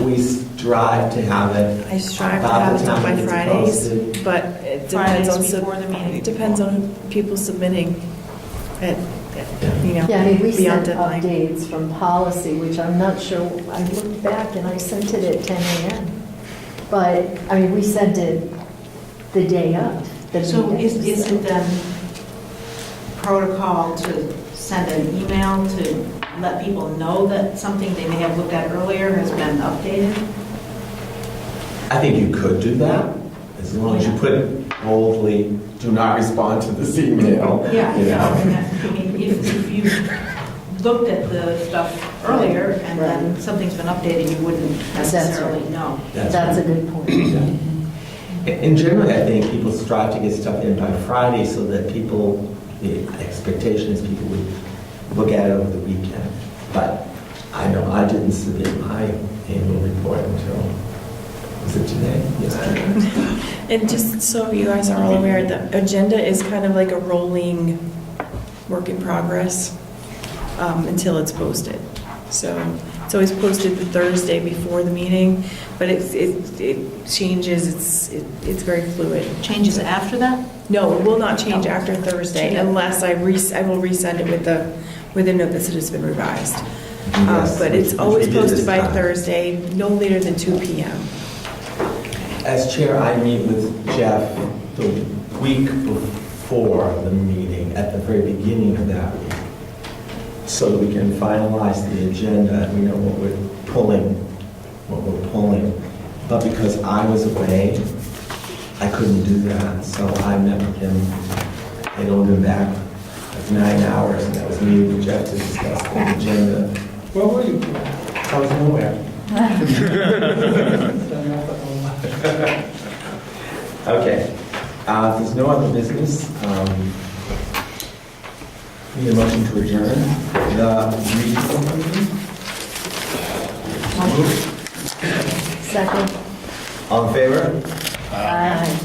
We strive to have it. I strive to about have the it done time by it gets Fridays, posted. but it depends Fridays on, before the meeting. it depends on people submitting it, you know, Yeah, I mean, we beyond sent deadline. updates from policy, which I'm not sure, I looked back and I sent it at 10 a.m. But, I mean, we sent it the day of. the So meeting, is so- it then protocol to send an email to let people know that something they may have looked at earlier has been updated? I think you could do that, as long as you put boldly, do not respond to this email. Yeah, you know. I mean, if you looked at the stuff earlier and then something's been updated, you wouldn't necessarily know. That's a good point. In general, I think people strive to get stuff in by Friday so that people, the expectation is people would look at it over the weekend. But I know I didn't submit my annual report until, was it today? Yesterday. And just so you guys are all aware, the agenda is kind of like a rolling work in progress until it's posted. So it's always posted the Thursday before the meeting, but it changes, it's very fluid. Changes after that? No, it will not change after Thursday unless I will resend it with a note that says it's been revised. Yes, But it's which always we did posted this by time. Thursday, no later than 2 p.m. As chair, I meet with Jeff the week before the meeting, at the very beginning of that week, so that we can finalize the agenda and we know what we're pulling. But because I was away, I couldn't do that, so I met with him. I owed him back like 9 hours, and that was me with Jeff to discuss the agenda. Where were you? I was nowhere. Okay, if there's no other business, need a motion to adjourn the regional meeting? Second. All in favor? Aye.